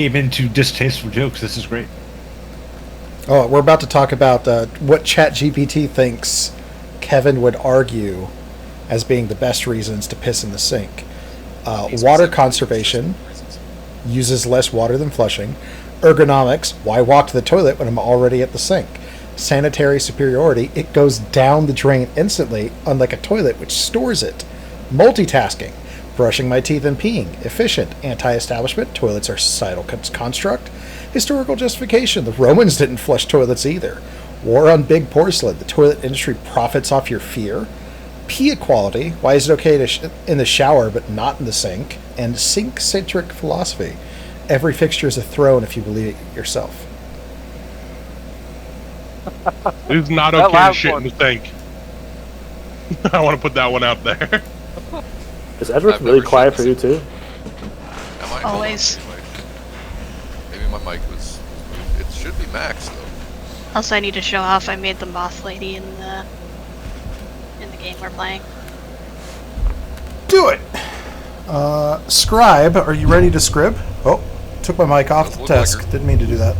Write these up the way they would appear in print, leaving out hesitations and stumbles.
came into distasteful jokes. This is great. Oh, we're about to talk about what ChatGPT thinks Kevin would argue as being the best reasons to piss in the sink. Water conservation, uses less water than flushing. Ergonomics, why walk to the toilet when I'm already at the sink? Sanitary superiority, it goes down the drain instantly, unlike a toilet which stores it. Multitasking, brushing my teeth and peeing, efficient. Anti-establishment, toilets are societal construct. Historical justification, the Romans didn't flush toilets either. War on big porcelain, the toilet industry profits off your fear. Pee equality, why is it okay to in the shower but not in the sink? And sink-centric philosophy, every fixture is a throne if you believe it yourself. It's not okay to shit in the sink. I want to put that one out there. Is Edward really quiet for you too? Am I? Always. Maybe my mic was. It should be max though. Also, I need to show off I made the moth lady in the game we're playing. Do it! Scribe, are you ready to scrib? Oh, took my mic off the desk. Didn't mean to do that.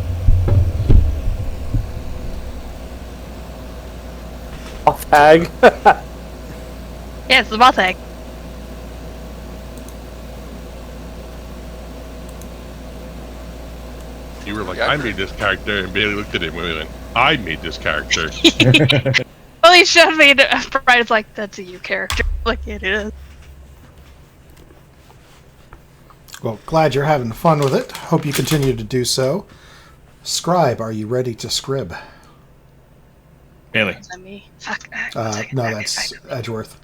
Off tag. Yeah, it's the moth egg. You were like, I made this character, and Bailey looked at him and went, I made this character. Well, he showed me, Brian's like, that's a you character. Like, it is. Well, glad you're having fun with it. Hope you continue to do so. Scribe, are you ready to scrib? Bailey. Is that me? Fuck. No, that's Edgeworth.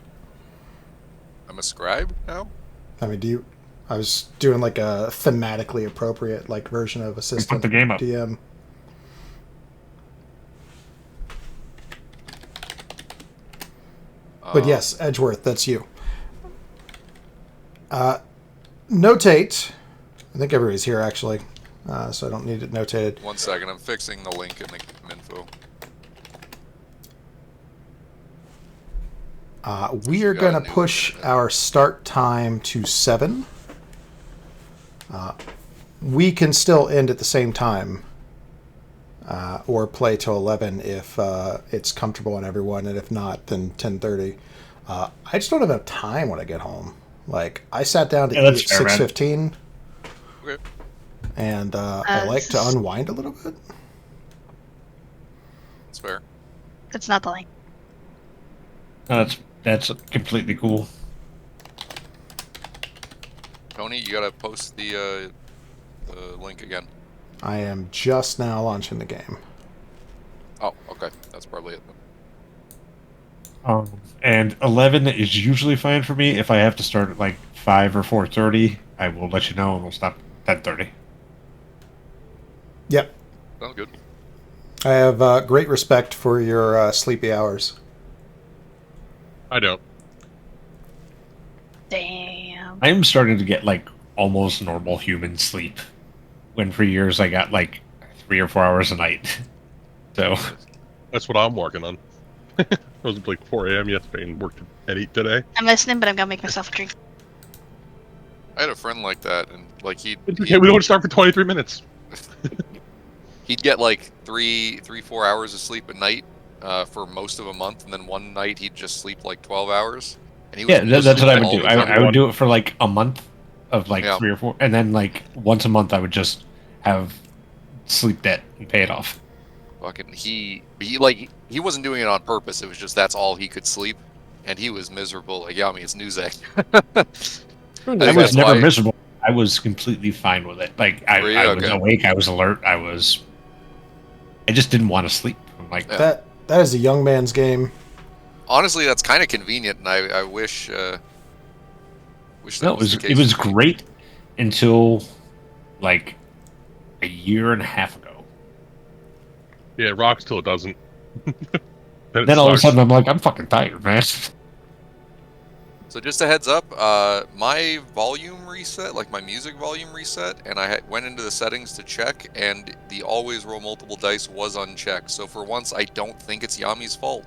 I'm a scribe now. I mean, I was doing like a thematically appropriate like version of assistant Put the game up. DM. But yes, Edgeworth, that's you. Notate. I think everybody's here actually, so I don't need it notated. 1 second, I'm fixing the link in the info. We are going to push our start time to 7. We can still end at the same time, or play till 11 if it's comfortable on everyone, and if not, then 10:30. I just don't have enough time when I get home. Like, I sat down to eat at 6:15, Okay. and I like to unwind a little bit. That's fair. That's not the link. That's completely cool. Tony, you gotta post the link again. I am just now launching the game. Oh, okay. That's probably it then. And 11 is usually fine for me. If I have to start at like 5 or 4:30, I will let you know, and we'll stop at 10:30. Yep. Sounds good. I have great respect for your sleepy hours. I don't. Damn. I'm starting to get like almost normal human sleep. When for years I got like 3 or 4 hours a night. So That's what I'm working on. It was like 4 a.m. yesterday and worked at 8 today. I'm listening, but I'm gonna make myself a drink. I had a friend like that, and like It's okay, we don't start for 23 minutes. he'd get like 4 hours of sleep a night for most of a month, and then one night he'd just sleep like 12 hours. And he was that's what I would all do. the time. I would do it for like a month of like Yeah. 3 or 4, and then like once a month I would just have sleep debt and pay it off. Fucking he wasn't doing it on purpose. It was just that's all he could sleep, and he was miserable. Like, yeah, I mean, it's Nuzak. I was never miserable. I was completely fine with it. Like I was Okay. awake. I was alert. I just didn't want to sleep. I'm like Yeah. That is a young man's game. Honestly, that's kind of convenient, and I wish. Wish that no, was the case it was for me. great until like a year and a half ago. Yeah, it rocks till it doesn't. Then all of a sudden I'm like, I'm fucking tired, man. So just a heads up, my volume reset, like my music volume reset, and I went into the settings to check, and the always roll multiple dice was unchecked. So for once, I don't think it's Yami's fault.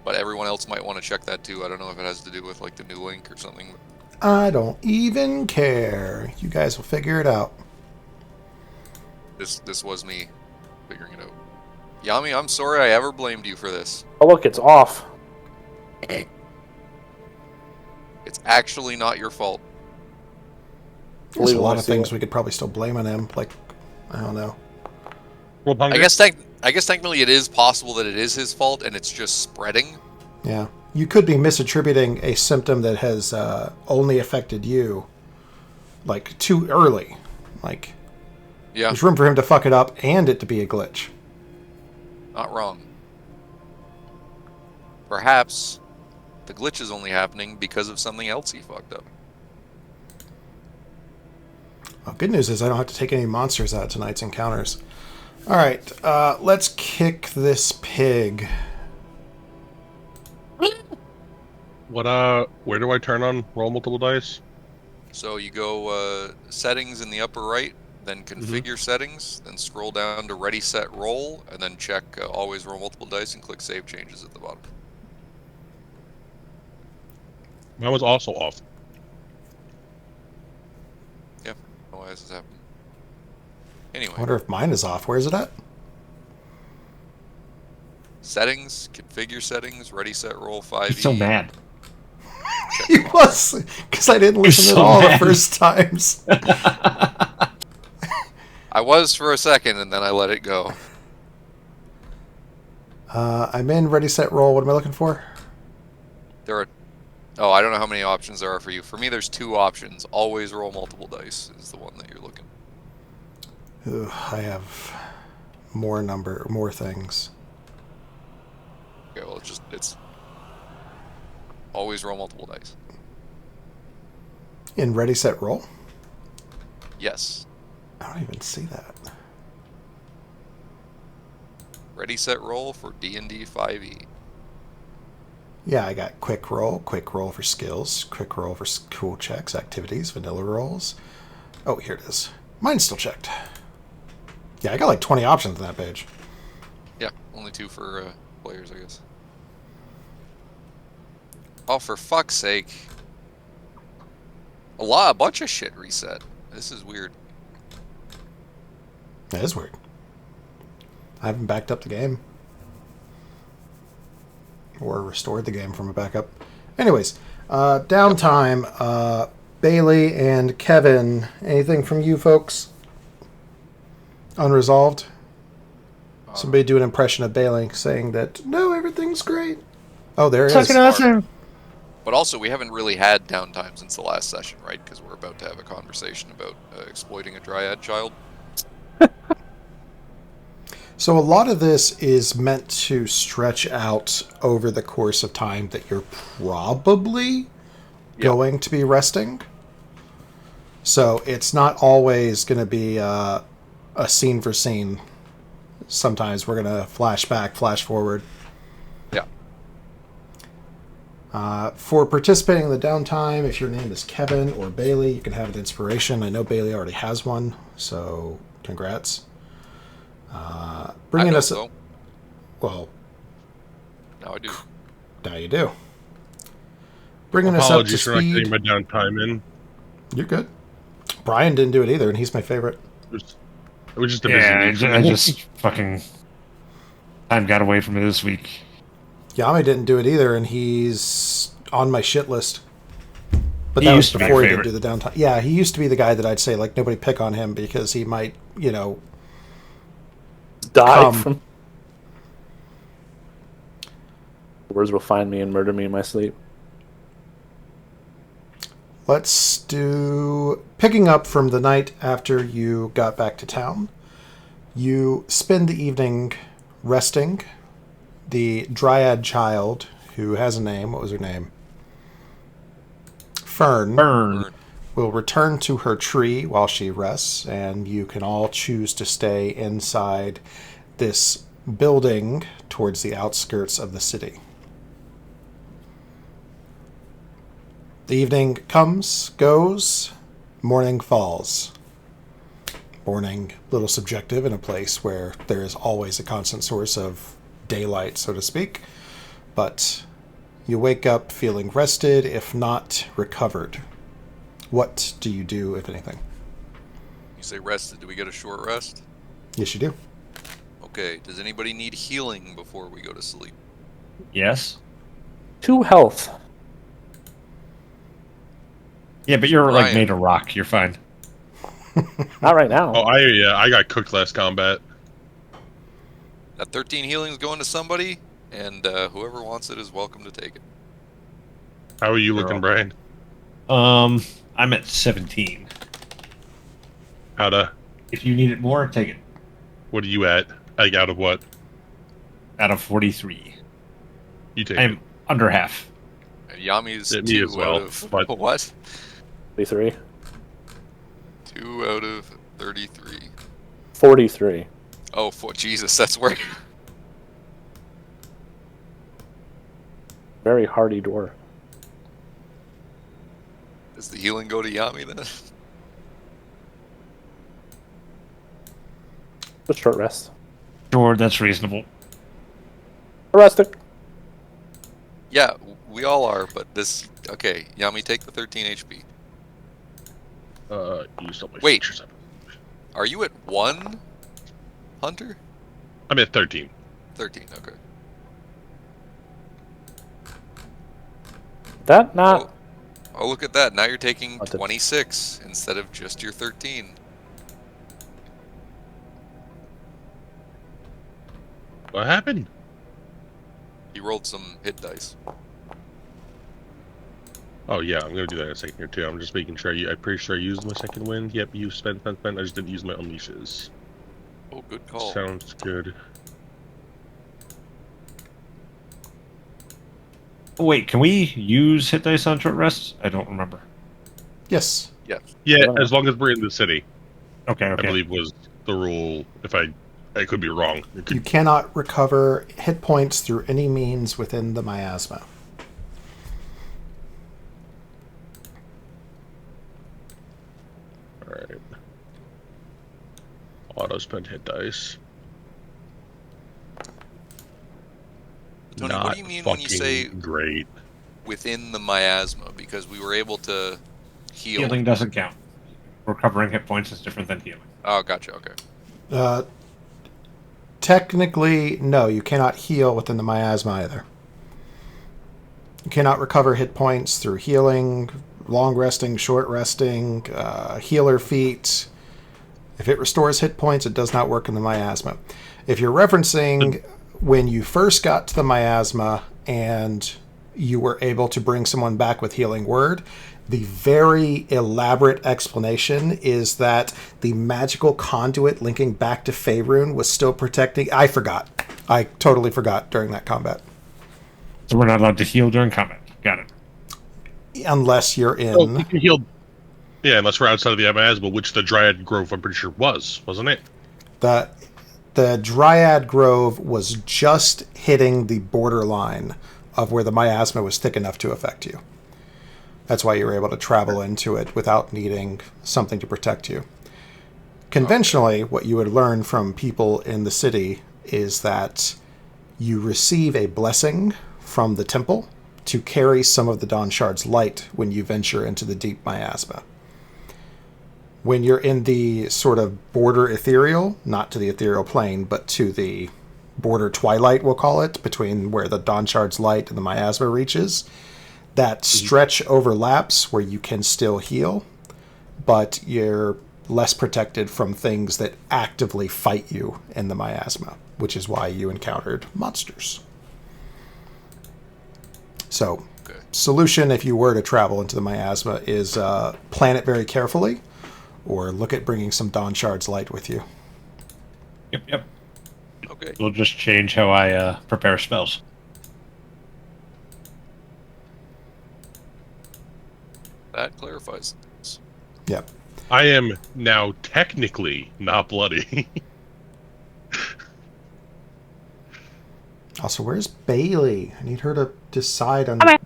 But everyone else might want to check that too. I don't know if it has to do with like the new link or something. I don't even care. You guys will figure it out. This was me figuring it out. Yami, I'm sorry I ever blamed you for this. Oh, look, it's off. It's actually not your fault. There's a Believe it lot when I of see things it. we could probably still blame on him. Like, I don't know. World hunger. I guess technically it is possible that it is his fault and it's just spreading. Yeah. You could be misattributing a symptom that has only affected you, like, too early. Like, Yeah, there's room for him to fuck it up and it to be a glitch. not wrong. Perhaps the glitch is only happening because of something else he fucked up. Well, good news is I don't have to take any monsters out of tonight's encounters. All right, let's kick this pig. What? Where do I turn on roll multiple dice? So you go settings in the upper right, then configure settings, then scroll down to ready, set, roll, and then check always roll multiple dice and click save changes at the bottom. Mine was also off. Yeah, why is this happening? Anyway, I wonder if mine is off. Where is it at? settings, configure settings, ready, set, roll, 5e. He's so mad. He was, because I didn't listen at so all mad. the first times. I was for a second, and then I let it go. I'm in ready, set, roll. What am I looking for? There are... Oh, I don't know how many options there are for you. For me, there's 2 options. Always roll multiple dice is the one that you're looking. Ooh, I have more things. Okay, well, it's... Always roll multiple dice. In ready, set, roll? Yes. I don't even see that. Ready, set, roll for D&D 5e. Yeah, I got quick roll for skills, quick roll for cool checks, activities, vanilla rolls. Oh, here it is. Mine's still checked. Yeah, I got like 20 options on that page. Yeah, only 2 for players, I guess. Oh, for fuck's sake. A bunch of shit reset. This is weird. That is weird. I haven't backed up the game. Or restored the game from a backup. Anyways, downtime. Bailey and Kevin, anything from you folks? Unresolved? Somebody do an impression of Bailey saying that, no, everything's great. Oh, there it is. Fucking awesome. But also, we haven't really had downtime since the last session, right? Because we're about to have a conversation about exploiting a dryad child. So a lot of this is meant to stretch out over the course of time that you're probably going to be resting. So it's not always going to be a scene for scene. Sometimes we're going to flash back, flash forward. Yeah. For participating in the downtime, if your name is Kevin or Bailey, you can have an inspiration. I know Bailey already has one, so congrats. Bringing us... though. Well, Now I do. now you do. Bringing us up to Apologies for not getting speed. my downtime in. You're good. Brian didn't do it either, and he's my favorite. It was just a busy Yeah, week. I just fucking time got away from it this week. Yami didn't do it either, and he's on my shit list. But He that was used to be before your he didn't do the downtime. Yeah, he used to be the guy that I'd say, like, nobody pick on him because he might, Die Come. from. Words will find me and murder me in my sleep. Let's do... Picking up from the night after you got back to town, you spend the evening resting. The dryad child, who has a name, what was her name? Fern, Burn. will return to her tree while she rests, and you can all choose to stay inside this building towards the outskirts of the city. The evening comes, goes, morning falls. Morning, a little subjective in a place where there is always a constant source of daylight, so to speak. But you wake up feeling rested, if not recovered. What do you do, if anything? You say rested. Do we get a short rest? Yes, you do. Okay, does anybody need healing before we go to sleep? Yes. 2 health. Yeah, but you're like Brian. made of rock. You're fine. Not right now. Oh, I got cooked last combat. That 13 healing is going to somebody, and whoever wants it is welcome to take it. How are you You're looking, all- Brian? I'm at 17. How to? If you need it more, take it. What are you at? Like out of what? Out of 43. You take I'm it. under half. And Yami's Yeah, me 2 as well, out of but- what? 43. 2 out of 33. 43. Oh, Jesus, that's where. Very hardy dwarf. Does the healing go to Yami then? Just short rest. Sure, that's reasonable. Arrested. Yeah, we all are, but this. Okay, Yami, take the 13 HP. Use all my Wait. features up. Are you at 1, Hunter? I'm at 13. 13, okay. That not. Oh, look at that. Now you're taking What the- 26 instead of just your 13. What happened? He rolled some hit dice. Oh yeah, I'm gonna do that in a second here too. I'm just making sure. I'm pretty sure I used my second wind. Yep, you spent. I just didn't use my unleashes. Oh, good call. Sounds good. Oh, wait, can we use hit dice on short rests? I don't remember. Yes. Yeah. Yeah, Wow. as long as we're in the city, Okay, I okay. believe was the rule. If I could be wrong. It You could, cannot recover hit points through any means within the miasma. all right. Auto spend hit dice. Tony, Not what do you mean when you say fucking great? within the miasma? Because we were able to heal. Healing doesn't count. Recovering hit points is different than healing. Oh, gotcha. Okay. Technically, no, you cannot heal within the miasma either. You cannot recover hit points through healing, long resting, short resting, healer feat. If it restores hit points, it does not work in the miasma. If you're referencing when you first got to the miasma and you were able to bring someone back with healing word, the very elaborate explanation is that the magical conduit linking back to Faerun was still protecting. I forgot. I totally forgot during that combat. So we're not allowed to heal during combat. Got it. Unless you're in. Oh, you can heal. Yeah, unless we're outside of the miasma, which the Dryad Grove, I'm pretty sure wasn't it? The Dryad Grove was just hitting the borderline of where the miasma was thick enough to affect you. That's why you were able to travel into it without needing something to protect you. Conventionally, what you would learn from people in the city is that you receive a blessing from the temple to carry some of the Dawn Shard's light when you venture into the deep miasma. When you're in the sort of border ethereal, not to the ethereal plane, but to the border twilight, we'll call it, between where the Dawn Shard's light and the miasma reaches, that stretch overlaps where you can still heal, but you're less protected from things that actively fight you in the miasma, which is why you encountered monsters. So, Okay. solution if you were to travel into the miasma is plan it very carefully, or look at bringing some Dawn Shard's light with you. Yep. Okay. We'll just change how I prepare spells. That clarifies things. Yep. I am now technically not bloody. Also, where's Bailey? I need her to decide on. Hi.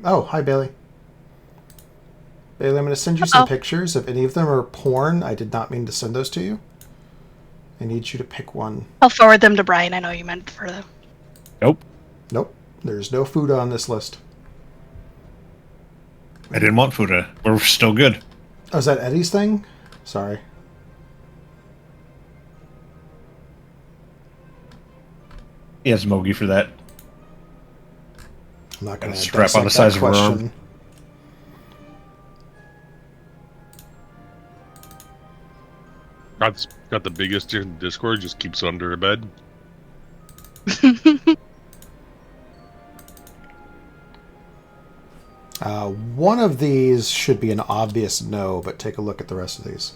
Oh, hi, Bailey. Bailey, I'm going to send you some Uh-oh. pictures. If any of them are porn, I did not mean to send those to you. I need you to pick one. I'll forward them to Brian. I know you meant for them. Nope. Nope. There's no food on this list. I didn't want Fuda. We're still good. Oh, is that Eddie's thing? Sorry. He has Mogi for that. I'm not going And a to strap on the dissect size that of her arm. question. Got the biggest in Discord. Just keeps it under her bed. One of these should be an obvious no, but take a look at the rest of these.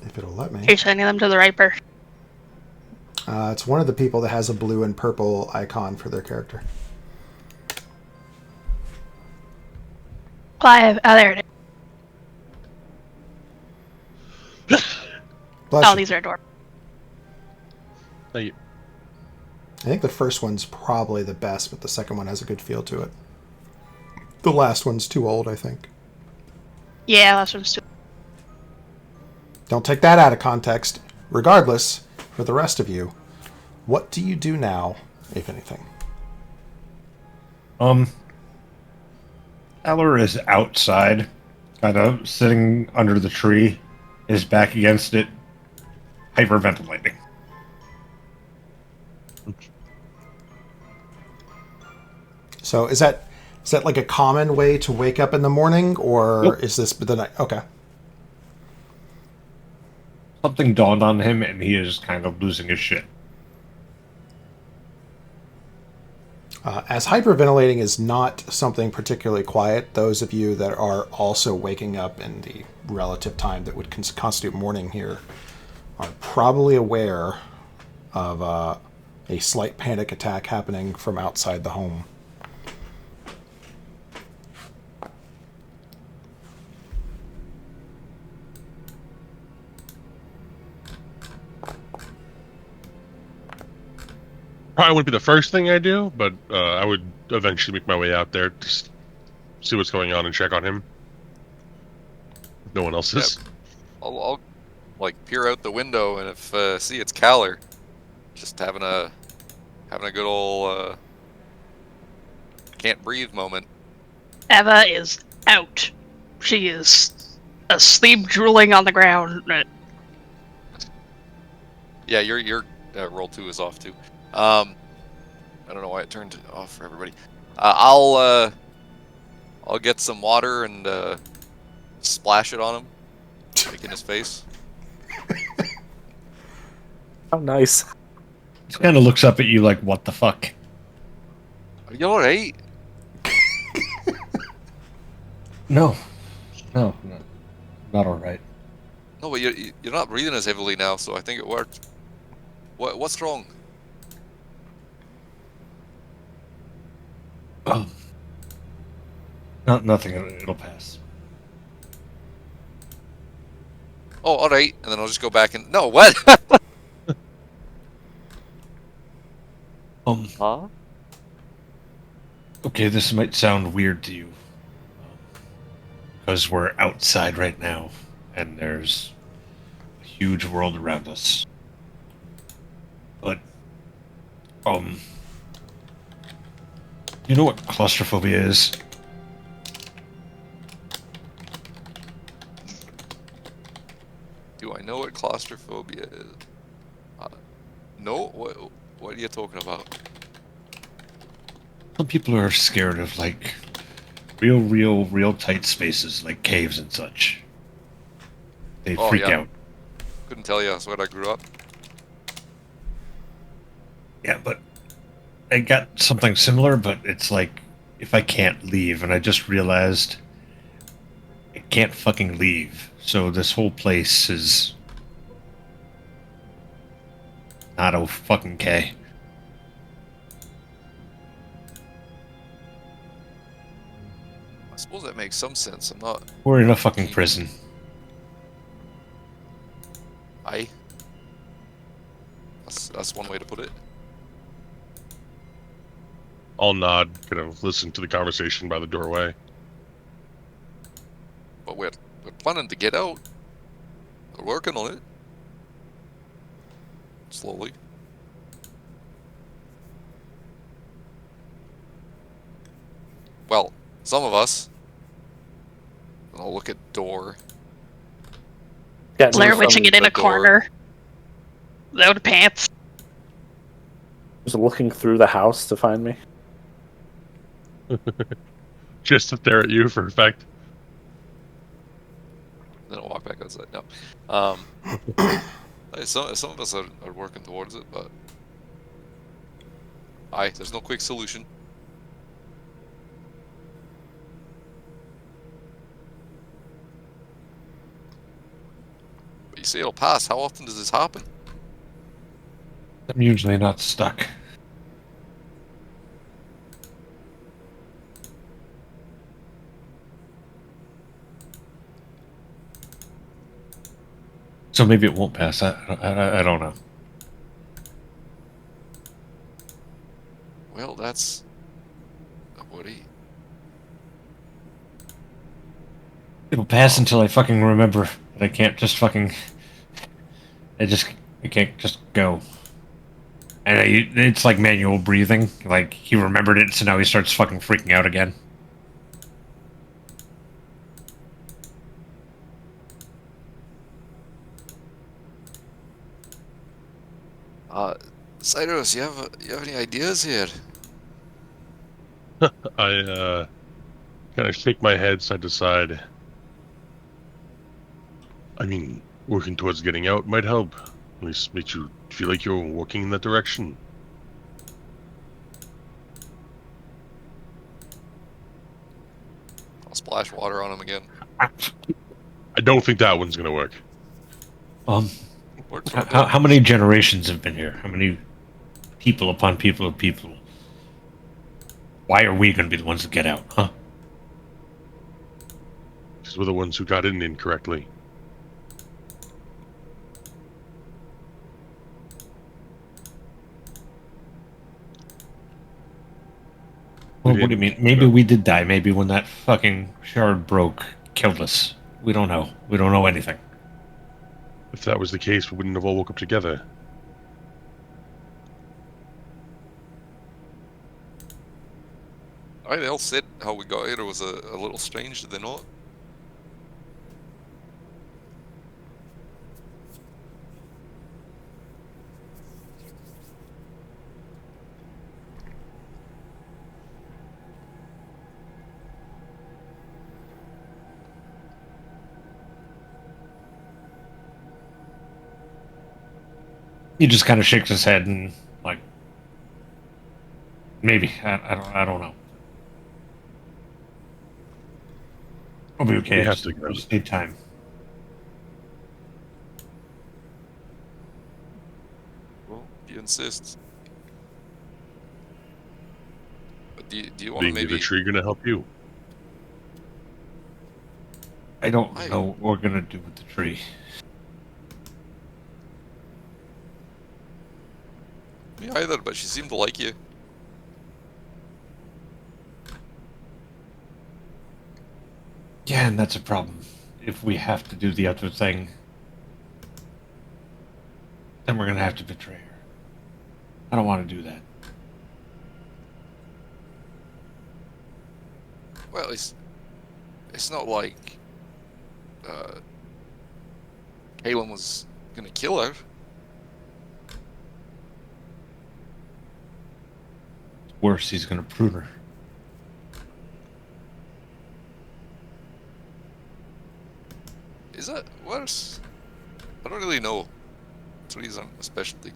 If it'll let me. You're sending them to the right person. It's one of the people that has a blue and purple icon for their character. Clive. Oh, there it is. Bless Oh, you. these are adorable. Thank you. I think the first one's probably the best, but the second one has a good feel to it. The last one's too old, I think. Yeah, last one's too. Don't take that out of context. Regardless, for the rest of you, what do you do now, if anything? Eller is outside, kind of sitting under the tree, his back against it, hyperventilating. So is that like a common way to wake up in the morning, or Nope. is this the night? Okay. Something dawned on him, and he is kind of losing his shit. As hyperventilating is not something particularly quiet, those of you that are also waking up in the relative time that would constitute morning here are probably aware of a slight panic attack happening from outside the home. Probably wouldn't be the first thing I do, but I would eventually make my way out there to see what's going on and check on him. If no one else is. I'll like peer out the window, and if see it's Caller, just having a good old can't breathe moment. Eva is out. She is asleep, drooling on the ground. Yeah, your roll 2 is off too. I don't know why it turned off for everybody. I'll get some water and splash it on him, like in his face. How nice. He kind of looks up at you like, what the fuck? Are you alright? No, not all right. No, but you're not breathing as heavily now, so I think it worked. What's wrong? Nothing. It'll pass. Oh, alright, and then I'll just go back and no, what? Huh? Okay, this might sound weird to you, because we're outside right now, and there's a huge world around us. But, you know what claustrophobia is? Do I know what claustrophobia is? No. What are you talking about? Some people are scared of, like, real tight spaces, like caves and such. They Oh, freak yeah. out. Couldn't tell you. That's where I grew up. Yeah, but I got something similar, but it's like if I can't leave, and I just realized I can't fucking leave. So this whole place is not a fucking K. I suppose that makes some sense. I'm not. We're in a fucking prison. Aye. That's one way to put it. I'll nod, kind of listen to the conversation by the doorway. But we're planning to get out. We're working on it. Slowly. Well, some of us. And I'll look at door. Got Blair news witching from it in the a door. corner. Without pants. just looking through the house to find me. Just to stare at you for effect. Then I'll walk back outside. No. Some of us are working towards it, but there's no quick solution. But you say it'll pass. How often does this happen? I'm usually not stuck. So maybe it won't pass. I don't know. Well, that's a worry. It'll pass until I fucking remember that I can't just fucking. I can't just go. And it's like manual breathing. Like he remembered it, so now he starts fucking freaking out again. Cyrus, you have any ideas here? I kind of shake my head side to side. I mean, working towards getting out might help. At least makes you feel like you're walking in that direction. I'll splash water on him again. I don't think that one's gonna work. Worked for a bit. How many generations have been here? How many people upon people of people? Why are we going to be the ones that get out, huh? Because we're the ones who got in incorrectly. Well, what do you mean? Maybe we did die. Maybe when that fucking shard broke, killed us. We don't know. We don't know anything. If that was the case, we wouldn't have all woke up together. They all said how we got here was a little strange, did they not? He just kind of shakes his head and like, maybe I don't know. I'll be okay. We I have just, to go. I just need time. Well, if you insist. But do you want to Being maybe... the tree gonna help you? I don't I- know what we're gonna do with the tree. Me either, but she seemed to like you. Yeah, and that's a problem. If we have to do the other thing, then we're gonna have to betray her. I don't want to do that. Well, it's not like Kalen was gonna kill her. Worse, he's gonna prune her. Is that worse? I don't really know. Trees aren't a specialty.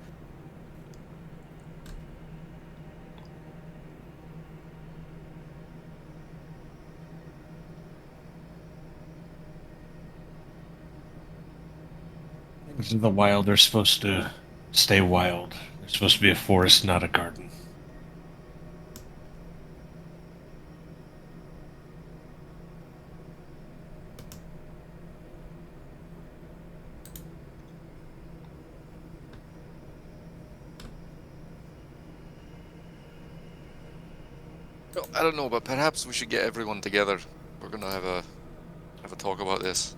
Things in the wild are supposed to stay wild. They're supposed to be a forest, not a garden. Well, I don't know, but perhaps we should get everyone together. We're gonna have a talk about this.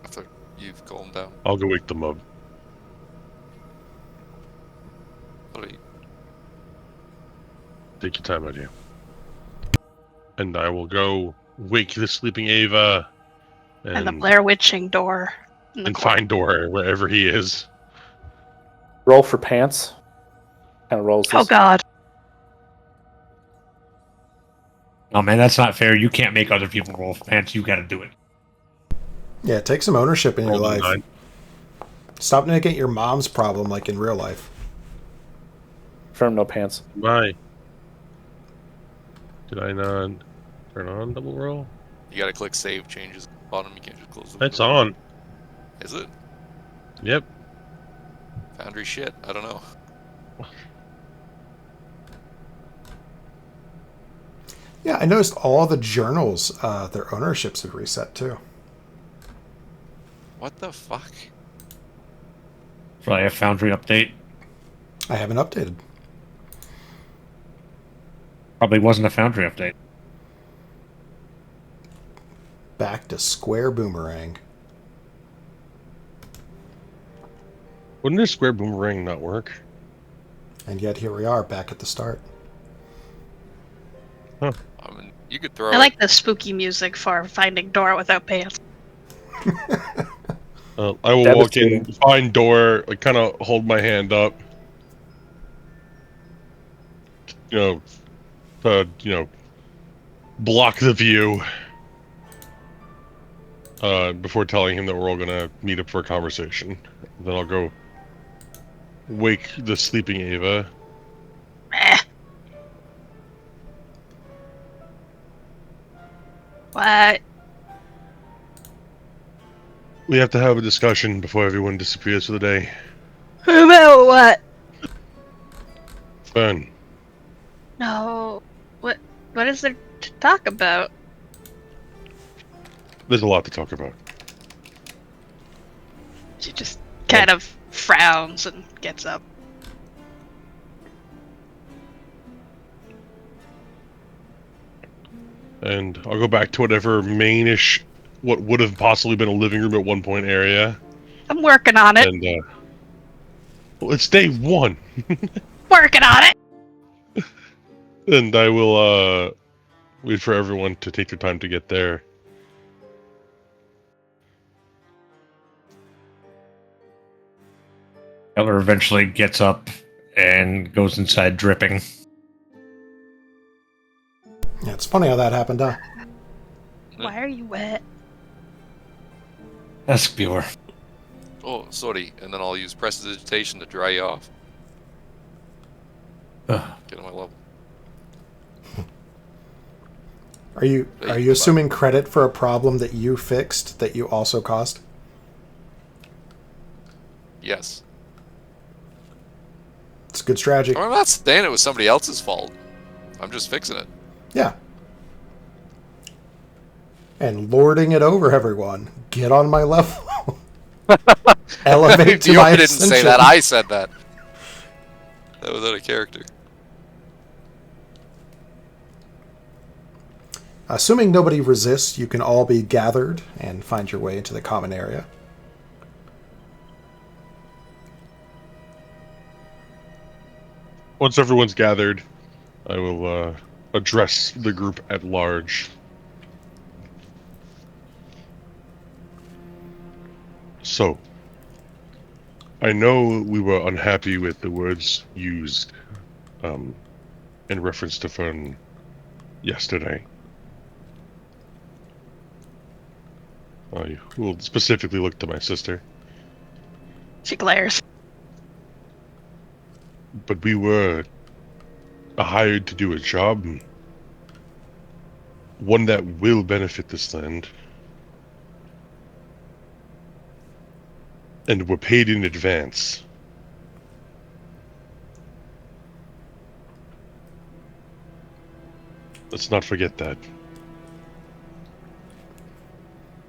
After you've calmed down. I'll go wake them up. Alright. Take your time, my dear. And I will go wake the sleeping Ava And the and Blair Witching door in the and corner. find Dora wherever he is. Roll for pants. Kind of rolls Oh this. god. Oh man, that's not fair. You can't make other people roll for pants. You got to do it. Yeah, take some ownership in your Rolled a life. 9. Stop making it your mom's problem like in real life. Firm no pants. Why? Did I not turn on double roll? You gotta click save changes at the bottom. You can't just close the That's window. on. Is it? Yep. Foundry shit. I don't know. Yeah, I noticed all the journals, their ownerships have reset too. What the fuck? Probably a Foundry update. I haven't updated. Probably wasn't a Foundry update. Back to square boomerang. Wouldn't a square boomerang not work? And yet here we are, back at the start. I mean, you could throw. I like the spooky music for finding Dora without pants. I will walk in, Devastating. find door, like kind of hold my hand up. To block the view. Before telling him that we're all gonna meet up for a conversation. Then I'll go wake the sleeping Ava. Meh. What? We have to have a discussion before everyone disappears for the day. About what? Fern, No. What is there to talk about? there's a lot to talk about. She just kind of frowns and gets up. And I'll go back to whatever mainish, what would have possibly been a living room at one point area. I'm working on it. And, well, it's day 1. Working on it. And I will, wait for everyone to take their time to get there. Eller eventually gets up and goes inside dripping. Yeah, it's funny how that happened, huh? Why are you wet? Ask Bjor. Oh, sorry. And then I'll use prestidigitation to dry you off. Ugh. Get on my level. Are you assuming credit for a problem that you fixed that you also caused? Yes. It's a good strategy. I'm not saying it was somebody else's fault. I'm just fixing it. Yeah. And lording it over everyone. Get on my level. Elevate to my Dior didn't say ascension. that. I said that. That was out of character. Assuming nobody resists, you can all be gathered and find your way into the common area. Once everyone's gathered, I will, address the group at large. So, I know we were unhappy with the words used, in reference to Fern yesterday. I will specifically look to my sister. She glares. But we were hired to do a job. One that will benefit this land. And we're paid in advance. Let's not forget that.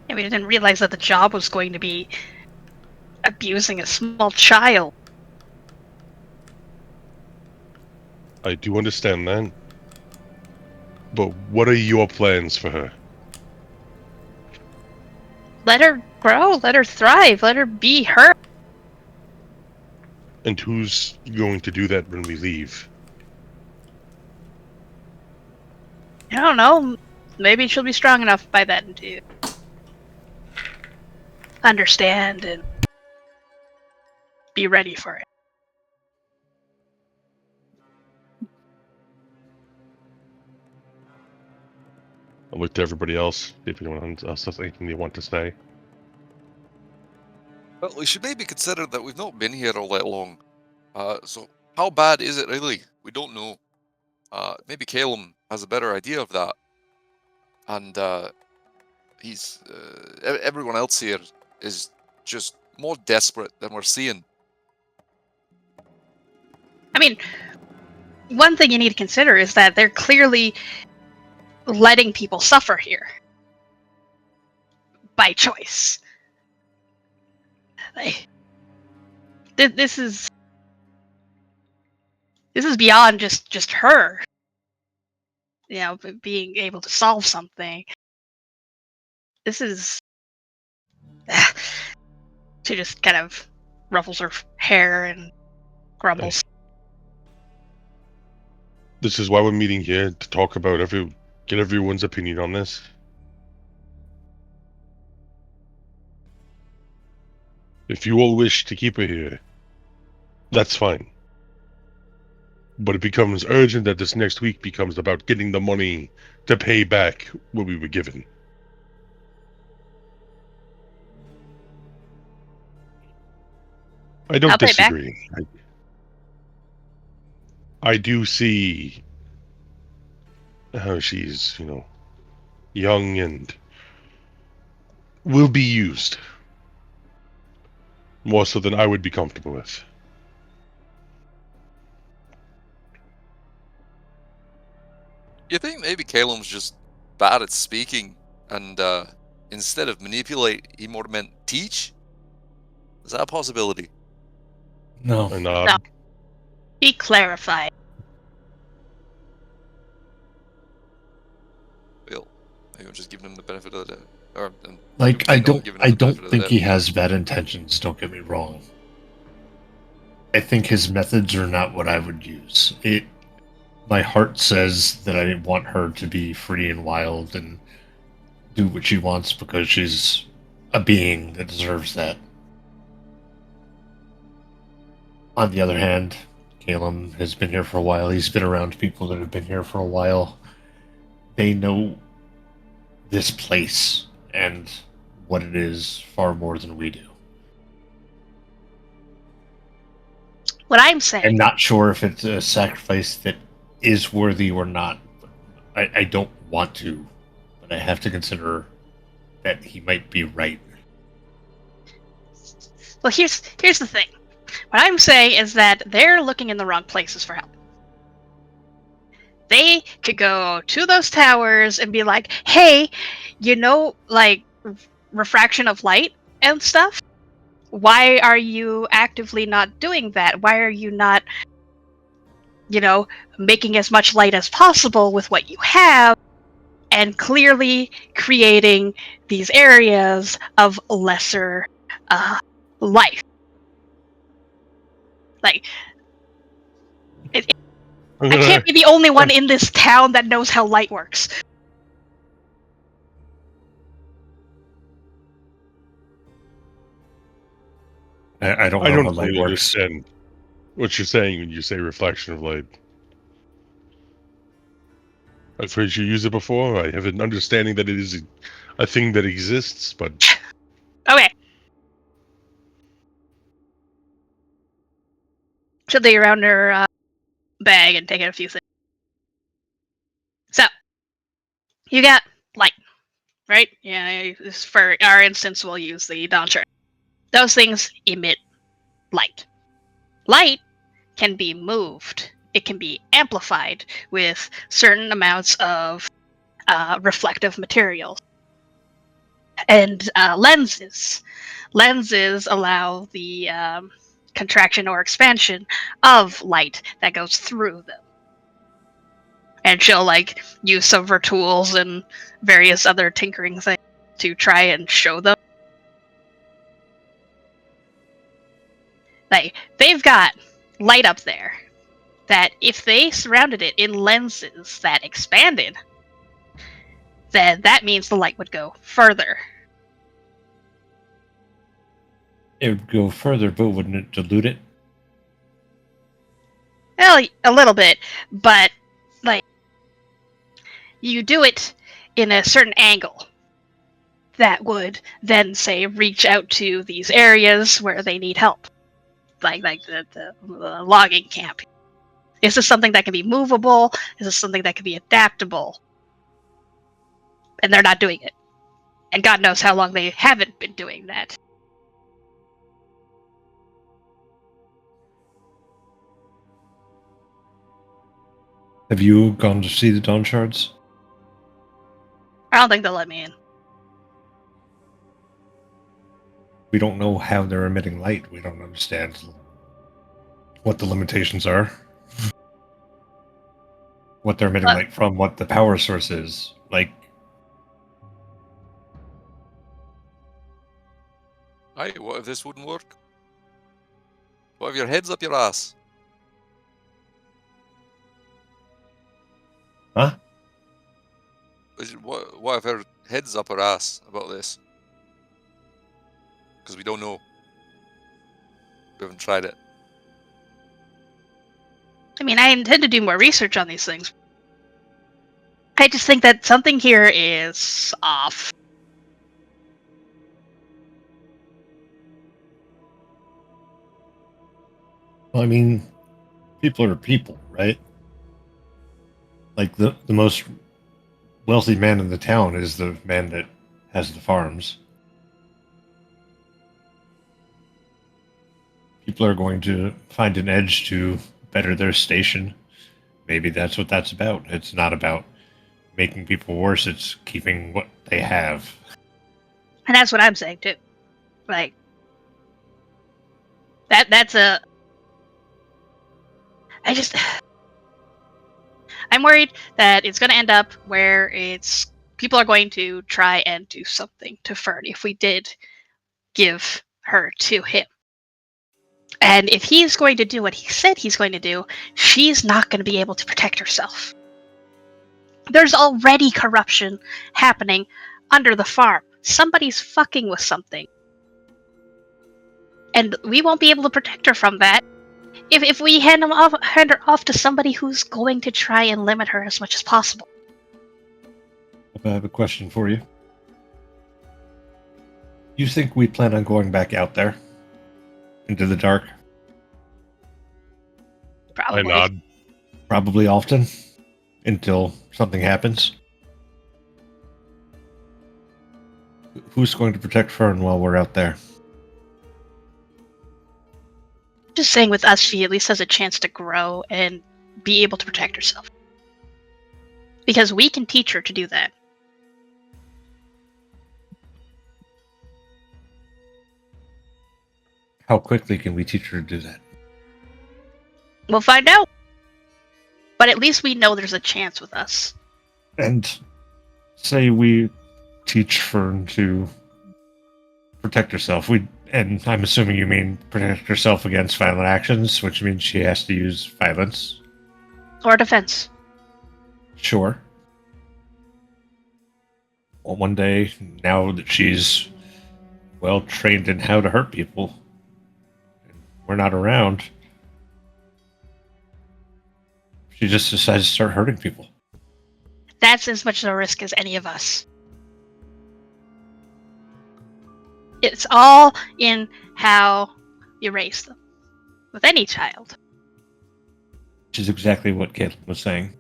And we didn't realize that the job was going to be abusing a small child. I do understand that. But what are your plans for her? Let her grow, let her thrive, let her be her. And who's going to do that when we leave? I don't know. Maybe she'll be strong enough by then to understand and be ready for it. I'll look to everybody else, see if anyone else has anything they want to say. Well, we should maybe consider that we've not been here all that long. So how bad is it really? We don't know. Maybe Calum has a better idea of that. And everyone else here is just more desperate than we're seeing. I mean, one thing you need to consider is that they're clearly letting people suffer here by choice. Like, this is beyond just her, being able to solve something. This is she just kind of ruffles her hair and grumbles. This is why we're meeting here, to talk about get everyone's opinion on this. If you all wish to keep her here, that's fine. But it becomes urgent that this next week becomes about getting the money to pay back what we were given. I don't I'll pay back. disagree. I do see how she's, young and will be used. More so than I would be comfortable with. You think maybe Calum's just bad at speaking, and instead of manipulate, he more meant teach? Is that a possibility? No. And No. He clarified. Well, maybe I'm just giving him the benefit of the doubt. Or, I giving him the don't benefit of the think doubt. he has bad intentions, don't get me wrong. I think his methods are not what I would use. My heart says that I want her to be free and wild and do what she wants because she's a being that deserves that. On the other hand, Calum has been here for a while. He's been around people that have been here for a while. They know this place and what it is far more than we do. What I'm saying. I'm not sure if it's a sacrifice that is worthy or not. I don't want to, but I have to consider that he might be right. Well, here's the thing. What I'm saying is that they're looking in the wrong places for help. They could go to those towers and be like, hey, like refraction of light and stuff? Why are you actively not doing that? Why are you not, making as much light as possible with what you have and clearly creating these areas of lesser life? Like, I can't be the only one in this town that knows how light works. I don't know I how don't light fully works. understand what you're saying when you say reflection of light. I've heard you use it before. I have an understanding that it is a thing that exists, but... Okay. She'll dig around her bag and take out a few things. So, you got light, right? Yeah, for our instance, we'll use the Dawnshire. Those things emit light. Light can be moved. It can be amplified with certain amounts of reflective materials. And lenses. Lenses allow the contraction or expansion of light that goes through them. And she'll use some of her tools and various other tinkering things to try and show them. They've got light up there that if they surrounded it in lenses that expanded, then that means the light would go further. It would go further, but wouldn't it dilute it? Well, a little bit, but like you do it in a certain angle that would then say reach out to these areas where they need help, like the logging camp. Is this something that can be movable? Is this something that can be adaptable? And they're not doing it. And God knows how long they haven't been doing that. Have you gone to see the Dawn Shards? I don't think they'll let me in. We don't know how they're emitting light. We don't understand what the limitations are. What they're emitting light from, what the power source is. Like, Aye, what if this wouldn't work? What if your head's up your ass? huh? What if her head's up her ass about this? Because we don't know. We haven't tried it. I mean, I intend to do more research on these things. I just think that something here is off. Well, I mean, people are people, right? Like, the most wealthy man in the town is the man that has the farms. People are going to find an edge to better their station. Maybe that's what that's about. It's not about making people worse, it's keeping what they have. And that's what I'm saying too. Like that's a I'm worried that it's going to end up where it's people are going to try and do something to Fern if we did give her to him. And if he's going to do what he said he's going to do, she's not going to be able to protect herself. There's already corruption happening under the farm. Somebody's fucking with something. And we won't be able to protect her from that if we hand her off to somebody who's going to try and limit her as much as possible. I have a question for you. You think we plan on going back out there? Into the dark? Probably. I nod. Probably often. Until something happens. Who's going to protect Fern while we're out there? Just saying, with us, she at least has a chance to grow and be able to protect herself. Because we can teach her to do that. How quickly can we teach her to do that? We'll find out. But at least we know there's a chance with us. And say we teach Fern to protect herself. And I'm assuming you mean protect herself against violent actions, which means she has to use violence. Or defense. Sure. Well, one day, now that she's well trained in how to hurt people, and we're not around, she just decides to start hurting people. That's as much of a risk as any of us. It's all in how you raise them. With any child. Which is exactly what Caitlin was saying.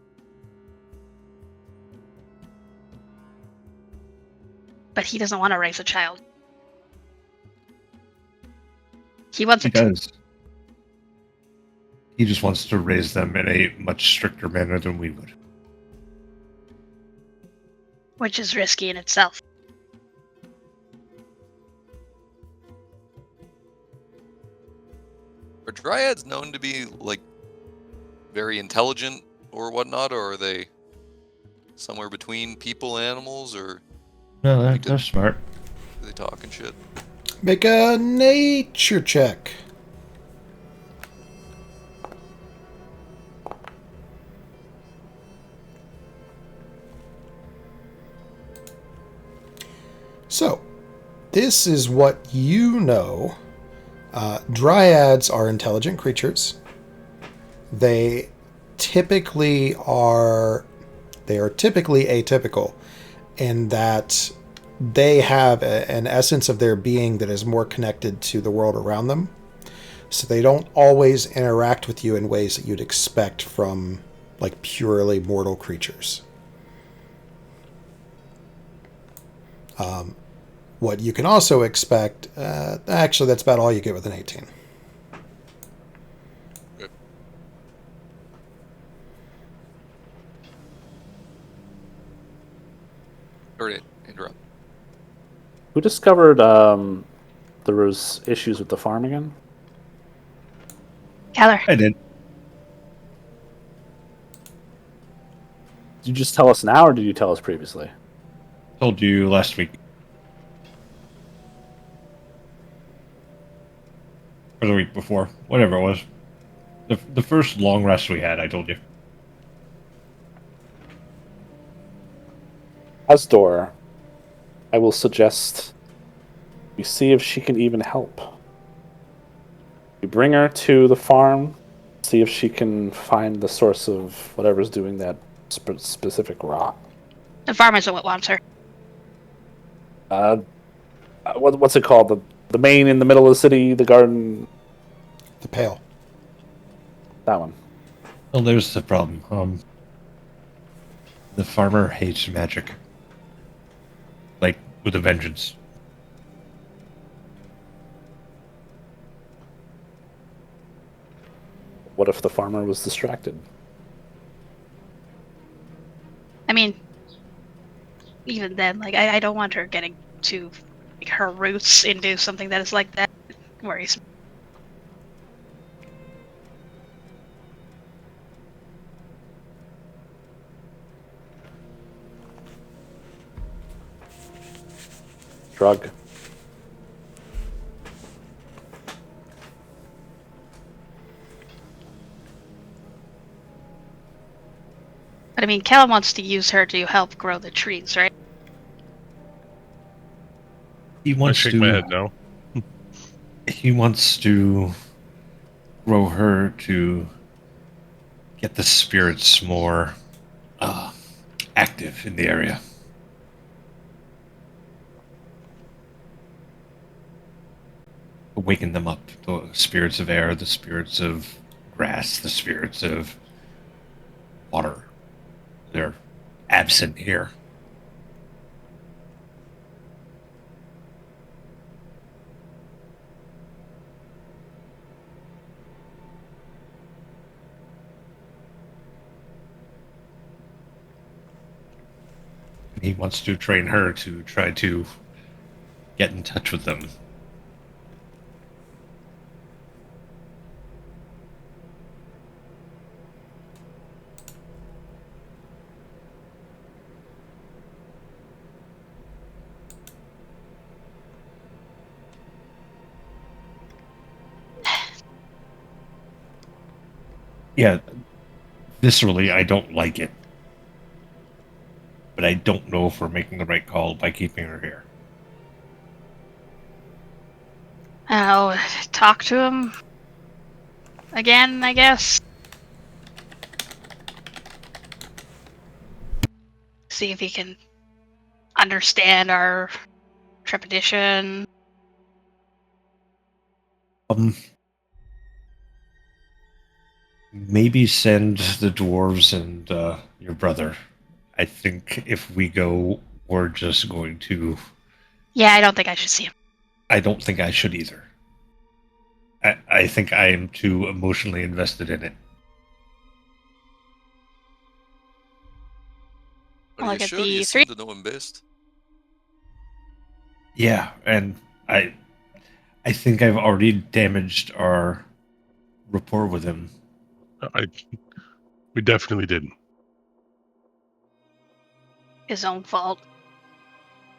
But he doesn't want to raise a child. He wants He to. does. He just wants to raise them in a much stricter manner than we would. Which is risky in itself. Are dryads known to be, like, very intelligent or whatnot, or are they somewhere between people and animals, or No, they're smart. are they talking shit? Make a nature check. So, this is what you know. Dryads are intelligent creatures. They typically are typically atypical in that they have an essence of their being that is more connected to the world around them. So they don't always interact with you in ways that you'd expect from like purely mortal creatures. What you can also expect, actually, that's about all you get with an 18. Good. Sorry to interrupt. Who discovered there was issues with the farm again? Keller. I did. Did you just tell us now, or did you tell us previously? Told you last week. Or the week before. Whatever it was. The first long rest we had, I told you. Asdor, I will suggest we see if she can even help. We bring her to the farm, see if she can find the source of whatever's doing that specific rot. The farmer's what wants her. What's it called? The main in the middle of the city, the garden. The Pale. That one. Well, there's the problem. The farmer hates magic. Like, with a vengeance. What if the farmer was distracted? I mean, even then, like, I don't want her getting to like, her roots into something that is like that. It worries me. Shrug. But I mean, Cal wants to use her to help grow the trees, right? He I wants shake to. my head no. He wants to grow her to get the spirits more active in the area. Awaken them up. The spirits of air, the spirits of grass, the spirits of water. They're absent here. He wants to train her to try to get in touch with them. Yeah, viscerally, I don't like it. But I don't know if we're making the right call by keeping her here. I'll talk to him again, I guess. See if he can understand our trepidation. Maybe send the dwarves and your brother. I think if we go, we're just going to. Yeah, I don't think I should see him. I don't think I should either. I think I am too emotionally invested in it. But I'll you look at should. You the seem three. to know him best. Yeah, and I think I've already damaged our rapport with him. We definitely did. His own fault.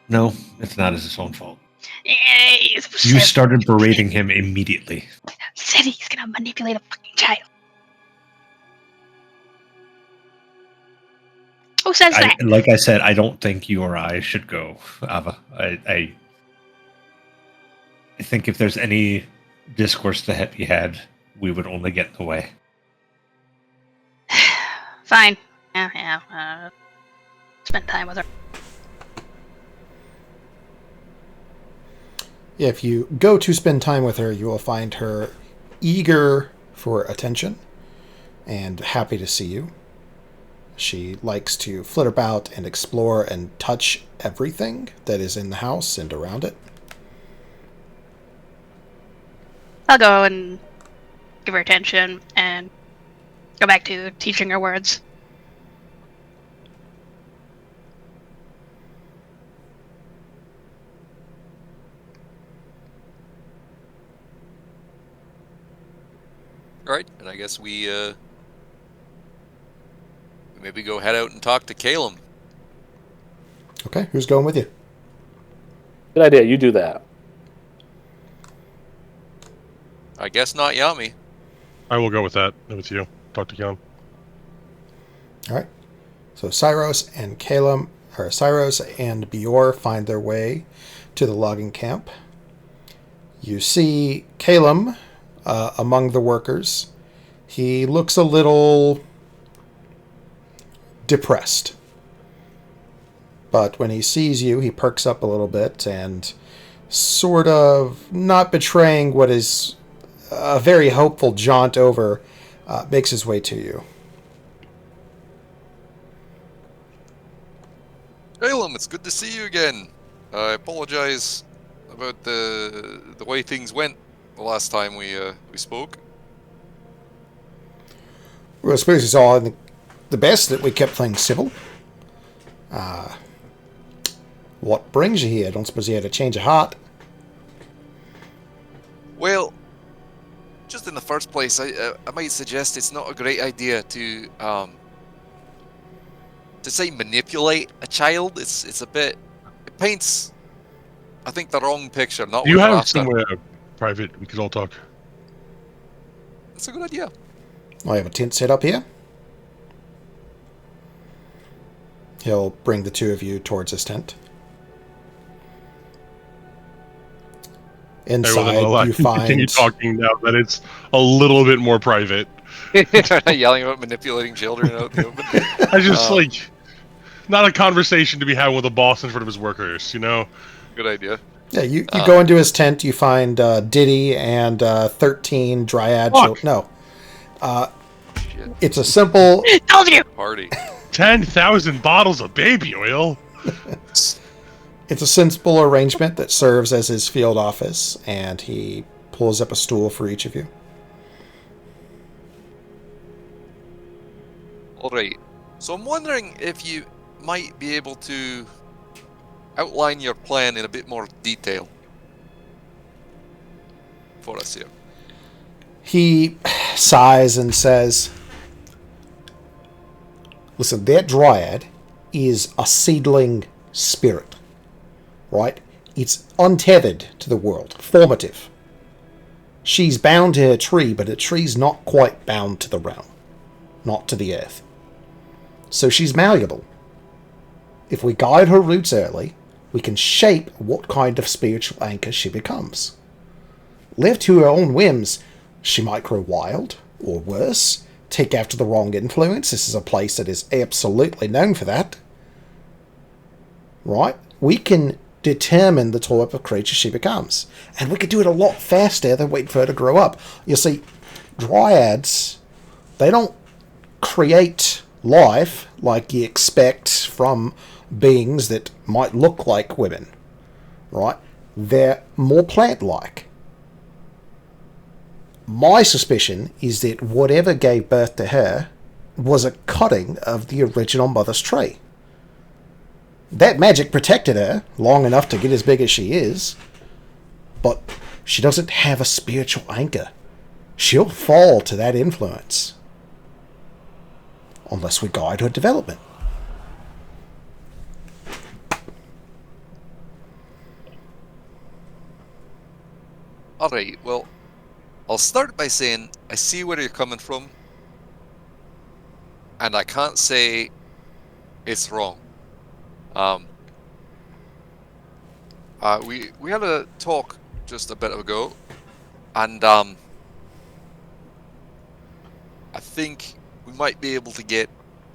No, it's not his own fault. You You started berating him immediately. said he's gonna manipulate a fucking child. Who says that? Like I said, I don't think you or I should go, Ava. I think if there's any discourse to be had, we would only get in the way. Fine. Yeah. Spend time with her. If you go to spend time with her, you will find her eager for attention and happy to see you. She likes to flit about and explore and touch everything that is in the house and around it. I'll go and give her attention and go back to teaching her words. All right, and I guess we maybe go head out and talk to Caleb. Okay, who's going with you? Good idea. You do that. I guess not Yami. I will go with that. With you. Talk to Keon. All right. So Cyros and Calum, or Cyros and Bior find their way to the logging camp. You see Calum among the workers. He looks a little depressed. But when he sees you, he perks up a little bit and, sort of not betraying what is a very hopeful jaunt over, makes his way to you. Caleb, it's good to see you again. I apologize about the way things went the last time we spoke. Well, I suppose it's all in the best that we kept things civil. What brings you here? I don't suppose you had a change of heart. Well, just in the first place, I might suggest it's not a great idea to say manipulate a child. It's a bit, it paints, I think, the wrong picture. Not Do you what we're have after. somewhere private we could all talk? That's a good idea. I have a tent set up here. He'll bring the two of you towards his tent. Inside, you continue find... talking now that it's a little bit more private. Yelling about manipulating children out in the open. I just not a conversation to be had with a boss in front of his workers, you know? Good idea. Yeah, you go into his tent, you find Diddy and 13 Dryad children. No. Shit. It's a simple... Told you! Party. 10,000 bottles of baby oil? It's a simple arrangement that serves as his field office, and he pulls up a stool for each of you. Alright. So I'm wondering if you might be able to outline your plan in a bit more detail for us here. He sighs and says, listen, that Dryad is a seedling spirit, right? It's untethered to the world, formative. She's bound to her tree, but her tree's not quite bound to the realm, not to the earth. So she's malleable. If we guide her roots early, we can shape what kind of spiritual anchor she becomes. Left to her own whims, she might grow wild, or worse, take after the wrong influence. This is a place that is absolutely known for that. Right? We can determine the type of creature she becomes. And we can do it a lot faster than waiting for her to grow up. You see, Dryads, they don't create life like you expect from beings that might look like women. Right? They're more plant-like. My suspicion is that whatever gave birth to her was a cutting of the original mother's tree. That magic protected her long enough to get as big as she is, but she doesn't have a spiritual anchor. She'll fall to that influence unless we guide her development. Alright, well, I'll start by saying I see where you're coming from, and I can't say It's wrong. We had a talk just a bit ago, and I think we might be able to get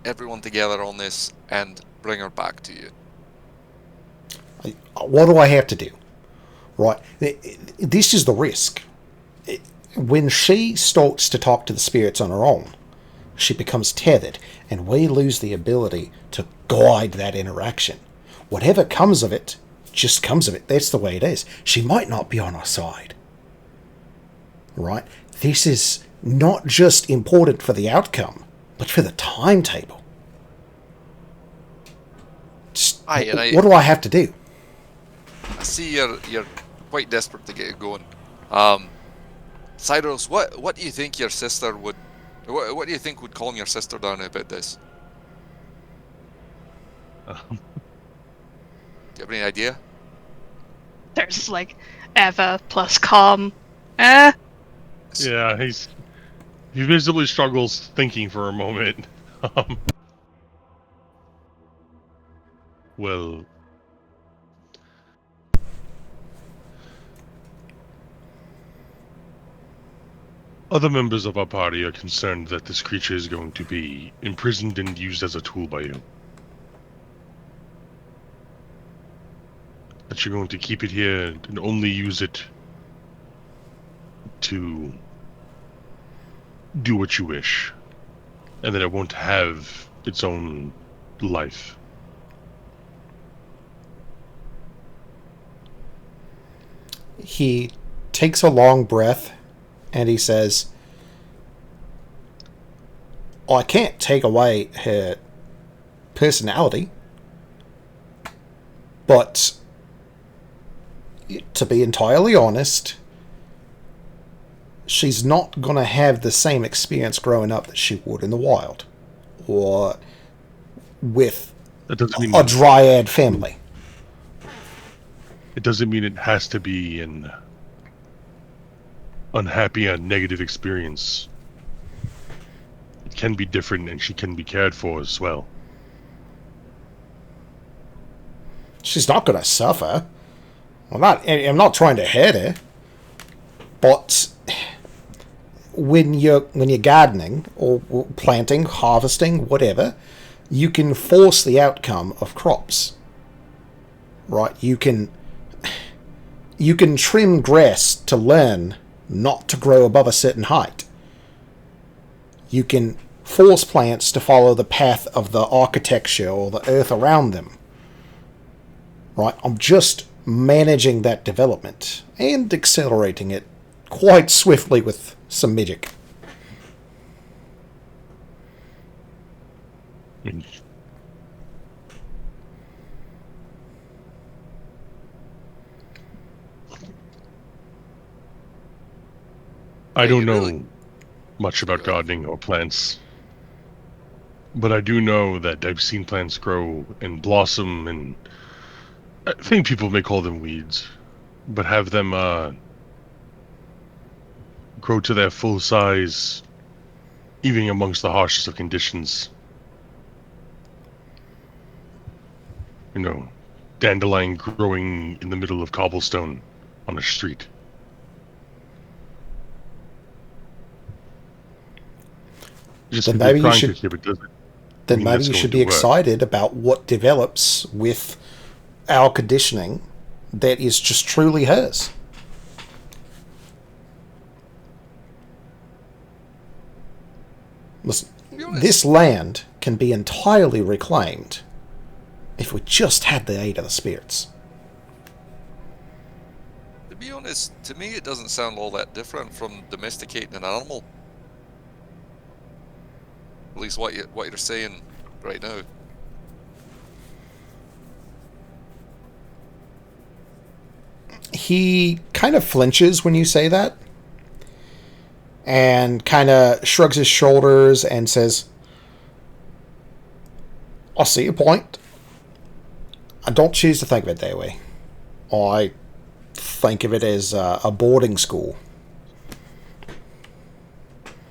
everyone together on this and bring her back to you. What do I have to do? Right? This is the risk. When she starts to talk to the spirits on her own, she becomes tethered, and we lose the ability to guide that interaction. Whatever comes of it, just comes of it. That's the way it is. She might not be on our side. Right? This is not just important for the outcome, but for the timetable. What do I have to do? I see you're quite desperate to get it going. Cyrus, what do you think your sister would... What do you think would calm your sister down about this? Do you have any idea? There's like Eva plus calm. Yeah, he visibly struggles thinking for a moment. Well, other members of our party are concerned that this creature is going to be imprisoned and used as a tool by you. That you're going to keep it here and only use it to do what you wish. And that it won't have its own life. He takes a long breath and he says, I can't take away her personality, but to be entirely honest, she's not going to have the same experience growing up that she would in the wild or with a dryad family. It doesn't mean it has to be an unhappy and negative experience. It can be different, and she can be cared for as well. She's not going to suffer. I'm not trying to hurt her, but when you're gardening or planting, harvesting, whatever, you can force the outcome of crops. Right? You can trim grass to learn not to grow above a certain height. You can force plants to follow the path of the architecture or the earth around them. Right? I'm just managing that development and accelerating it quite swiftly with some magic. I don't know much about gardening or plants, but I do know that I've seen plants grow and blossom, and I think people may call them weeds, but have them grow to their full size, even amongst the harshest of conditions. You know, dandelion growing in the middle of cobblestone on a street. Then maybe you should be excited about what develops with our conditioning that is just truly hers. Listen, this land can be entirely reclaimed if we just had the aid of the spirits. To be honest, to me it doesn't sound all that different from domesticating an animal. At least what you're saying right now. He kind of flinches when you say that, and kind of shrugs his shoulders and says, I see your point. I don't choose to think of it that way. I think of it as a boarding school.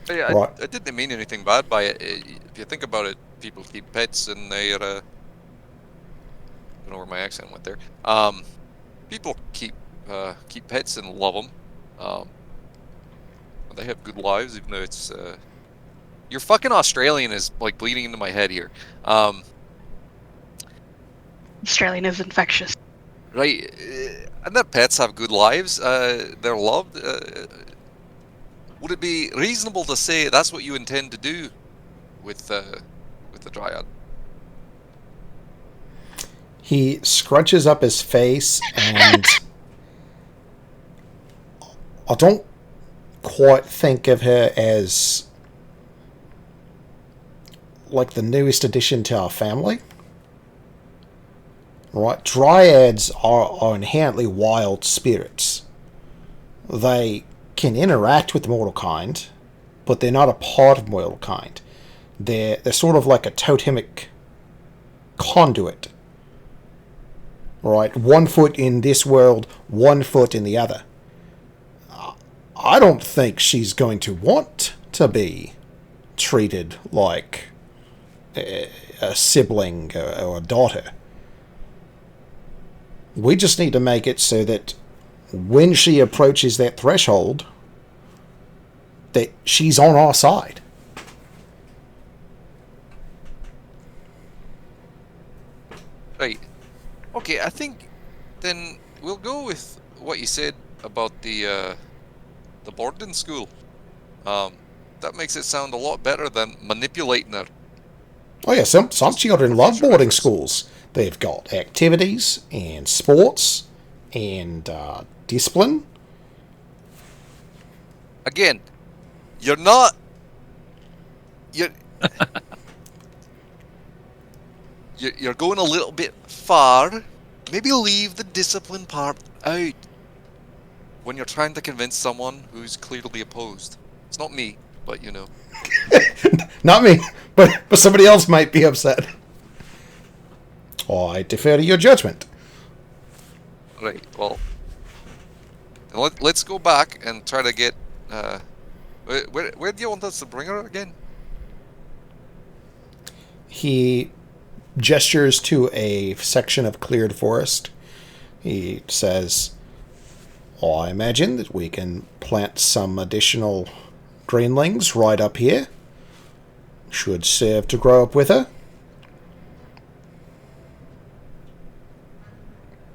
Yeah, right. I didn't mean anything bad by it. If you think about it, people keep pets and they don't know where my accent went there. People keep pets and love them. They have good lives, even though it's your fucking Australian is like bleeding into my head here. Australian is infectious. Right, and their pets have good lives. They're loved. Would it be reasonable to say that's what you intend to do with the dryad? He scrunches up his face, and I don't quite think of her as like the newest addition to our family. Right? Dryads are inherently wild spirits. They can interact with mortal kind, but they're not a part of mortal kind. They're sort of like a totemic conduit. Right? 1 foot in this world, 1 foot in the other. I don't think she's going to want to be treated like a sibling or a daughter. We just need to make it so that when she approaches that threshold, that she's on our side. Right. Okay, I think then we'll go with what you said about the boarding school. That makes it sound a lot better than manipulating her. Oh yeah, some Just children for love future boarding reference. schools. They've got activities and sports and discipline. Again, you're not. You're. You're going a little bit far. Maybe leave the discipline part out when you're trying to convince someone who's clearly opposed. It's not me, but you know. Not me, but somebody else might be upset. I defer to your judgment. Right. Well, let's go back and try to get. Where do you want us to bring her again? He gestures to a section of cleared forest. He says, I imagine that we can plant some additional greenlings right up here. Should serve to grow up with her.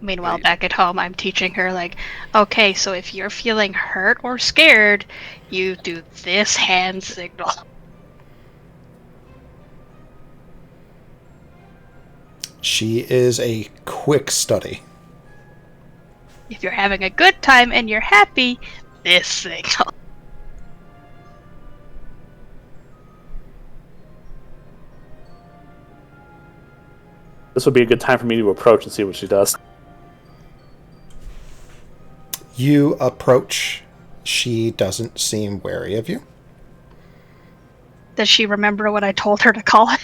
Meanwhile, Right. back at home, I'm teaching her, like, okay, so if you're feeling hurt or scared, you do this hand signal. She is a quick study. If you're having a good time and you're happy, this signal. This would be a good time for me to approach and see what she does. You approach. She doesn't seem wary of you. Does she remember what I told her to call it?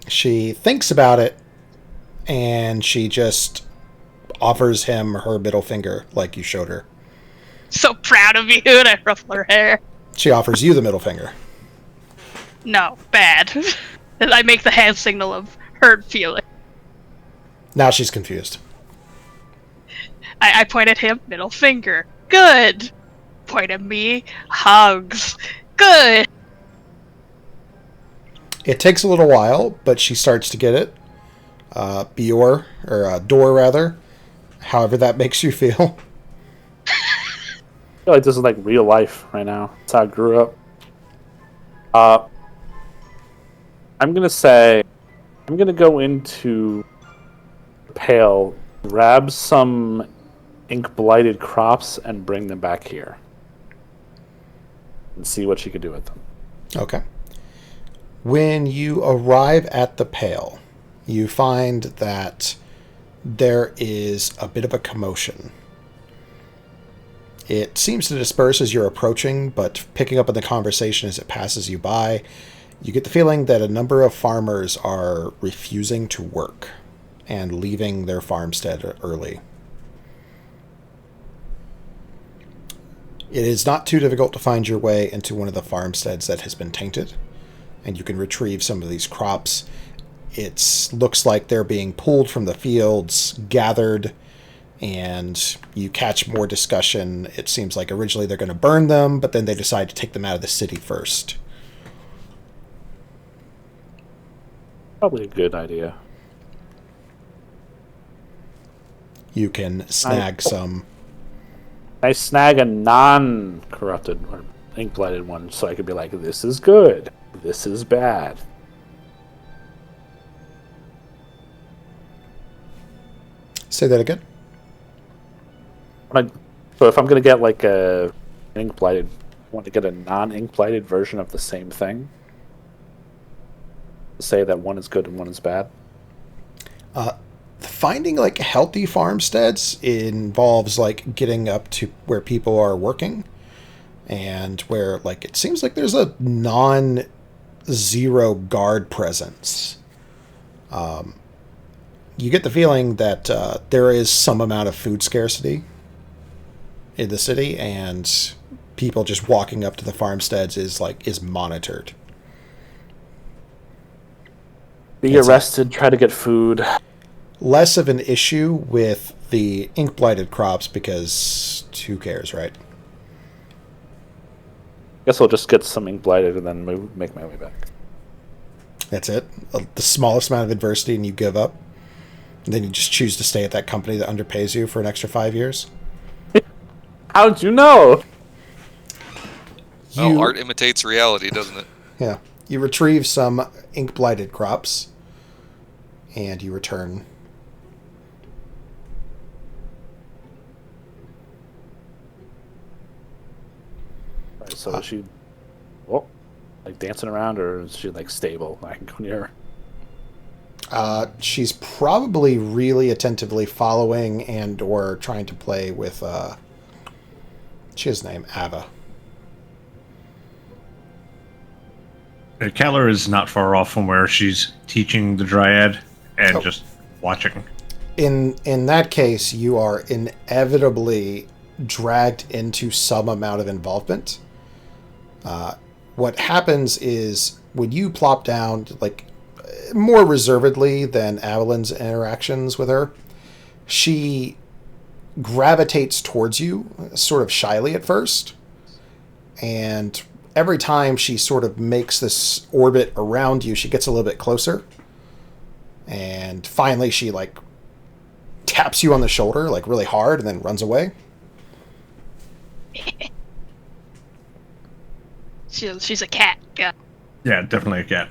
She thinks about it, and she just offers him her middle finger like you showed her. So proud of you, and I ruffle her hair. She offers you the middle finger. No, bad. And I make the hand signal of hurt feeling. Now she's confused. I point at him, middle finger. Good. Point at me, hugs. Good. It takes a little while, but she starts to get it. Bior, or Door rather, however that makes you feel. I feel like this is like real life right now. That's how I grew up. I'm gonna go into the pail, grab some ink blighted crops, and bring them back here, and see what she could do with them. Okay. When you arrive at the pail, you find that there is a bit of a commotion. It seems to disperse as you're approaching, but picking up on the conversation as it passes you by, you get the feeling that a number of farmers are refusing to work and leaving their farmstead early. It is not too difficult to find your way into one of the farmsteads that has been tainted, and you can retrieve some of these crops. It looks like they're being pulled from the fields, gathered, and you catch more discussion. It seems like originally they're going to burn them, but then they decide to take them out of the city first. Probably a good idea. You can snag some. I snag a non-corrupted or ink-blighted one so I could be like, this is good, this is bad. Say that again. So if I'm going to get like a ink-blighted, I want to get a non-ink-blighted version of the same thing. Say that one is good and one is bad. Finding like healthy farmsteads involves like getting up to where people are working, and where like it seems like there's a non-zero guard presence. You get the feeling that there is some amount of food scarcity in the city, and people just walking up to the farmsteads is monitored. Be arrested, try to get food. Less of an issue with the ink blighted crops because who cares, right? Guess I'll just get some ink blighted and then make my way back. That's it. The smallest amount of adversity and you give up. And then you just choose to stay at that company that underpays you for an extra 5 years. How'd you know? Oh, art imitates reality, doesn't it? Yeah. You retrieve some ink blighted crops and you return. Right, so is she like dancing around, or is she like stable? I can go near her. She's probably really attentively following and or trying to play with she has a name, Ava. Keller is not far off from where she's teaching the Dryad and just watching. In that case, you are inevitably dragged into some amount of involvement. What happens is when you plop down, like more reservedly than Avalyn's interactions with her, she gravitates towards you sort of shyly at first, and every time she sort of makes this orbit around you, she gets a little bit closer, and finally she like taps you on the shoulder like really hard and then runs away. She's a cat. Yeah. Yeah, definitely a cat.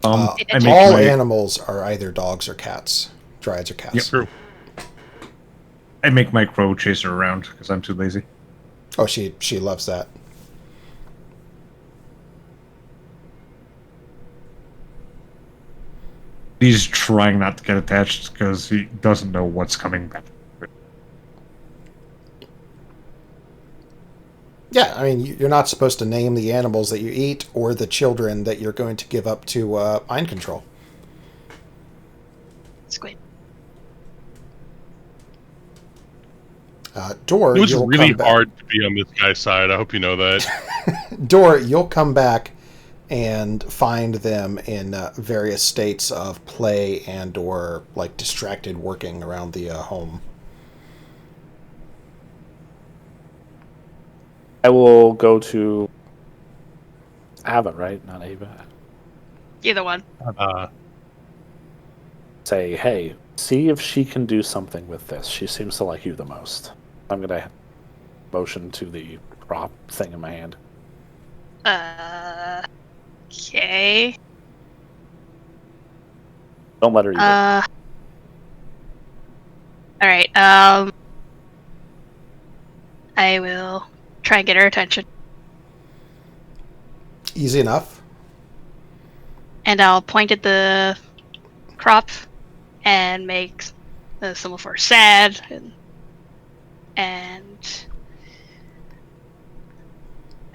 All my, animals are either dogs or cats. Dryads or cats. Yep. True. I make my crow chase her around because I'm too lazy. Oh, she loves that. He's trying not to get attached because he doesn't know what's coming back. Yeah, I mean, you're not supposed to name the animals that you eat or the children that you're going to give up to mind control. Squid. Dor, It was you'll really come back. hard to be on this guy's side. I hope you know that. Dor, you'll come back and find them in various states of play and or like distracted working around the home. I will go to Ava, right? Not Ava. Either one. Say, hey, see if she can do something with this. She seems to like you the most. I'm gonna motion to the prop thing in my hand. Okay. Don't let her eat it. Alright, I will try and get her attention. Easy enough. And I'll point at the crop and make the symbol for sad and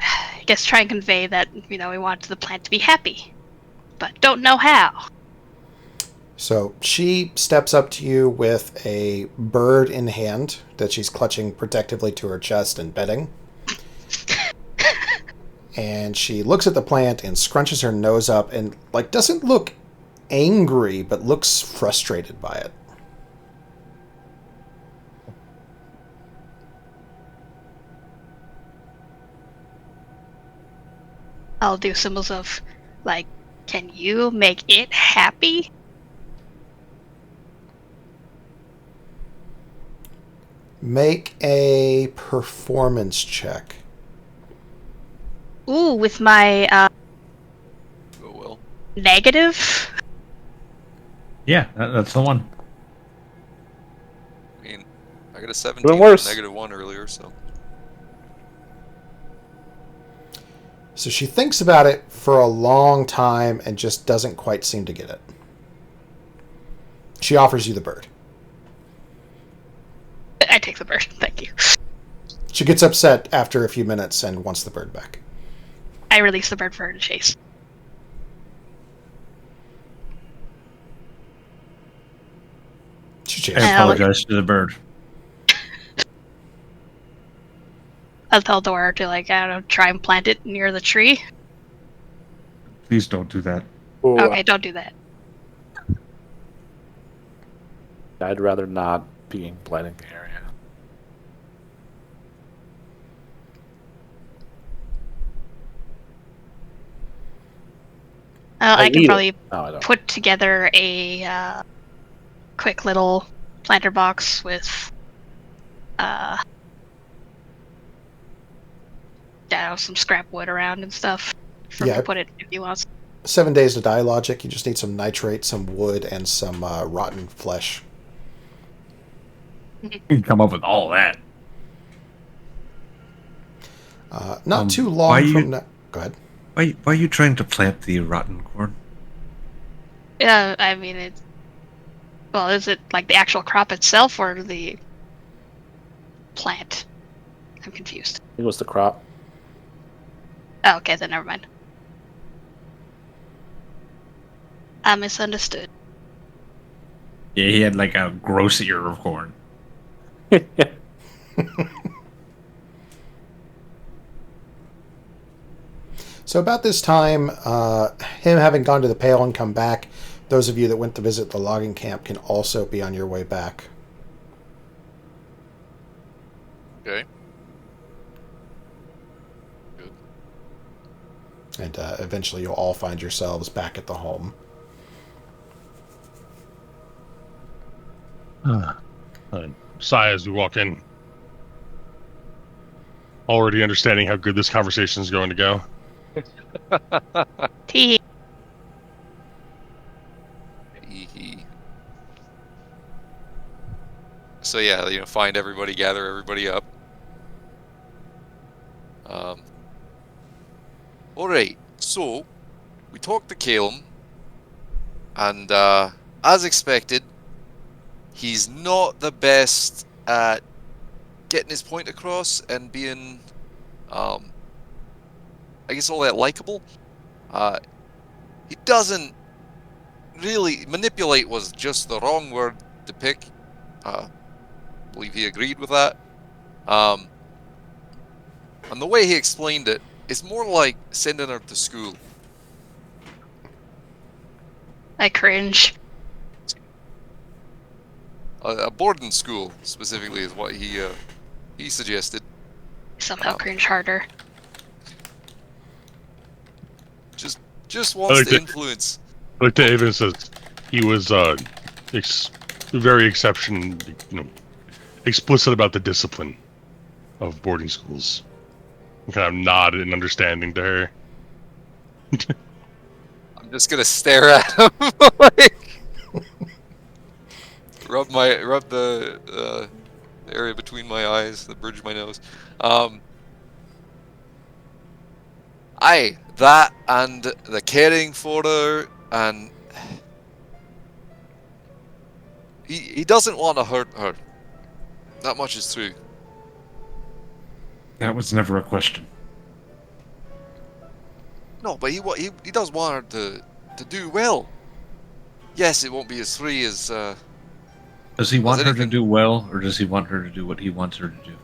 I guess try and convey that, we want the plant to be happy, but don't know how. So she steps up to you with a bird in hand that she's clutching protectively to her chest and bedding. And she looks at the plant and scrunches her nose up and like doesn't look angry, but looks frustrated by it. I'll do symbols of, like, can you make it happy? Make a performance check. Ooh, with my Oh well. negative. Yeah, that's the one. I mean, I got a 17 Doing and a worse. -1 earlier, so. So she thinks about it for a long time and just doesn't quite seem to get it. She offers you the bird. I take the bird. Thank you. She gets upset after a few minutes and wants the bird back. I release the bird for her to chase. She I chases. apologize to the bird. I'll tell Dora to, like, I don't know, try and plant it near the tree. Please don't do that. Ooh, Okay, don't do that. I'd rather not be in blighting the area. I can eat probably it. No, I don't. put together a quick little planter box with I don't know, some scrap wood around and stuff for him Yeah. to put it if he wants. 7 days to die logic. You just need some nitrate, some wood, and some rotten flesh. You can come up with all that. Not too why long you- from now. Go ahead. Why are you trying to plant the rotten corn? Yeah, I mean it's. Well, is it like the actual crop itself or the plant? I'm confused. It was the crop. Oh, okay, then never mind. I misunderstood. Yeah, he had like a gross ear of corn. So about this time, him having gone to the Pale and come back, those of you that went to visit the logging camp can also be on your way back. Okay. Good. And eventually you'll all find yourselves back at the home. Sigh as we walk in. Already understanding how good this conversation is going to go. Tee. Hee. So yeah, find everybody, gather everybody up. All right. So we talked to Calum, and as expected, he's not the best at getting his point across and being, I guess, all that likable. He doesn't really manipulate was just the wrong word to pick. I believe he agreed with that. And the way he explained it, it's more like sending her to school. I cringe. A boarding school, specifically, is what he suggested. Somehow cringe harder. Just wants like to that. influence. Like David says, he was very explicit about the discipline of boarding schools. And kind of nodded in understanding to her. I'm just gonna stare at him, like, rub the area between my eyes, the bridge of my nose. That and the caring for her, and he doesn't want to hurt her. That much is true. That was never a question. No, but he does want her to do well. yes, it won't be as free as Does he want her to anything. do well, or does he want her to do what he wants her to do?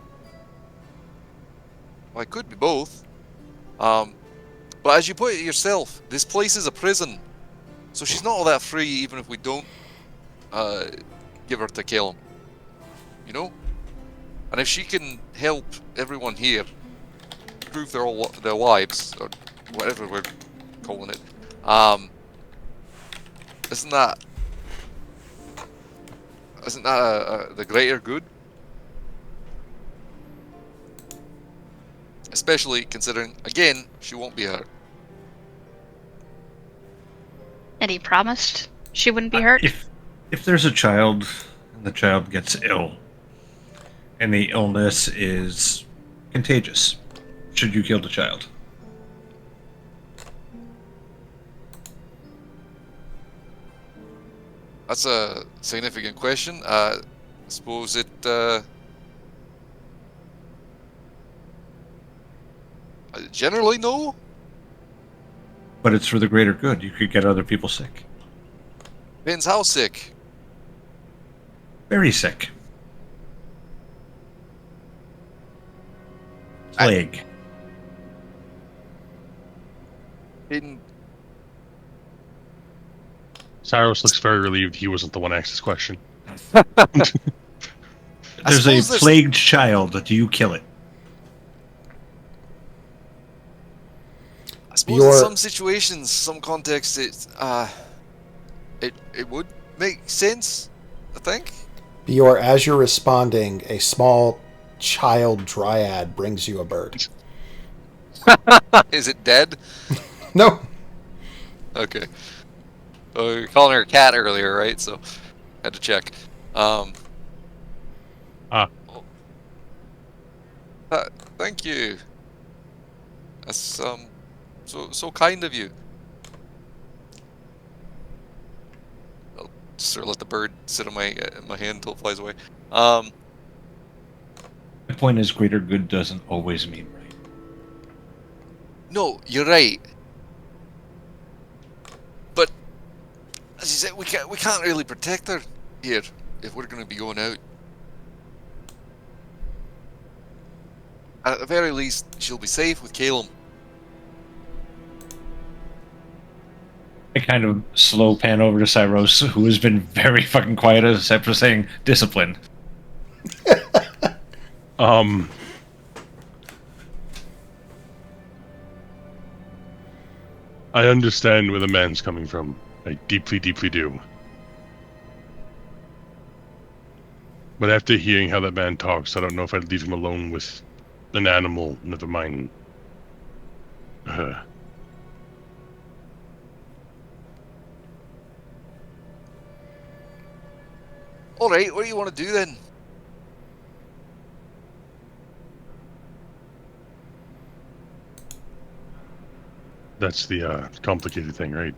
Well, it could be both. But as you put it yourself, this place is a prison, so she's not all that free, even if we don't give her to Calum. You know, and if she can help everyone here prove their lives, or whatever we're calling it, isn't that the greater good? Especially considering, again, she won't be hurt. And he promised she wouldn't be hurt. If there's a child and the child gets ill, and the illness is contagious, should you kill the child? That's a significant question. I suppose it. Generally, no. But it's for the greater good. You could get other people sick. Depends how sick. Very sick. Plague. In Cyrus looks very relieved he wasn't the one asked this question. There's a suppose there's- plagued child. Do you kill it? I suppose Your- in some situations, some contexts, it would make sense. I think. Bior, as you're responding, a small child dryad brings you a bird. Is it dead? No. Okay. Oh, you're calling her a cat earlier, right? So had to check. Thank you. That's so kind of you. I'll just sort of let the bird sit on my hand until it flies away. My point is, greater good doesn't always mean right. No, you're right. But as you said, we can't really protect her here if we're going to be going out. At the very least, she'll be safe with Calum. I kind of slow pan over to Cyrus, who has been very fucking quiet except for saying discipline. I understand where the man's coming from. I deeply, deeply do. But after hearing how that man talks, I don't know if I'd leave him alone with an animal, never mind her. Alright, what do you want to do then? That's the complicated thing, right?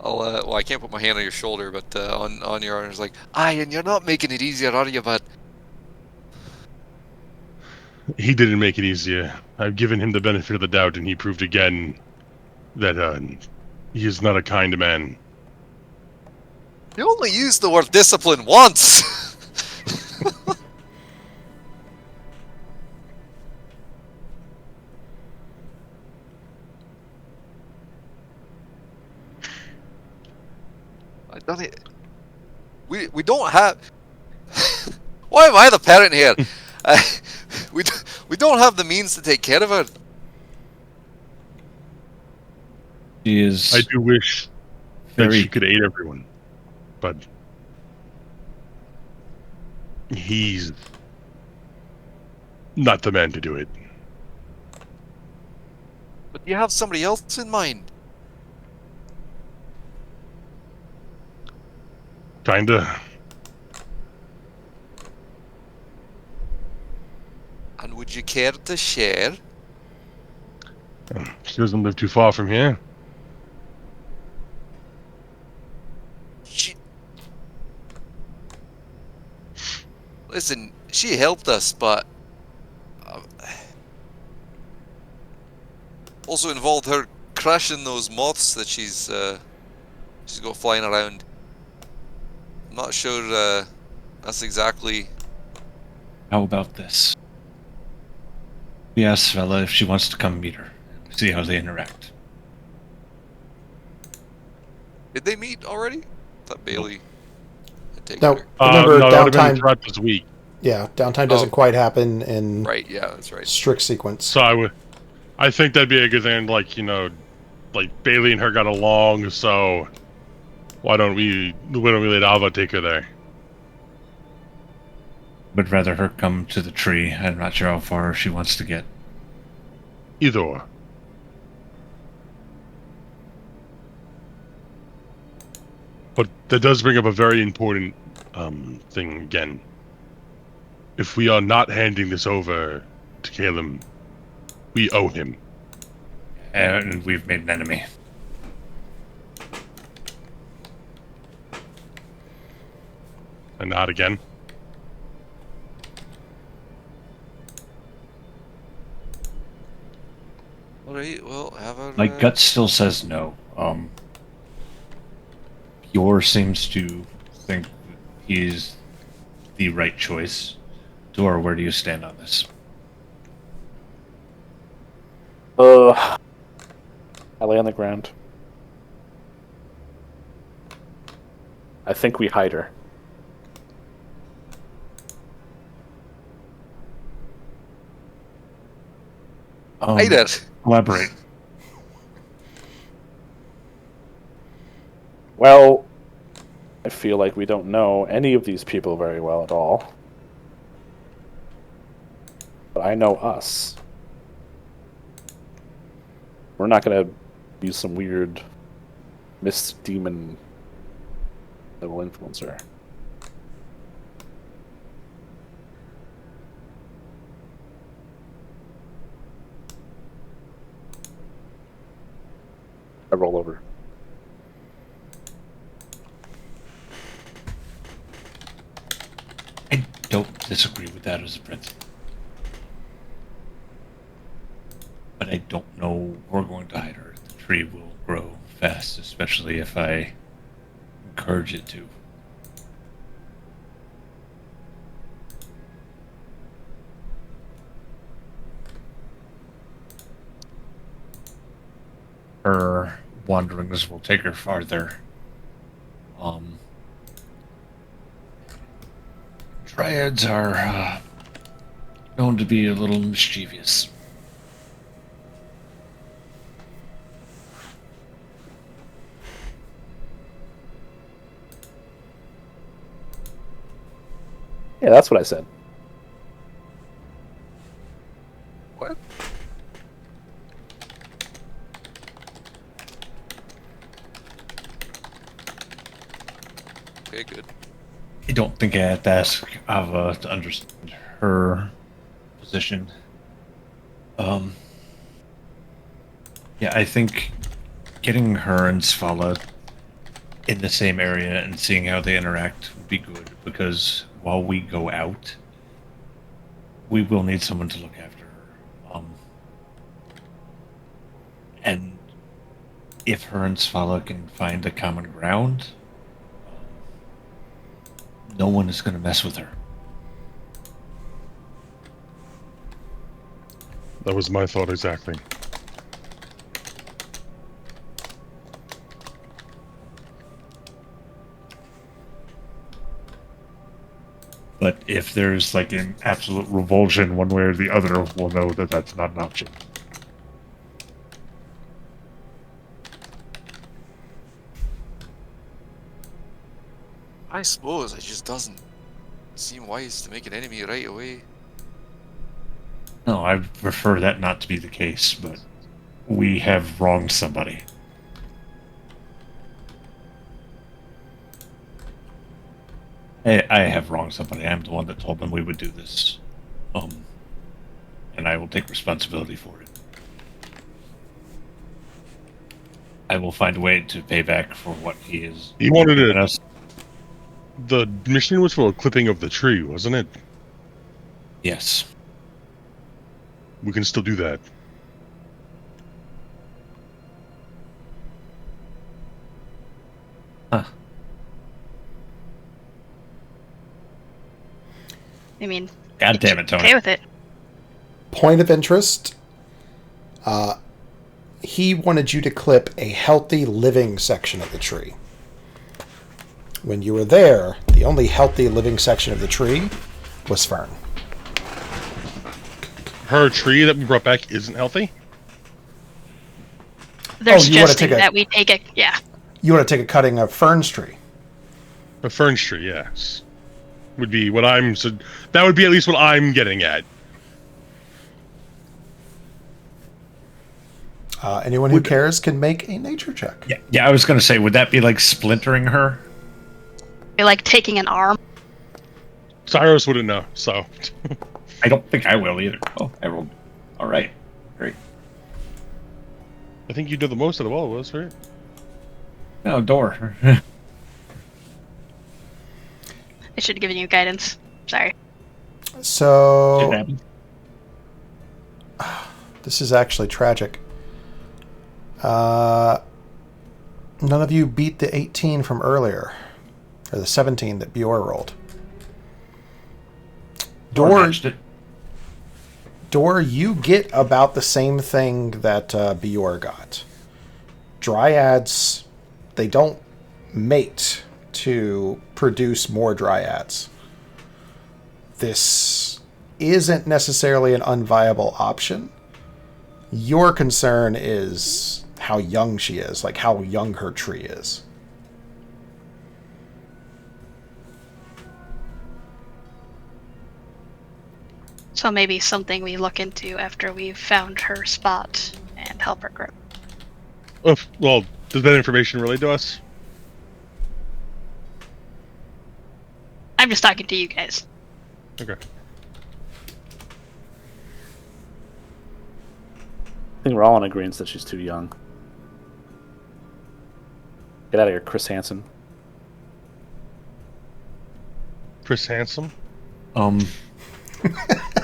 Well, I can't put my hand on your shoulder, but on your arm, it's like, aye, and you're not making it easier, are you, bud? He didn't make it easier. I've given him the benefit of the doubt, and he proved again that he is not a kind man. You only used the word discipline once! I done it. We don't have. Why am I the parent here? We don't have the means to take care of her. She is I do wish that very she could aid everyone, but he's not the man to do it. But you have somebody else in mind. Kinda. And would you care to share? She doesn't live too far from here. Listen, she helped us, but also involved her crushing those moths that she's got flying around. I'm not sure that's exactly. How about this? We ask Svella if she wants to come meet her and see how they interact. Did they meet already? I thought Bailey had taken No, her. remember No, that would have been downtime. throughout this week. Yeah, downtime doesn't quite happen in Right, yeah, that's right. strict sequence. So I think that'd be a good thing. Like like Bailey and her got along. So why don't we let Alva take her there? Would rather her come to the tree. I'm not sure how far she wants to get. Either or. But that does bring up a very important thing again. If we are not handing this over to Caleb, we owe him. And we've made an enemy. And not again. Alright, well, have a. My gut still says no. Yor seems to think that he's the right choice. Dora, where do you stand on this? I lay on the ground. I think we hide her. Hide it! Elaborate. Well, I feel like we don't know any of these people very well at all. But I know us. We're not going to use some weird mist demon that will influence her. I roll over. I don't disagree with that as a principle. But I don't know we're going to hide her. The tree will grow fast, especially if I encourage it to. Her wanderings will take her farther. Dryads are known to be a little mischievous. Yeah, that's what I said. What? Okay, good. I don't think I have to ask Ava to understand her position. Yeah, I think getting her and Svala in the same area and seeing how they interact would be good, because while we go out, we will need someone to look after her. And if her and Svala can find a common ground, no one is going to mess with her. That was my thought exactly. But if there's like an absolute revulsion one way or the other, we'll know that that's not an option. I suppose it just doesn't seem wise to make an enemy right away. No, I prefer that not to be the case, but we have wronged somebody. I have wronged somebody. I'm the one that told them we would do this. And I will take responsibility for it. I will find a way to pay back for what he is. He wanted given it. us. The mission was for a clipping of the tree, wasn't it? Yes. We can still do that. Huh. I mean, God damn it, Tony. okay with it. Point of interest. He wanted you to clip a healthy living section of the tree. When you were there, the only healthy living section of the tree was Fern. Her tree that we brought back isn't healthy? They're you wanna suggesting take a- that we take it. Yeah. You want to take a cutting of Fern's tree. A fern tree, yes. Would be what I'm... So that would be at least what I'm getting at. Anyone who cares can make a nature check. Yeah, I was going to say, would that be like splintering her? Be like taking an arm. Cyrus wouldn't know, so... I don't think I will either. Oh, I rolled. All right. Great. I think you did the most out of all of us, right? No, door. I should have given you guidance. Sorry. So, Shit happened. this is actually tragic. None of you beat the 18 from earlier, or the 17 that Bjor rolled. Matched it. Door, you get about the same thing that Bjor got. Dryads, they don't mate to produce more dryads. This isn't necessarily an unviable option. Your concern is how young she is, like how young her tree is. So maybe something we look into after we've found her spot and help her grow. Well, does that information relate to us? I'm just talking to you guys. Okay. I think we're all in agreement that she's too young. Get out of here, Chris Hansen. Chris Handsome?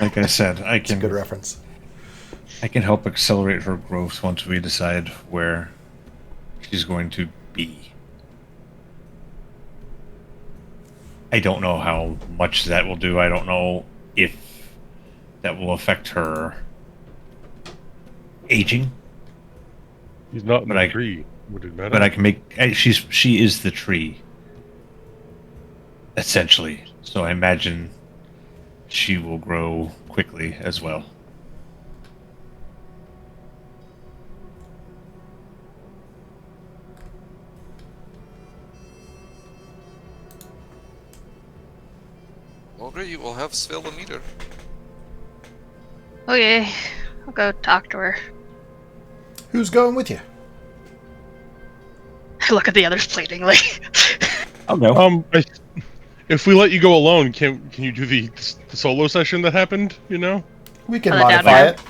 Like I said, I It's a can good reference. I can help accelerate her growth once we decide where she's going to be. I don't know how much that will do. I don't know if that will affect her aging. He's not in But the I- tree. Would it matter? But I can make. She is the tree, essentially. So I imagine she will grow quickly as well. Okay, we'll have Svilla meet her. Okay, I'll go talk to her. Who's going with you? I look at the others pleadingly. I'll go. If we let you go alone, can you do the solo session that happened? You know? We can Oh, the modify downtown? it.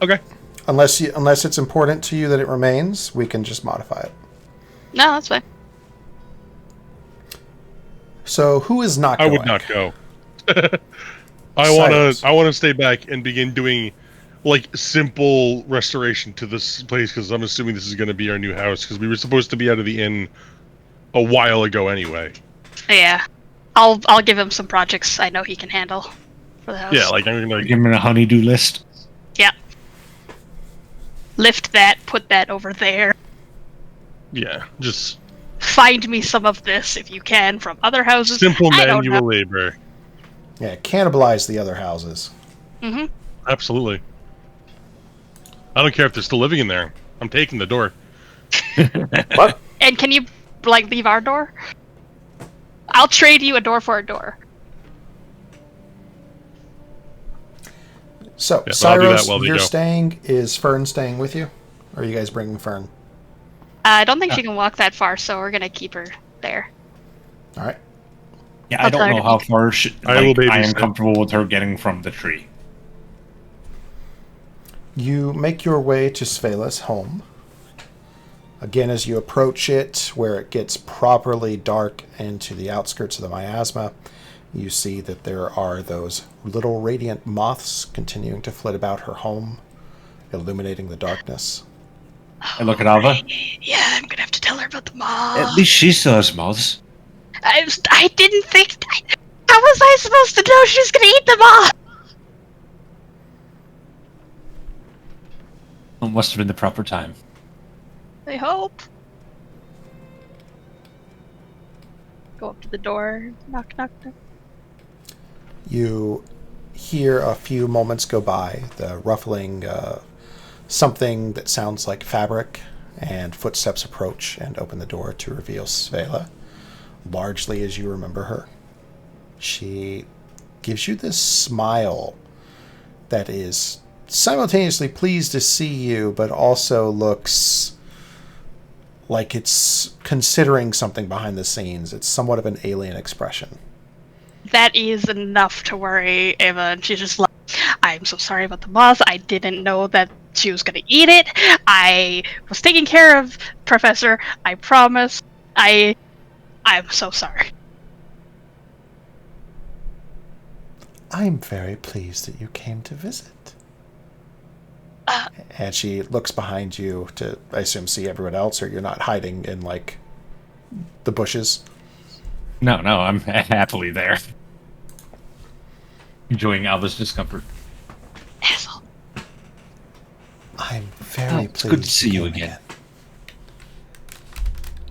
Okay. Unless it's important to you that it remains, we can just modify it. No, that's fine. So who is not I going? would not go. I Silence. want to stay back and begin doing like simple restoration to this place because I'm assuming this is going to be our new house because we were supposed to be out of the inn a while ago anyway. Yeah, I'll give him some projects I know he can handle for the house. Yeah, like I'm gonna Give him a honeydew list. Yeah. Lift that, put that over there. just Find me some of this if you can from other houses. simple I don't manual know. labor. Yeah, cannibalize the other houses. Mm-hmm. Absolutely. I don't care if they're still living in there. I'm taking the door. What? And can you like leave our door? I'll trade you a door for a door. So, Yeah, so I'll do that Cyrus, while they you're go. staying. Is Fern staying with you? Or are you guys bringing Fern? I don't think she can walk that far, so we're gonna keep her there. All right. Yeah, I'll I tell don't her know to how be- far I will I am babysit. comfortable with her getting from the tree. You make your way to Svela's home. Again, as you approach it, where it gets properly dark into the outskirts of the miasma, you see that there are those little radiant moths continuing to flit about her home, illuminating the darkness. I look at Alva. Yeah, I'm gonna have to tell her about the moth. At least she still has mouths. I didn't think. How was I supposed to know she's gonna eat the moth? It must have been the proper time. I hope. Go up to the door. Knock, knock, knock. You hear a few moments go by, the ruffling, something that sounds like fabric, and footsteps approach and open the door to reveal Svela, largely as you remember her. She gives you this smile that is simultaneously pleased to see you, but also looks like it's considering something behind the scenes. It's somewhat of an alien expression. That is enough to worry Ava. And she's just like, I'm so sorry about the moth. I didn't know that she was gonna eat it. I was taking care of Professor. I promise. I'm so sorry. I'm very pleased that you came to visit. And she looks behind you to, I assume, see everyone else, or you're not hiding in, like, the bushes. No, I'm happily there. Enjoying Alva's discomfort. Asshole. I'm very It's pleased good to see you came again.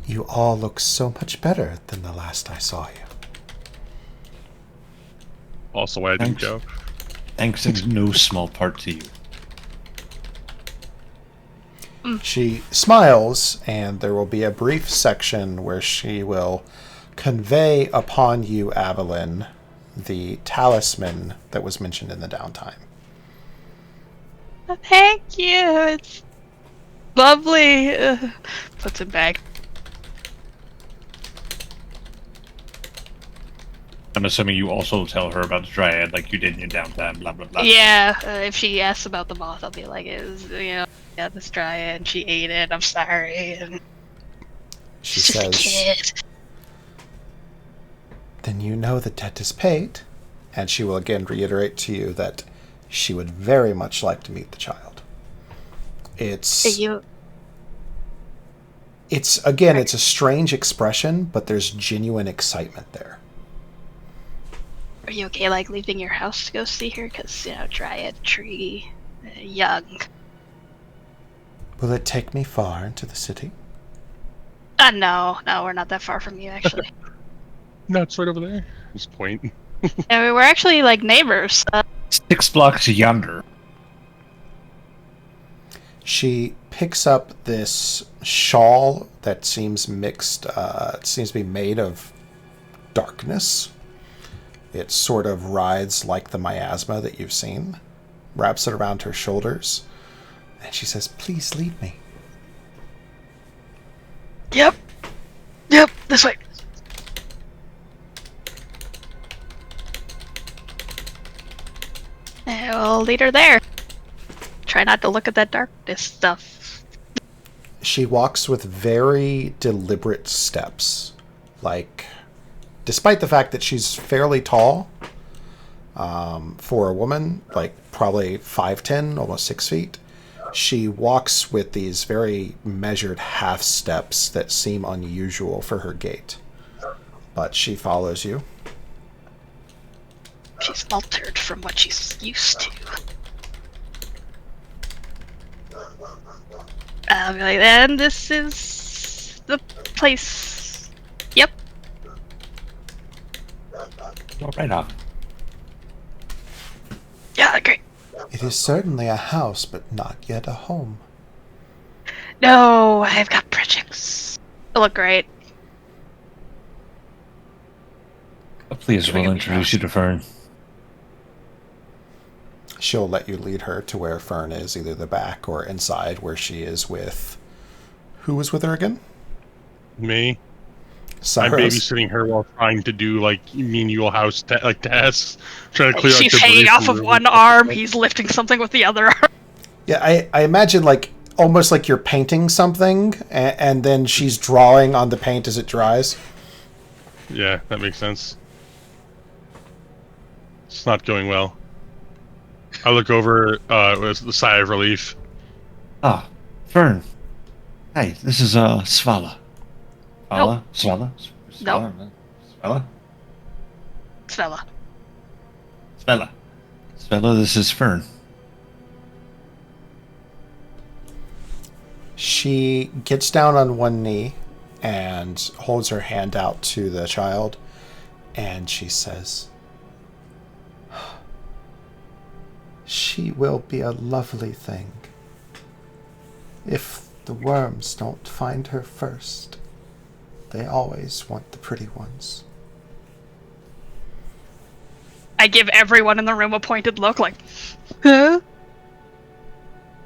You all look so much better than the last I saw you. Also, why I didn't Thanks. go. Thanks in no small part to you. She smiles, and there will be a brief section where she will convey upon you, Avalyn, the talisman that was mentioned in the downtime. Thank you. It's lovely. Puts it back. I'm assuming you also tell her about the Dryad like you did in your downtime, blah, blah, blah. Yeah, if she asks about the moth, I'll be like, yeah, this dryad, and she ate it. I'm sorry. And She she's just a says, kid. then you know the debt is paid. And she will again reiterate to you that she would very much like to meet the child. It's a strange expression, but there's genuine excitement there. Are you okay, like, leaving your house to go see her? Because, dryad tree, young. Will it take me far into the city? No, we're not that far from you, actually. No, it's right over there. Just point. And we're actually, like, neighbors. 6 blocks yonder. She picks up this shawl that seems mixed, it seems to be made of darkness. It sort of rides like the miasma that you've seen, wraps it around her shoulders, and she says, please lead me. Yep, this way. And we'll lead her there. Try not to look at that darkness stuff. She walks with very deliberate steps, like, despite the fact that she's fairly tall, for a woman, like probably 5'10", almost 6 feet, she walks with these very measured half steps that seem unusual for her gait. But she follows you. She's altered from what she's used to. I'll be like, and this is the place. Yep. Oh, right on. Yeah, great. It is certainly a house, but not yet a home. No, I've got projects. They look great. Please, we'll introduce you to Fern. She'll let you lead her to where Fern is, either the back or inside, where she is with... Who was with her again? Me. Cyrus. I'm babysitting her while trying to do like menial house tasks. Trying to clear out She's debris hanging from off of rooms one and stuff arm. like that. He's lifting something with the other arm. Yeah, I imagine like almost like you're painting something, and then she's drawing on the paint as it dries. Yeah, that makes sense. It's not going well. I look over with a sigh of relief. Ah, Fern. Hi, this is Svala. Svala? Svala? Nope. Svala? Svala? Svella. Svella. Svella, this is Fern. She gets down on one knee and holds her hand out to the child, and she says, "She will be a lovely thing. If the worms don't find her first, they always want the pretty ones." I give everyone in the room a pointed look like, huh?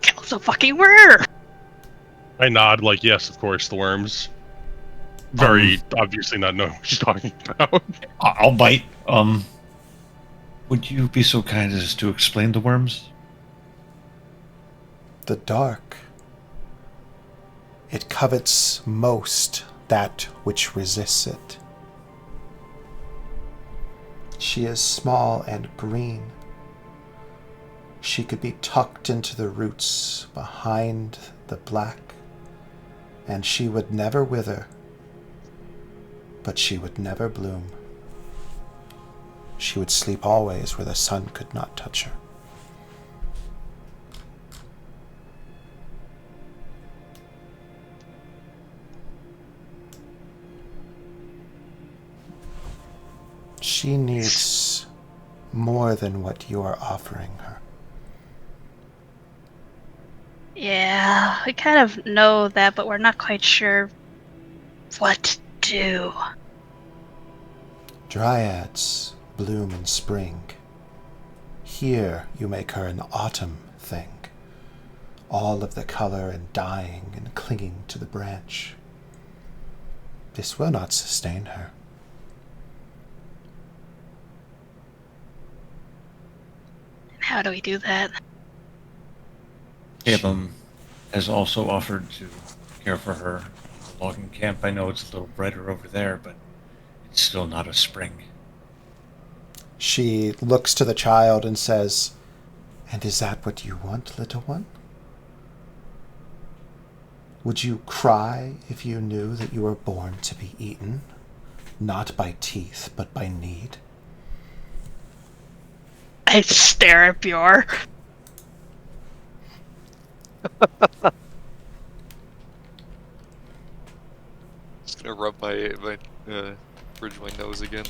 Kill the fucking worm! I nod like, yes, of course, the worms. Very obviously not knowing what she's talking about. I'll bite. Would you be so kind as to explain the worms? The dark. It covets most that which resists it. She is small and green. She could be tucked into the roots behind the black, and she would never wither, but she would never bloom. She would sleep always where the sun could not touch her. She needs more than what you are offering her. Yeah, we kind of know that, but we're not quite sure what to do. Dryads bloom in spring. Here you make her an autumn thing, all of the color and dying and clinging to the branch. This will not sustain her. How do we do that? Caleb has also offered to care for her in the logging camp. I know it's a little brighter over there, but it's still not a spring. She looks to the child and says, "And is that what you want, little one? Would you cry if you knew that you were born to be eaten, not by teeth, but by need?" I stare at Bjor. Just gonna rub my bridge my nose again.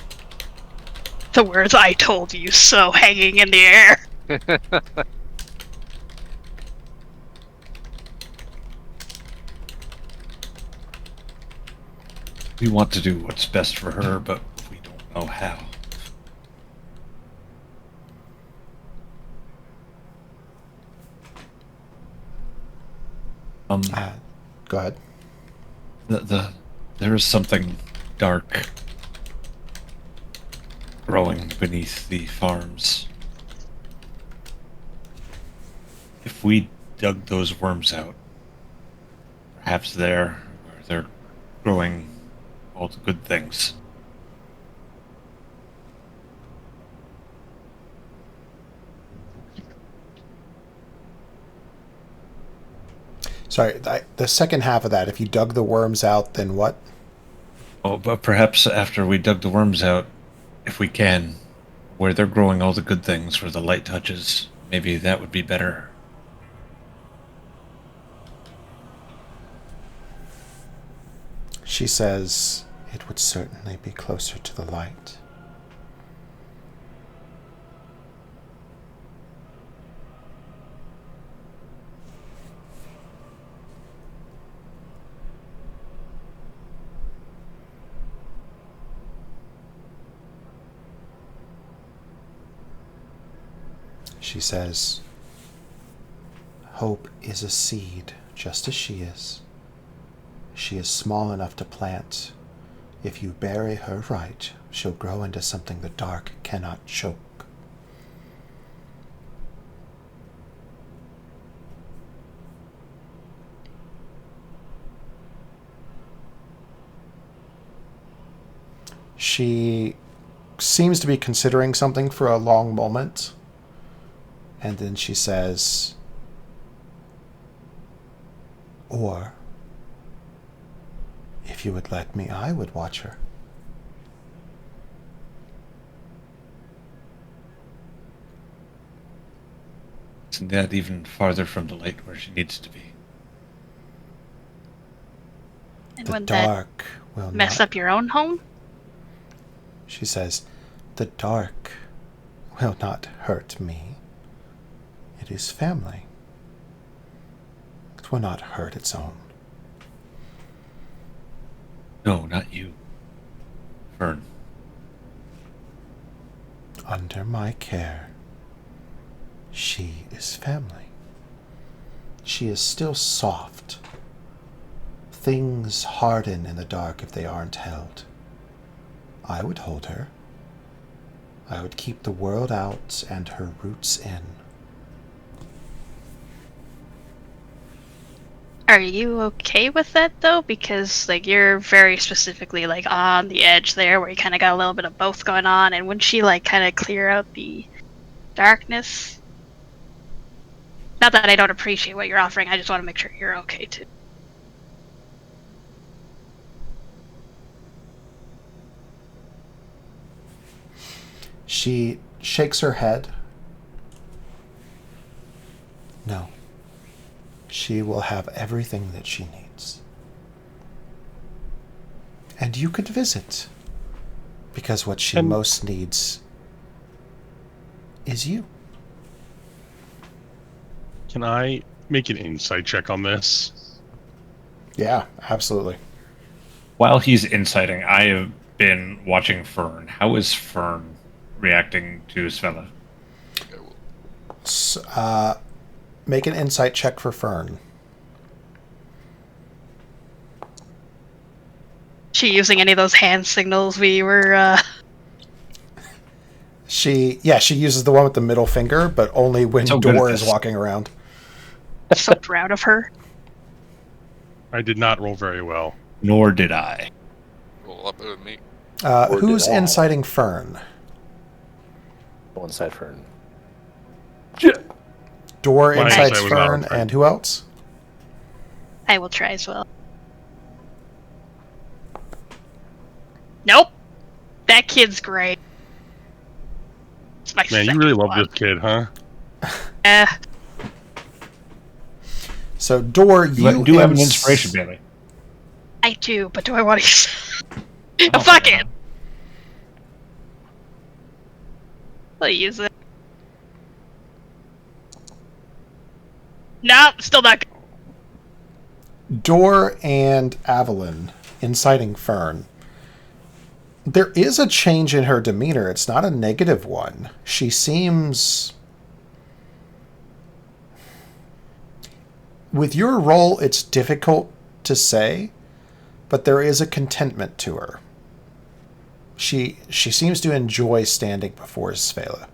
The words "I told you so" hanging in the air. We want to do what's best for her, but we don't know how. Go ahead. There is something dark growing beneath the farms. If we dug those worms out, perhaps there, where they're growing all the good things. Sorry, the second half of that, if you dug the worms out, then what? Oh, but perhaps after we dug the worms out, if we can, where they're growing all the good things, where the light touches, maybe that would be better. She says, "It would certainly be closer to the light." She says, "Hope is a seed, just as she is. She is small enough to plant. If you bury her right, she'll grow into something the dark cannot choke." She seems to be considering something for a long moment. And then she says, "Or If you would let me, I would watch her. Isn't that even farther from the light where she needs to be? And The would that dark will mess not... up your own home? She says, the dark will not hurt me. It is family. It will not hurt its own. No, not you. Fern. Under my care, she is family. She is still soft. Things harden in the dark if they aren't held. I would hold her. I would keep the world out and her roots in. Are you okay with that though? Because like you're very specifically like on the edge there, where you kind of got a little bit of both going on. And wouldn't she like kind of clear out the darkness? Not that I don't appreciate what you're offering. I just want to make sure you're okay too. She shakes her head. No. She will have everything that she needs. And you could visit. Because what she most needs is you. Can I make an insight check on this? Yeah, absolutely. While he's inciting, I have been watching Fern. How is Fern reacting to Svella? Okay, well, Make an insight check for Fern. She using any of those hand signals we were She uses the one with the middle finger, but only when So good at Dor is this. walking around. so proud of her. I did not roll very well. Nor did I. roll up with me. Or Who's did I? inciting Fern? One side Fern. Dor My incites insight was Fern, not on and who else? I will try as well. Nope. That kid's great. It's my Man, you second really love one. this kid, huh? So Dor, You do have an inspiration, Bailey. I do, but do I want to Oh, fuck man. it. I'll use it. No, still not good. Dor and Avalon inciting Fern. There is a change in her demeanor. It's not a negative one. She seems... With your role, it's difficult to say, but there is a contentment to her. She seems to enjoy standing before Svela.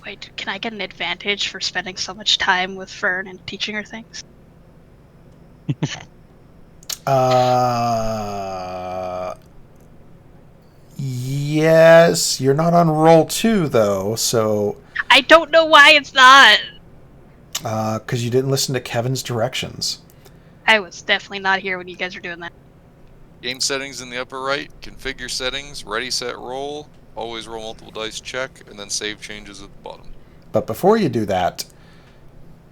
Wait, can I get an advantage for spending so much time with Fern and teaching her things? Yes, you're not on roll 2 though, so I don't know why it's not. because you didn't listen to Kevin's directions. I was definitely not here when you guys were doing that. Game settings in the upper right. Configure settings. Ready, set, roll. Always roll multiple dice, check, and then save changes at the bottom. But before you do that,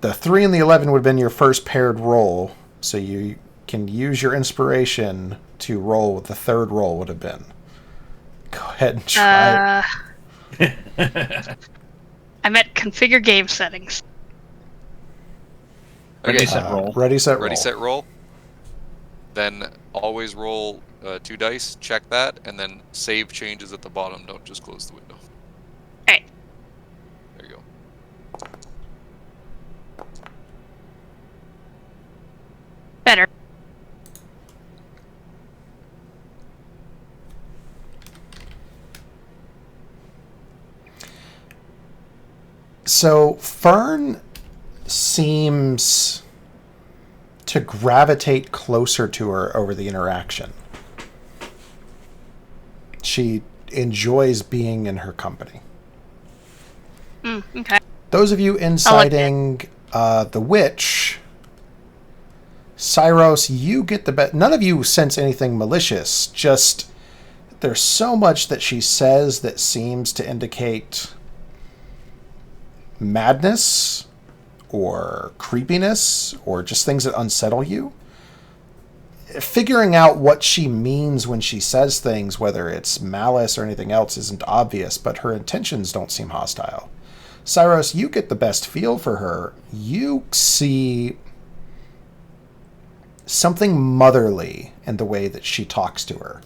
the 3 and the 11 would have been your first paired roll, so you can use your inspiration to roll what the third roll would have been. Go ahead and try it. I meant configure game settings. Ready, Okay, set, roll. Ready, set, roll. ready, set, roll. Then always roll 2 dice, check that, and then save changes at the bottom. Don't just close the window. Alright. There you go. Better. So Fern seems to gravitate closer to her over the interaction. She enjoys being in her company. Okay. Those of you inciting the witch Cyros, you get the best. None of you sense anything malicious. Just there's so much that she says that seems to indicate madness or creepiness or just things that unsettle you. Figuring out what she means when she says things, whether it's malice or anything else, isn't obvious, but her intentions don't seem hostile. Cyros, you get the best feel for her. You see something motherly in the way that she talks to her.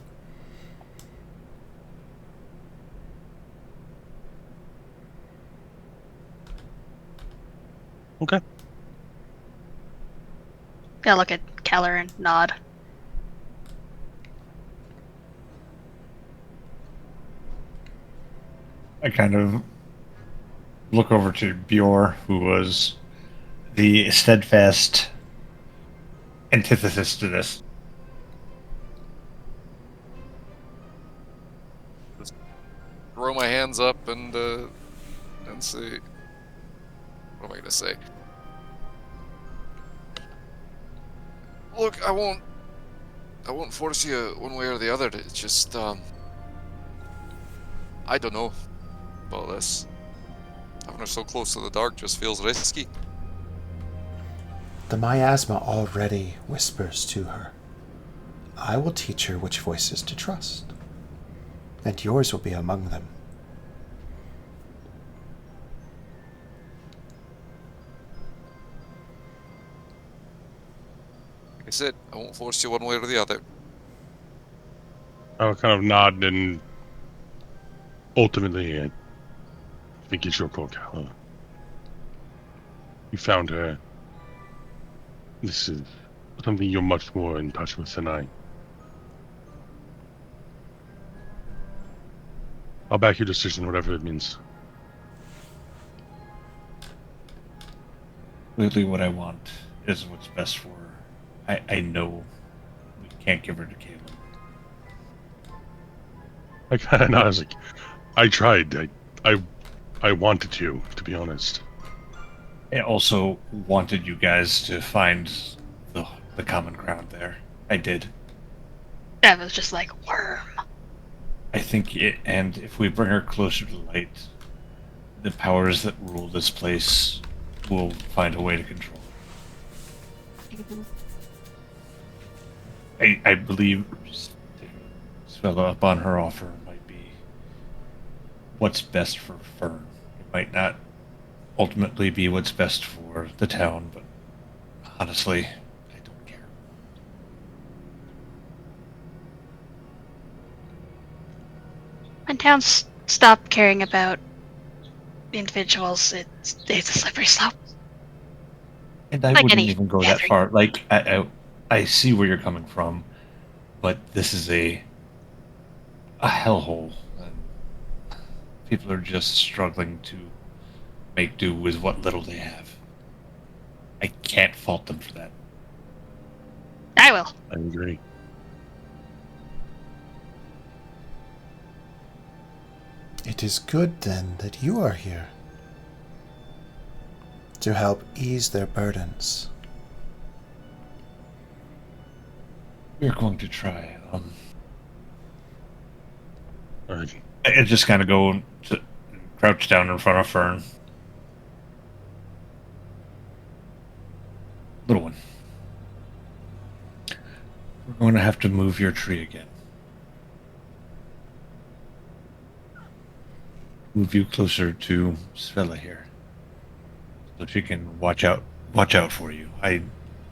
Okay. I look at Keller and nod. I kind of look over to Bjor, who was the steadfast antithesis to this. Just throw my hands up and say, what am I gonna say? Look, I won't force you one way or the other. It's just I don't know about this. Having her so close to the dark just feels risky. The miasma already whispers to her. I will teach her which voices to trust, and yours will be among them. Like I said, I won't force you one way or the other. I'll kind of nod and ultimately, I think it's your call, Cal. You found her. This is something you're much more in touch with than I. I'll back your decision, whatever it means. Clearly, what I want is what's best for her. I know we can't give her to Caleb. I kind of nod. I was like, I tried. I wanted to be honest. I also wanted you guys to find the common ground there. I did. I was just like, worm. I think and if we bring her closer to light, the powers that rule this place will find a way to control it. I believe Svella up on her offer might be what's best for Fern. It might not ultimately be what's best for the town, but honestly, I don't care. When towns stop caring about individuals, it's a slippery slope. And I Like wouldn't any even go that gathering. far. Like I see where you're coming from, but this is a hellhole, and people are just struggling to make do with what little they have. I can't fault them for that. I will. I agree. It is good, then, that you are here to help ease their burdens. We're going to try. Alright. I just kind of go to crouch down in front of Fern. Little one. We're going to have to move your tree again. Move you closer to Svella here, so she can watch out for you. I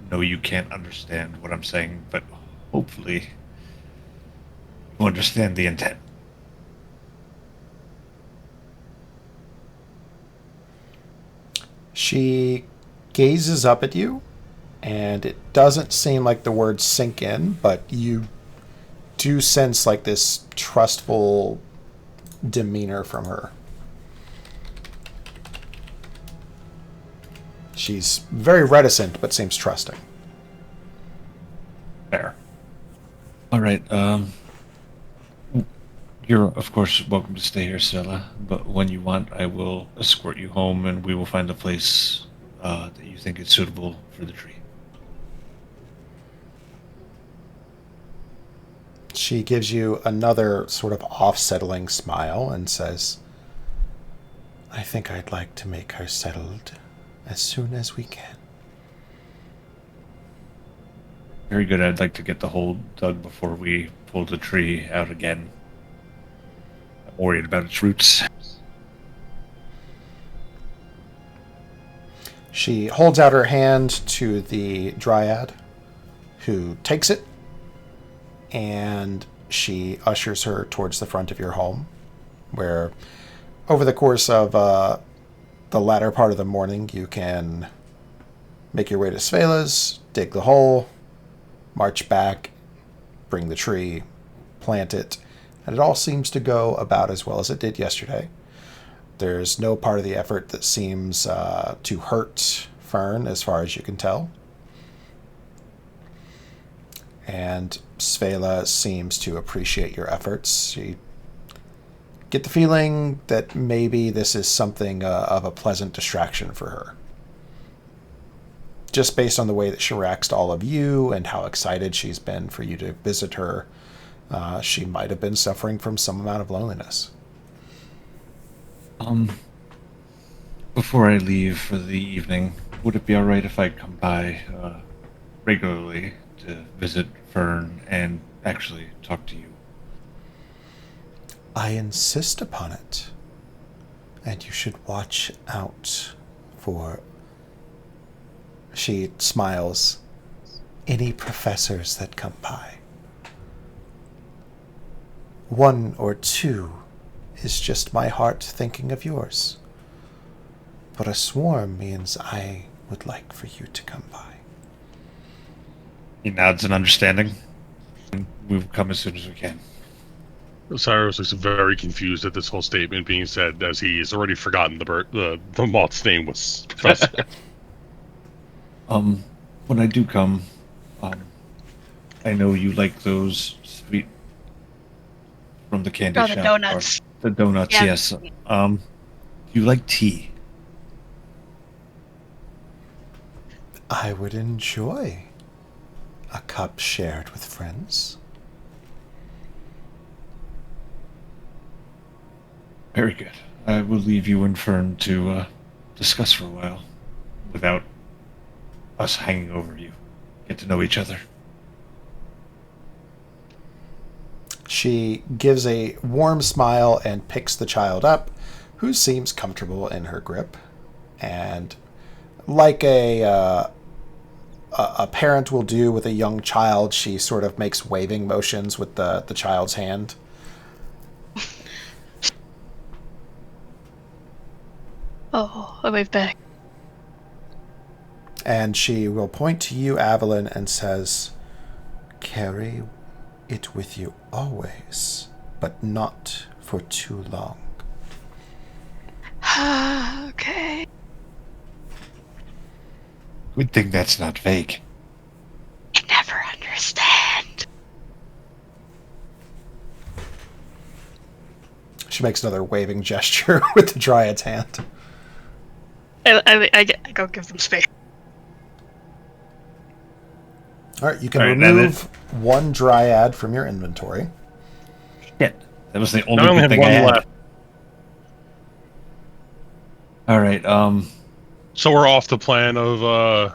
know you can't understand what I'm saying, but hopefully you understand the intent. She gazes up at you, and it doesn't seem like the words sink in, but you do sense like this trustful demeanor from her. She's very reticent, but seems trusting. Fair. All right. You're of course welcome to stay here, Stella. But when you want, I will escort you home, and we will find a place that you think is suitable for the tree. She gives you another sort of off-settling smile and says, I think I'd like to make her settled as soon as we can. Very good. I'd like to get the hole dug before we pull the tree out again. I'm worried about its roots. She holds out her hand to the dryad, who takes it, and she ushers her towards the front of your home, where over the course of the latter part of the morning, you can make your way to Svela's, dig the hole, march back, bring the tree, plant it, and it all seems to go about as well as it did yesterday. There's no part of the effort that seems to hurt Fern, as far as you can tell. And Svela seems to appreciate your efforts. You get the feeling that maybe this is something of a pleasant distraction for her. Just based on the way that she reacts to all of you and how excited she's been for you to visit her, she might have been suffering from some amount of loneliness. Before I leave for the evening, would it be alright if I come by regularly to visit Fern and actually talk to you? I insist upon it. And you should watch out for, she smiles, any professors that come by. One or two is just my heart thinking of yours. But a swarm means I would like for you to come by. He nods in understanding. And we will come as soon as we can. Cyrus looks very confused at this whole statement being said, as he's already forgotten the moth's name was Professor. When I do come, I know you like those sweet from the candy Oh, shop. the donuts. The donuts, Yeah. yes. You like tea? I would enjoy a cup shared with friends. Very good. I will leave you and Fern to discuss for a while without us hanging over you. Get to know each other. She gives a warm smile and picks the child up, who seems comfortable in her grip. And like a parent will do with a young child, she sort of makes waving motions with the child's hand. Oh, I wave back. And she will point to you, Evelyn, and says, carry it with you always, but not for too long. Okay. Good thing that's not vague. You never understand. She makes another waving gesture with the dryad's hand. I go give them space. All right, you can All right, remove one dryad from your inventory. Shit. That was the I only only good have thing I one had. left. All right. So we're off the plan of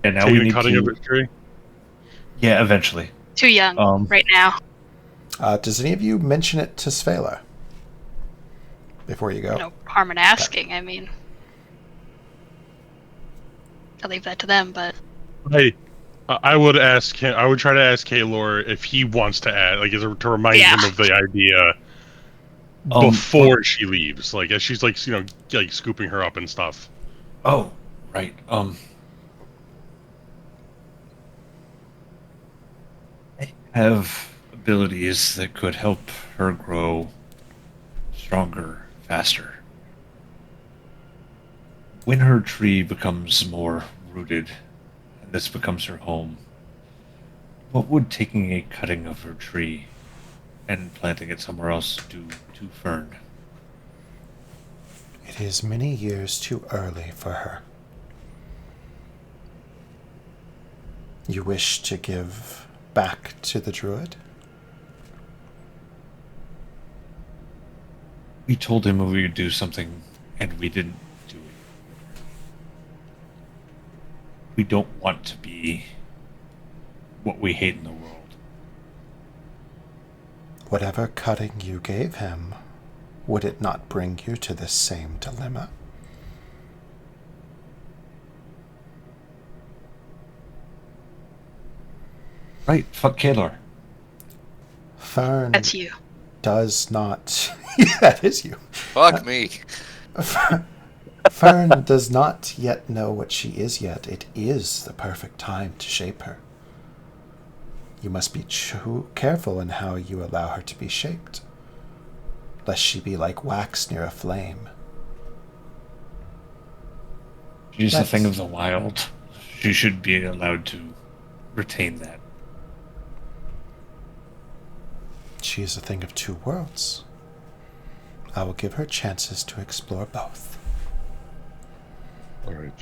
And now taking we the need cutting of to. the tree. Yeah, eventually. Too young right now. Does any of you mention it to Svela before you go? No harm in asking. I mean, I'll leave that to them. But Hey, I would ask him. I would try to ask Kaylor if he wants to add, like, to remind Yeah. him of the idea before she leaves, like as she's like like scooping her up and stuff. Oh, right. I have abilities that could help her grow stronger, faster. When her tree becomes more rooted, and this becomes her home, what would taking a cutting of her tree and planting it somewhere else do to Fern? It is many years too early for her. You wish to give back to the druid? We told him we would do something, and we didn't do it. We don't want to be what we hate in the world. Whatever cutting you gave him, would it not bring you to this same dilemma? Right, fuck Kalar. Fern That's you. does not. That is you. Fuck me. Fern does not yet know what she is yet. It is the perfect time to shape her. You must be careful in how you allow her to be shaped, lest she be like wax near a flame. She's a thing of the wild. She should be allowed to retain that. She is a thing of two worlds. I will give her chances to explore both. All right.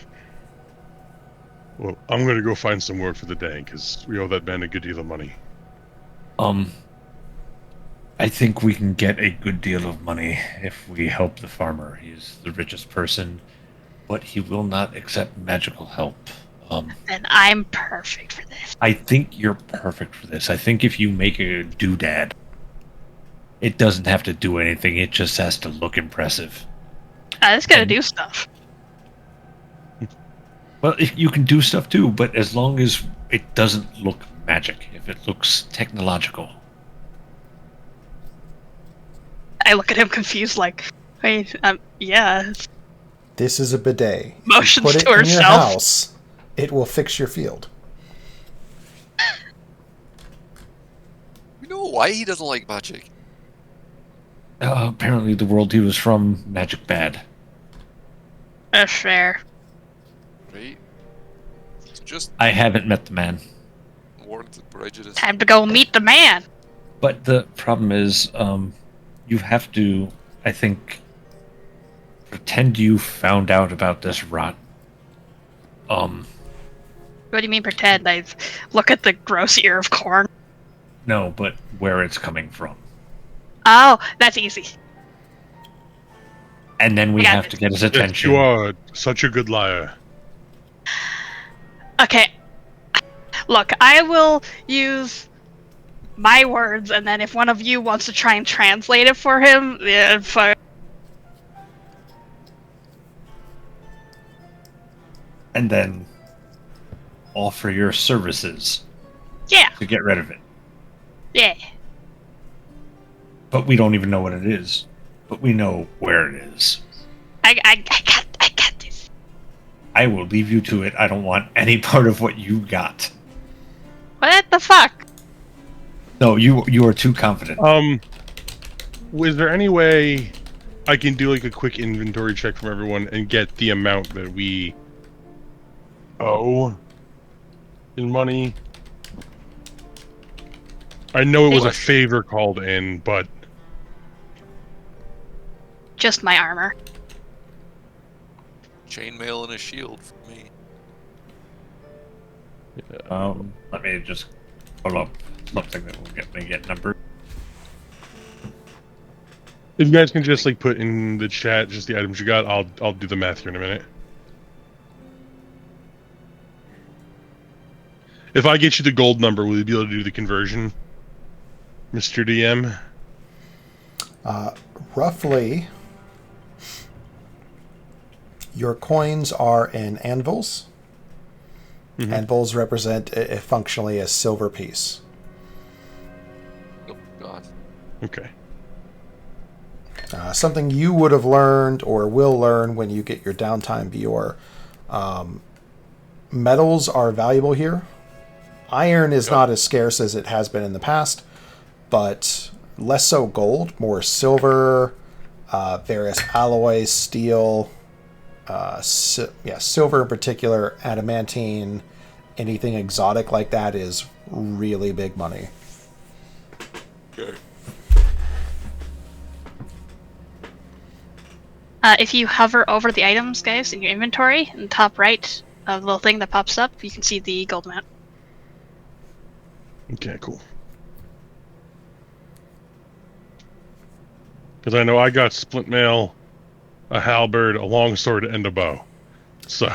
Well, I'm going to go find some work for the day, because we owe that man a good deal of money. I think we can get a good deal of money if we help the farmer. He's the richest person, but he will not accept magical help. And I'm perfect for this. I think you're perfect for this. I think if you make a doodad, it doesn't have to do anything. It just has to look impressive. It's gonna do stuff. Well, you can do stuff too, but as long as it doesn't look magic, if it looks technological. I look at him confused, like, wait, yeah. This is a bidet. Motions Put it to in your herself. house. It will fix your field. You know why he doesn't like magic? Apparently, the world he was from, magic bad. That's fair. Right? It's just I haven't met the man. warranted prejudice. Time to go meet the man. But the problem is, you have to, I think, pretend you found out about this rot. What do you mean pretend? I look at the gross ear of corn. No, but where it's coming from. Oh, that's easy. And then we I got have it. to get his Yes, attention. you are such a good liar. Okay. Look, I will use my words, and then if one of you wants to try and translate it for him, yeah, fine. And then offer your services Yeah, to get rid of it. yeah. But we don't even know what it is. But we know where it is. I got this. I will leave you to it. I don't want any part of what you got. What the fuck? No, you are too confident. Was there any way I can do like a quick inventory check from everyone and get the amount that we owe in money? I know it was a favor called in, but Just my armor. Chainmail and a shield for me. Let me just pull up something that will get me get numbered. if you guys can just like put in the chat just the items you got, I'll do the math here in a minute. If I get you the gold number, will you be able to do the conversion, Mr. DM? Roughly, your coins are in anvils. Mhm. Anvils represent functionally a silver piece. Oh god. Okay. Something you would have learned or will learn when you get your downtime Bior. Metals are valuable here. Iron is not as scarce as it has been in the past, but less so gold, more silver, various alloys, steel, silver in particular, adamantine, anything exotic like that is really big money. Okay. If you hover over the items, guys, in your inventory, in the top right, a little thing that pops up, you can see the gold amount. Okay, cool. Because I know I got splint mail, a halberd, a longsword, and a bow. So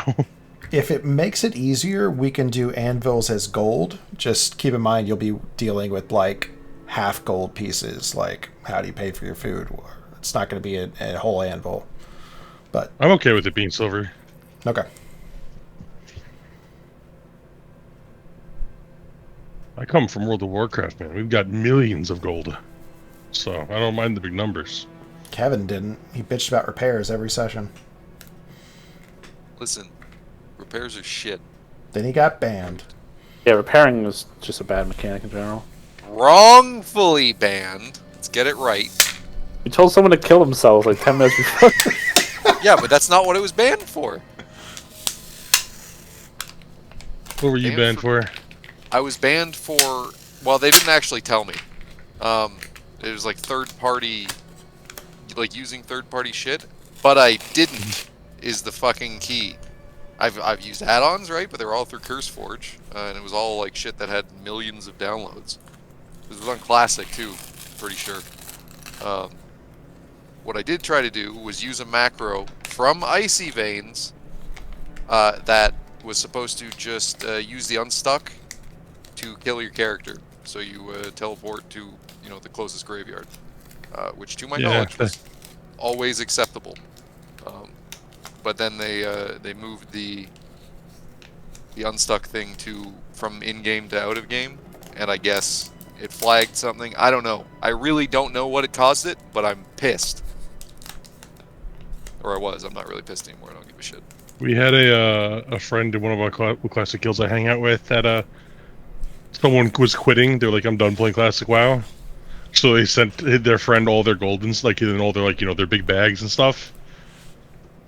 If it makes it easier, we can do anvils as gold. Just keep in mind you'll be dealing with like half gold pieces. Like, how do you pay for your food? It's not going to be a whole anvil. But I'm okay with it being silver. okay. I come from World of Warcraft, man. We've got millions of gold. So I don't mind the big numbers. Kevin didn't. He bitched about repairs every session. Listen, repairs are shit. Then he got banned. Yeah, repairing is just a bad mechanic in general. Wrongfully banned. Let's get it right. You told someone to kill themselves like 10 minutes before. Yeah, but that's not what it was banned for. What were you banned for? I was banned for... Well, they didn't actually tell me. It was like third-party... Like, using third-party shit. But I didn't, is the fucking key. I've used add-ons, right? But they were all through CurseForge. And it was all, like, shit that had millions of downloads. This was on Classic, too. Pretty sure. What I did try to do was use a macro from Icy Veins that was supposed to just use the unstuck to kill your character. So you teleport to, you know, the closest graveyard, which to my knowledge was always acceptable. But then they moved the unstuck thing from in-game to out-of-game, and I guess it flagged something. I don't know. I really don't know what it caused it, but I'm pissed. Or I was. I'm not really pissed anymore. I don't give a shit. We had a friend in one of our classic guilds I hang out with that someone was quitting. They're like, I'm done playing classic WoW. So they sent their friend all their gold and all their their big bags and stuff.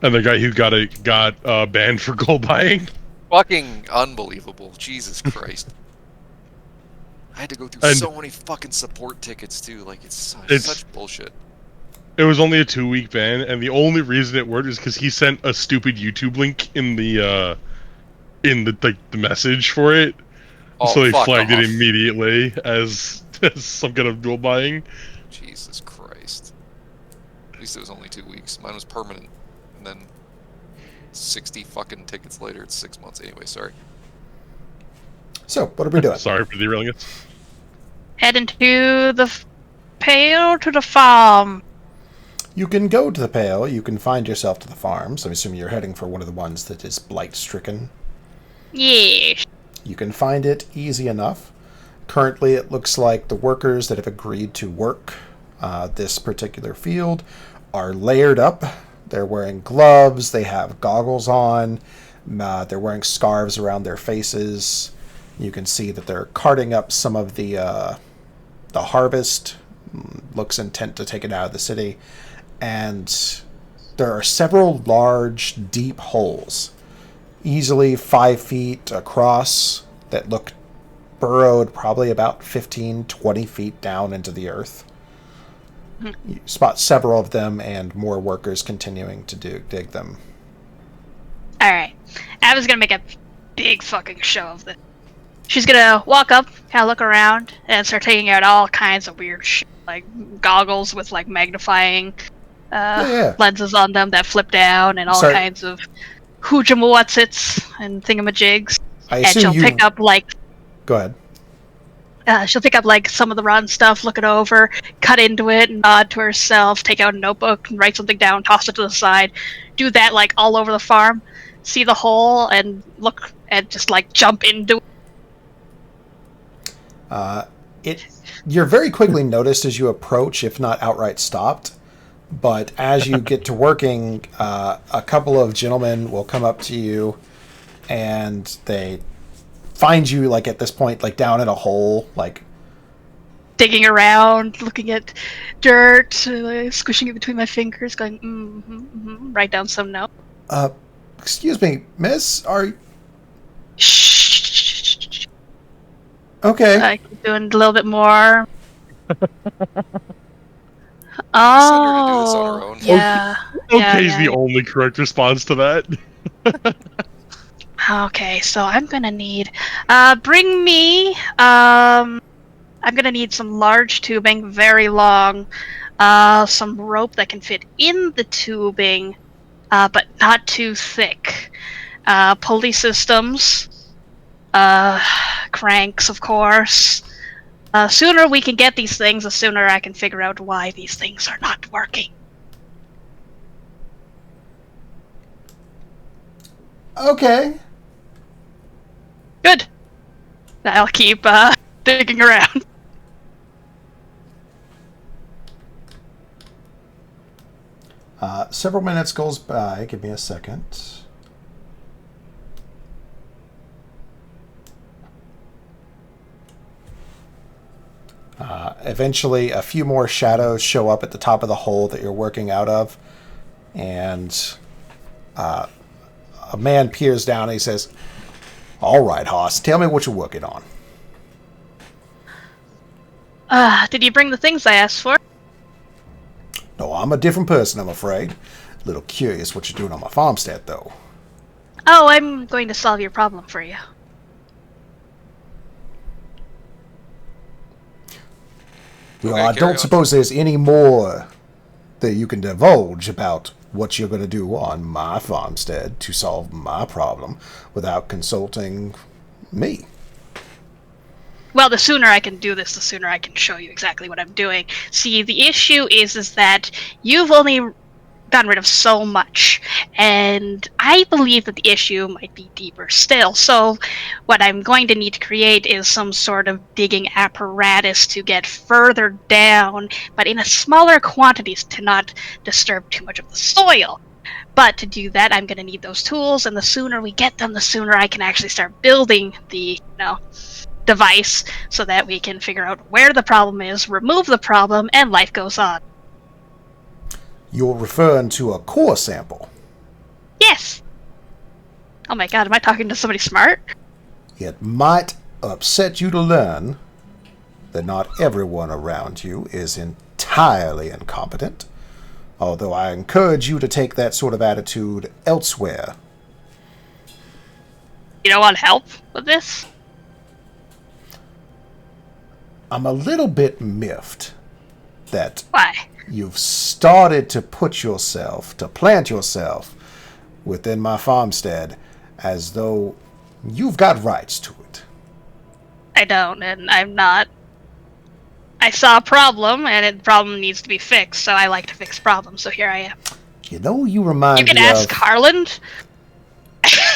And the guy who got banned for gold buying. Fucking unbelievable. Jesus Christ. I had to go through so many fucking support tickets too. Like it's such bullshit. It was only a 2-week ban, and the only reason it worked is because he sent a stupid YouTube link in the message for it. Oh, so they flagged it immediately as some kind of dual buying. Jesus Christ. At least it was only 2 weeks. Mine was permanent. And then 60 fucking tickets later, it's 6 months. Anyway, sorry. So, what are we doing? Sorry for derailing it. Heading to the pale to the farm. You can go to the Pale. You can find yourself to the farms. I'm assuming you're heading for one of the ones that is blight-stricken. Yeah. You can find it easy enough. Currently, it looks like the workers that have agreed to work this particular field are layered up. They're wearing gloves. They have goggles on. They're wearing scarves around their faces. You can see that they're carting up some of the harvest. Looks intent to take it out of the city. And there are several large, deep holes, easily 5 feet across, that look burrowed probably about 15, 20 feet down into the earth. You spot several of them and more workers continuing to dig them. Alright. I was gonna make a big fucking show of this. She's gonna walk up, kind of look around, and start taking out all kinds of weird shit, like goggles with like magnifying lenses on them that flip down, and all kinds of hoojamawatsits and thingamajigs. And she'll pick up like... Go ahead. She'll pick up like some of the rotten stuff, look it over, cut into it, nod to herself, take out a notebook, and write something down, toss it to the side. Do that like all over the farm. See the hole and look and just like jump into it. You're very quickly noticed as you approach, if not outright stopped. But as you get to working, a couple of gentlemen will come up to you, and they find you, like, at this point, like, down in a hole, like... digging around, looking at dirt, squishing it between my fingers, going, write down some note. Excuse me, miss, are... Shh. Okay. Keep doing a little bit more. Send her to do this on her own. Yeah. Okay's the only correct response to that. Okay, so I'm gonna need... bring me... I'm gonna need some large tubing, very long, some rope that can fit in the tubing, but not too thick. Pulley systems, cranks, of course. Sooner we can get these things, the sooner I can figure out why these things are not working. Okay. Good. I'll keep digging around. Several minutes goes by. Give me a second. Eventually, a few more shadows show up at the top of the hole that you're working out of, and a man peers down and he says, "All right, Hoss, tell me what you're working on." Did you bring the things I asked for? No, I'm a different person, I'm afraid. A little curious what you're doing on my farmstead, though. Oh, I'm going to solve your problem for you. Well, Okay, I carry don't on. suppose there's any more that you can divulge about what you're going to do on my farmstead to solve my problem without consulting me. Well, the sooner I can do this, the sooner I can show you exactly what I'm doing. See, the issue is that you've only gotten rid of so much, and I believe that the issue might be deeper still. So what I'm going to need to create is some sort of digging apparatus to get further down, but in a smaller quantities to not disturb too much of the soil. But to do that, I'm going to need those tools, and the sooner we get them, the sooner I can actually start building the, device so that we can figure out where the problem is, remove the problem, and life goes on. You're referring to a core sample. Yes! Oh my god, am I talking to somebody smart? It might upset you to learn that not everyone around you is entirely incompetent, although I encourage you to take that sort of attitude elsewhere. You don't want help with this? I'm a little bit miffed that Why? you've started to plant yourself within my farmstead as though you've got rights to it. I don't, and I'm not. I saw a problem, and the problem needs to be fixed, so I like to fix problems, so here I am. You know, you remind You can me ask of... Harland.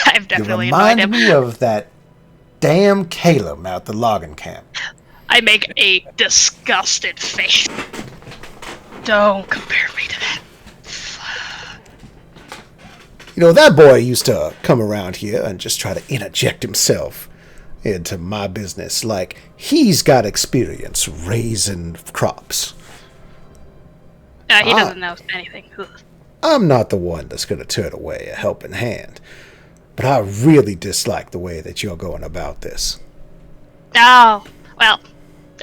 I've You definitely annoyed remind him. me of that damn Caleb out the logging camp. I make a disgusted face. Don't compare me to that. You know, that boy used to come around here and just try to interject himself into my business like he's got experience raising crops. He doesn't know anything. Ugh. I'm not the one that's going to turn away a helping hand, but I really dislike the way that you're going about this. Oh, well,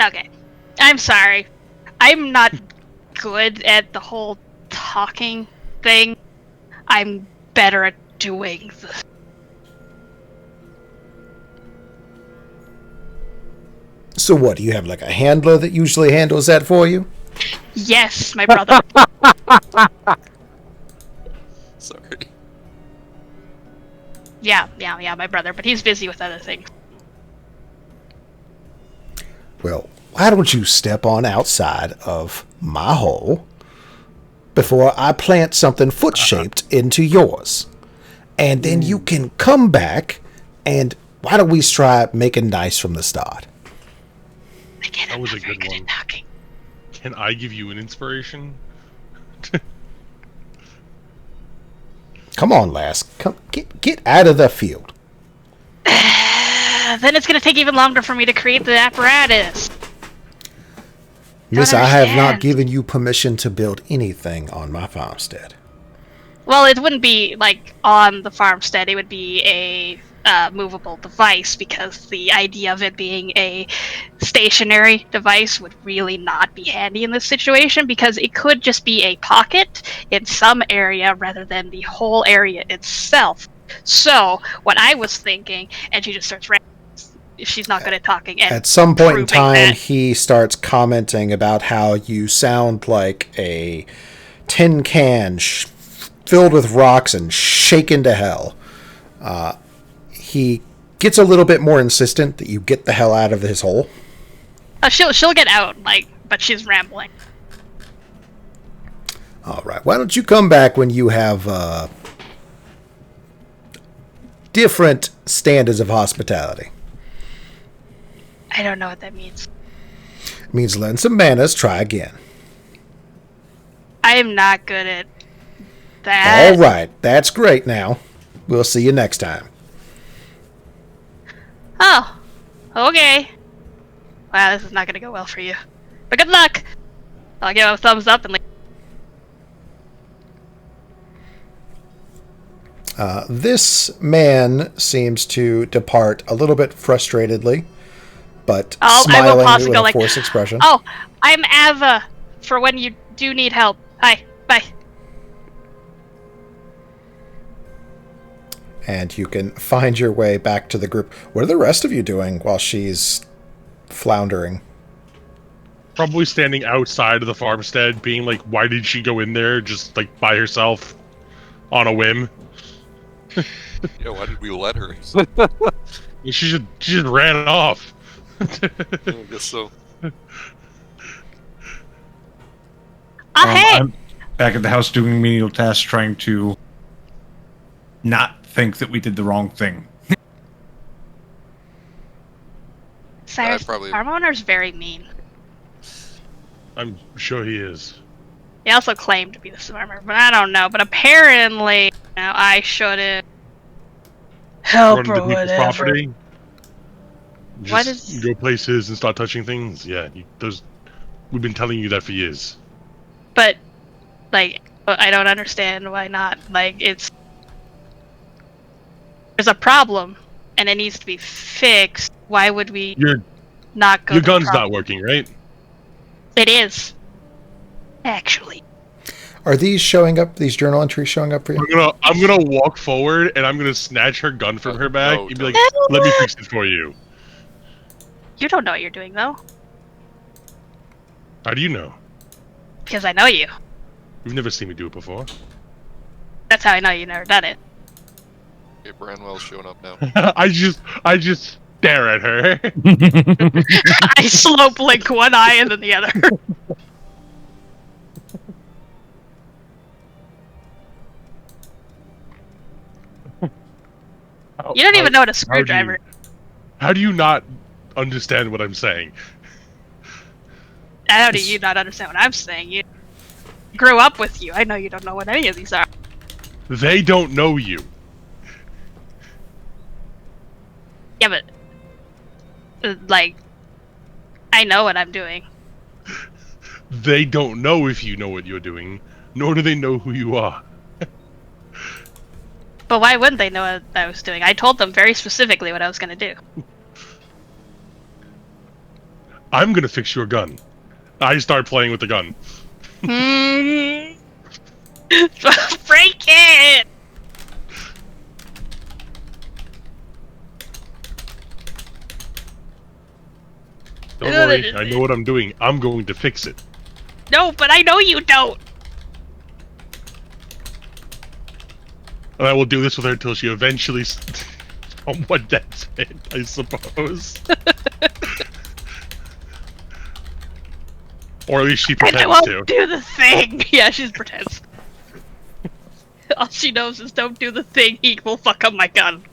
okay. I'm sorry. I'm not good at the whole talking thing. I'm better at doing the... So what, do you have like a handler that usually handles that for you? Yes, my brother. Sorry. Yeah, my brother, but he's busy with other things. Well, why don't you step on outside of my hole before I plant something foot-shaped into yours? And then you can come back, and why don't we try making nice from the start? Again, That I'm was not a very good good one. at talking. Can I give you an inspiration? Come on, lass. Come, get out of the field. Then it's going to take even longer for me to create the apparatus. Miss, I have not understand. given you permission to build anything on my farmstead. Well, it wouldn't be, like, on the farmstead. It would be a movable device, because the idea of it being a stationary device would really not be handy in this situation, because it could just be a pocket in some area rather than the whole area itself. So, what I was thinking, and she just starts ranting, she's not good at talking. And At some point in proving time, that. he starts commenting about how you sound like a tin can filled with rocks and shaken to hell. He gets a little bit more insistent that you get the hell out of his hole. She'll get out, but she's rambling. All right. Why don't you come back when you have different standards of hospitality? I don't know what that means. It means learn some manners, try again. I am not good at that. All right. That's great now. We'll see you next time. Oh, okay. Wow, this is not gonna go well for you. But good luck! I'll give him a thumbs up and leave. This man seems to depart a little bit frustratedly, but I will smiling pause and with go a like, forced expression. "Oh, I'm Ava, for when you do need help. Hi, bye." And you can find your way back to the group. What are the rest of you doing while she's floundering? Probably standing outside of the farmstead, being like, "Why did she go in there just like by herself on a whim?" Yeah, why did we let her? She just ran off. I guess so. Hey! I'm back at the house doing menial tasks, trying to not think that we did the wrong thing. Cyrus, probably- farm owner's very mean. I'm sure he is. He also claimed to be the farmer, but I don't know. But apparently, I shouldn't help Run or into people's whatever. property. What Just is- go places and start touching things. Yeah, we've been telling you that for years. But, I don't understand why not. There's a problem, and it needs to be fixed. Why would we Your not go your to the gun's problem? not working, right? It is. Actually. Are these showing up? These journal entries showing up for you? I'm gonna walk forward and I'm gonna snatch her gun from her back no, and be like, don't. "Let me fix it for you." You don't know what you're doing, though. How do you know? Because I know you. You've never seen me do it before. That's how I know you've never done it. Okay, Branwell's showing up now. I just stare at her. I slow blink one eye and then the other. You don't even know what a screwdriver is. How do you not understand what I'm saying? How do you not understand what I'm saying? You grew up with you. I know you don't know what any of these are. They don't know you. Yeah, but I know what I'm doing. They don't know if you know what you're doing, nor do they know who you are. But why wouldn't they know what I was doing? I told them very specifically what I was going to do. I'm gonna fix your gun. I start playing with the gun. Break it! Don't worry, I know what I'm doing. I'm going to fix it. No, but I know you don't. And I will do this with her until she eventually somewhat gets it, I suppose. Or at least she And I pretends won't to. do the thing. Yeah, she pretends. All she knows is don't do the thing. He will fuck up my gun.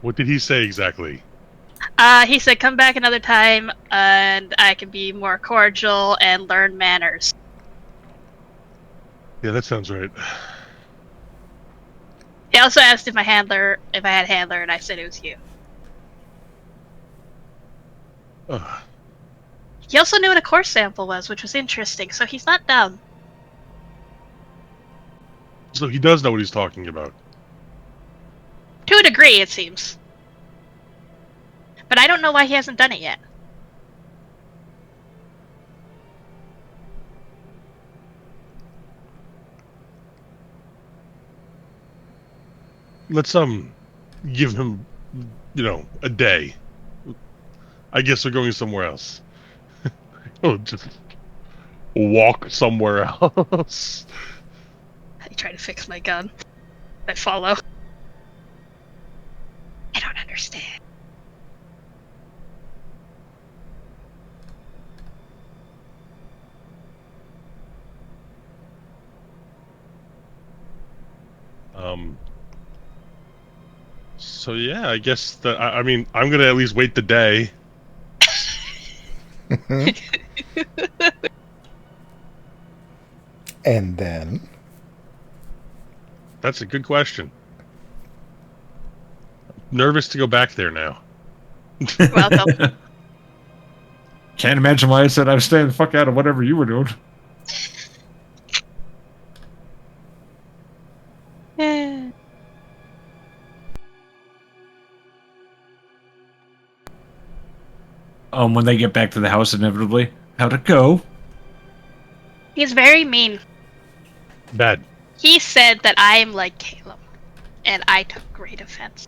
What did he say exactly? He said come back another time and I can be more cordial and learn manners. Yeah, that sounds right. He also asked if I had handler, and I said it was you. Ugh. He also knew what a core sample was, which was interesting, so he's not dumb. So he does know what he's talking about. To a degree, it seems. But I don't know why he hasn't done it yet. let's give him, a day. I guess we're going somewhere else. Oh, just walk somewhere else. I try to fix my gun. I follow. I don't understand. So yeah, I guess that I mean I'm gonna at least wait the day. And then That's a good question. Nervous to go back there now. Welcome. Can't imagine why I said I was staying the fuck out of whatever you were doing. When they get back to the house, inevitably, how'd it go? He's very mean. Bad. He said that I am like Caleb, and I took great offense.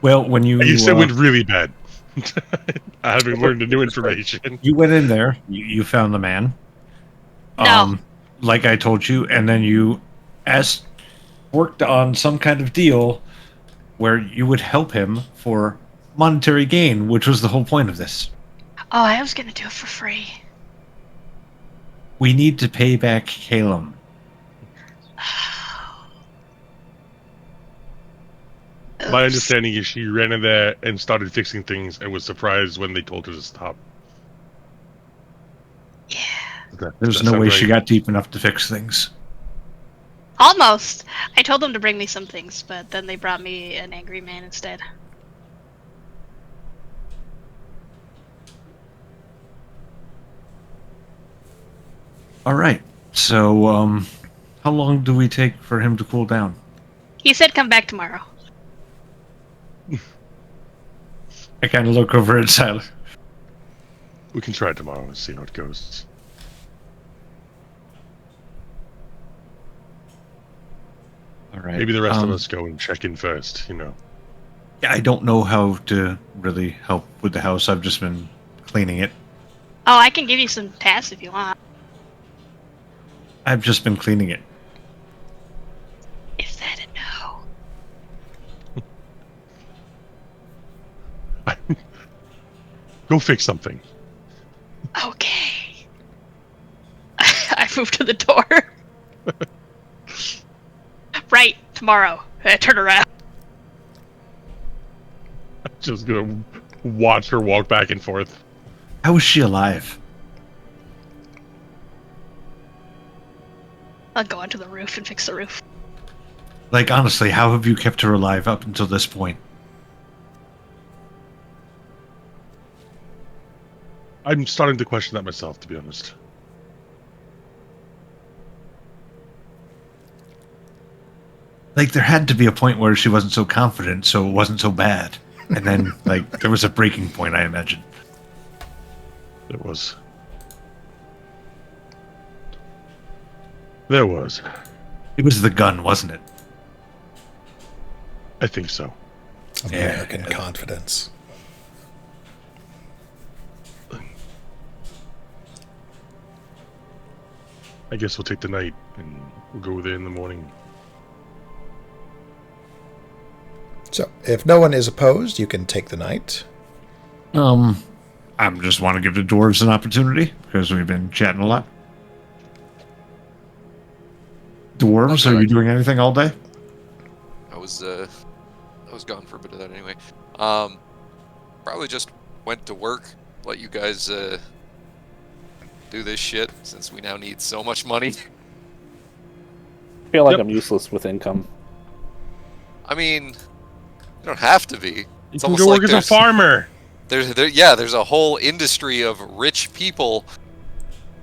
Well, when you You said it went really bad. Having learned the new information. you went in there, you found the man. No. Like I told you, and then you worked on some kind of deal where you would help him for monetary gain, which was the whole point of this. Oh, I was gonna do it for free. We need to pay back Calum. My understanding is she ran in there and started fixing things and was surprised when they told her to stop. Yeah. There's no way she got deep enough to fix things. Almost. I told them to bring me some things, but then they brought me an angry man instead. All right. So, how long do we take for him to cool down? He said come back tomorrow. I kind of look over at Siler. We can try it tomorrow and see how it goes. All right. Maybe the rest of us go and check in first, Yeah, I don't know how to really help with the house. I've just been cleaning it. Oh, I can give you some tasks if you want. I've just been cleaning it. Is that a no? Go fix something. Okay. I moved to the door. Right, tomorrow. Turn around. I'm just gonna watch her walk back and forth. How is she alive? I'll go onto the roof and fix the roof. Like, honestly, how have you kept her alive up until this point? I'm starting to question that myself, to be honest. Like, there had to be a point where she wasn't so confident, so it wasn't so bad. And then, like, there was a breaking point, I imagine. There was. There was. It was the gun, wasn't it? I think so. American confidence. I guess we'll take the night and we'll go there in the morning. So, if no one is opposed, you can take the night. I just want to give the dwarves an opportunity because we've been chatting a lot. Dwarves, Okay. are you doing anything all day? I was gone for a bit of that anyway. Probably just went to work. Let you guys do this shit since we now need so much money. I feel like Yep. I'm useless with income. I mean, you don't have to be. You It's can almost go like work as a farmer. there's a whole industry of rich people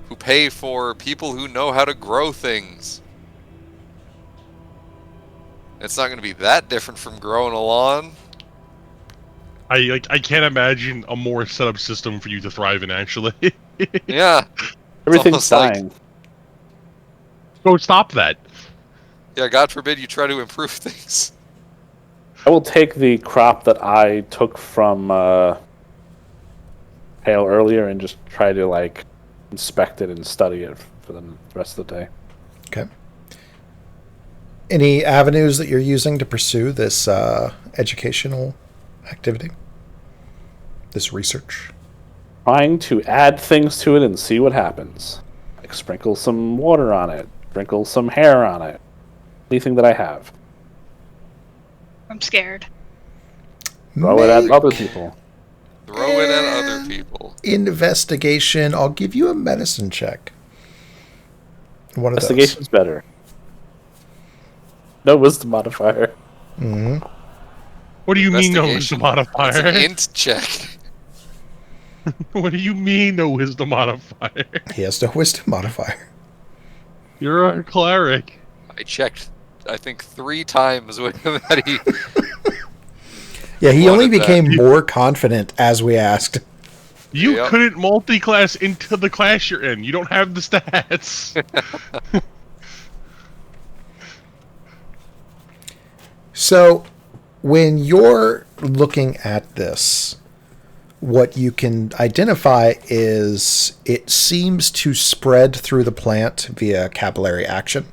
who pay for people who know how to grow things. It's not going to be that different from growing a lawn. I can't imagine a more set up system for you to thrive in, actually. Yeah. Everything's almost like- dying. Go stop that. Yeah, God forbid you try to improve things. I will take the crop that I took from Hale earlier and just try to like inspect it and study it for the rest of the day. Okay. Any avenues that you're using to pursue this educational activity? This research? Trying to add things to it and see what happens. Like sprinkle some water on it, sprinkle some hair on it. Anything that I have. I'm scared. Throw it at other people. Throw it at other people. Investigation. I'll give you a medicine check. One of those. Investigation's better. No wisdom modifier. Mm-hmm. What do you mean no wisdom It's modifier? an int check. What do you mean no wisdom modifier? He has no wisdom modifier. You're a cleric. I checked, I think, 3 times with him that he. Yeah, he only wanted that. became more confident as we asked. You Yep. couldn't multi-class into the class you're in. You don't have the stats. So, when you're looking at this, what you can identify is it seems to spread through the plant via capillary action.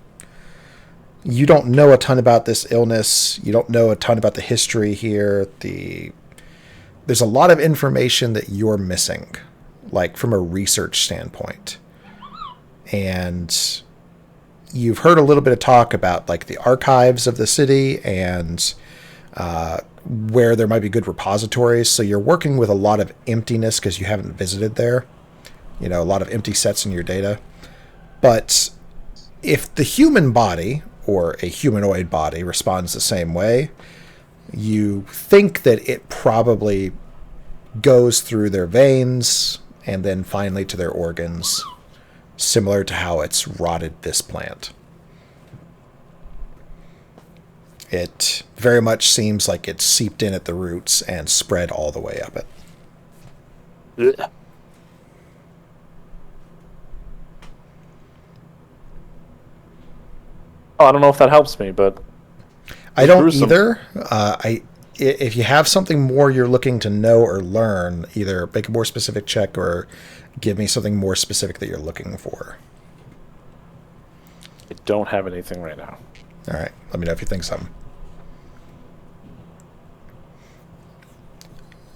You don't know a ton about this illness. You don't know a ton about the history here. There's a lot of information that you're missing, like from a research standpoint. And you've heard a little bit of talk about like the archives of the city and where there might be good repositories. So you're working with a lot of emptiness because you haven't visited there. You know, a lot of empty sets in your data. But if the human body or a humanoid body responds the same way, you think that it probably goes through their veins and then finally to their organs, similar to how it's rotted this plant. It very much seems like it's seeped in at the roots and spread all the way up it. Ugh. Oh, I don't know if that helps me, but I don't gruesome. either. If you have something more you're looking to know or learn, either make a more specific check or give me something more specific that you're looking for. I don't have anything right now. All right, let me know if you think something.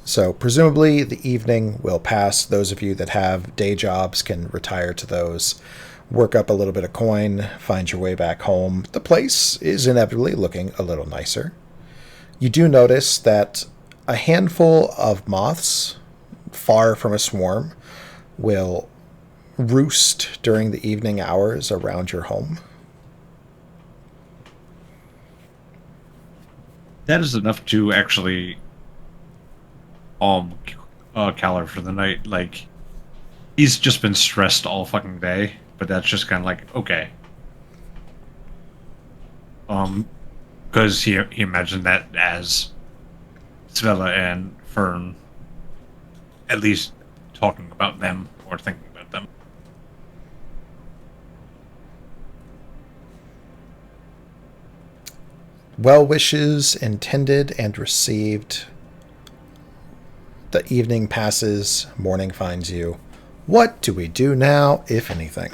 So presumably the evening will pass. Those of you that have day jobs can retire to those, work up a little bit of coin, find your way back home. The place is inevitably looking a little nicer. You do notice that a handful of moths, far from a swarm, will roost during the evening hours around your home. That is enough to actually Caller for the night. Like, he's just been stressed all fucking day, but that's just kind of like, okay. Because he imagined that as Svella and Fern at least talking about them or thinking about them. Well wishes intended and received. The evening passes, morning finds you. What do we do now, if anything?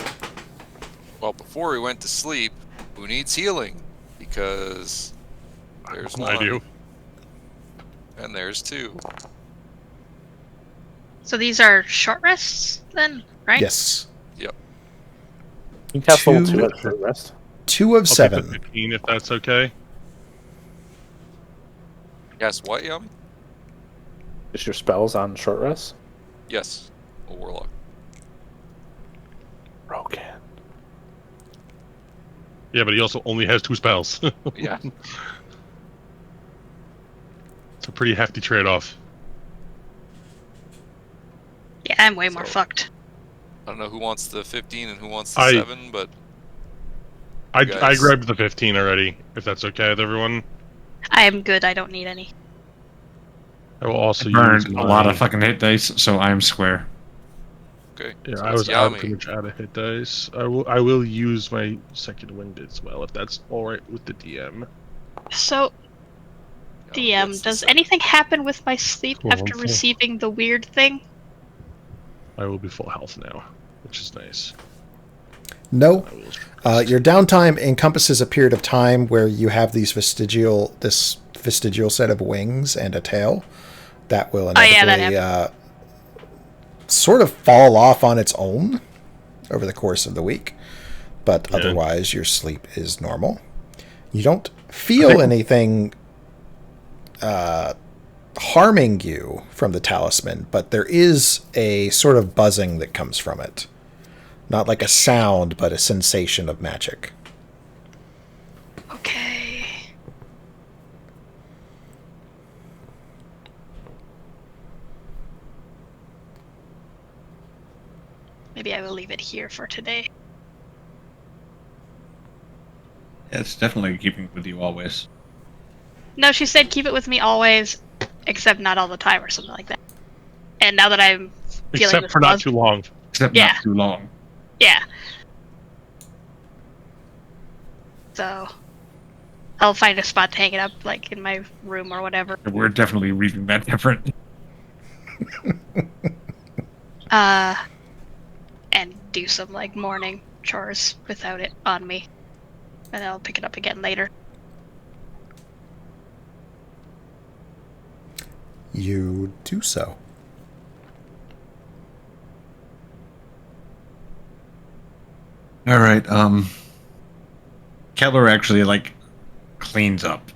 Well, before we went to sleep, who needs healing? Because there's one. I do. And there's 2. So these are short rests then, right? Yes. Yep. You can cast level 2 Two- at short rest. 2 of I'll 7. take the 15 if that's okay. Yes, what, Yum? Is your spells on short rest? Yes. A warlock. Broken. Yeah, but he also only has 2 spells. Yeah. It's a pretty hefty trade-off. Yeah, I'm way more So- fucked. I don't know who wants the 15 and who wants the I- 7, but I guys- grabbed the 15 already, if that's okay with everyone. I am good. I don't need any. I will also I burned use a lot of my- fucking hit dice, so I'm square. Okay. Yeah, So I it's was out Yami. pretty much out of hit dice. I will use my second wind as well, if that's alright with the DM. So, Yami gets DM, the does second. anything happen with my sleep Cool, I'm after full. receiving the weird thing? I will be full health now, which is nice. No. I will rest. Your downtime encompasses a period of time where you have this vestigial set of wings and a tail that will Oh yeah, that inevitably happened. sort of fall off on its own over the course of the week. But Yeah. otherwise, your sleep is normal. You don't I feel think- anything harming you from the talisman, but there is a sort of buzzing that comes from it. Not like a sound, but a sensation of magic. Okay. Maybe I will leave it here for today. Yeah, it's definitely keeping with you always. No, she said keep it with me always, except not all the time or something like that. And now that I'm feeling Except this for not buzz, too long. Except Yeah. not too long. yeah. So I'll find a spot to hang it up, like in my room or whatever. We're definitely reading that different. And do some like morning chores without it on me, and I'll pick it up again later. You do so. All right. Keller actually cleans up.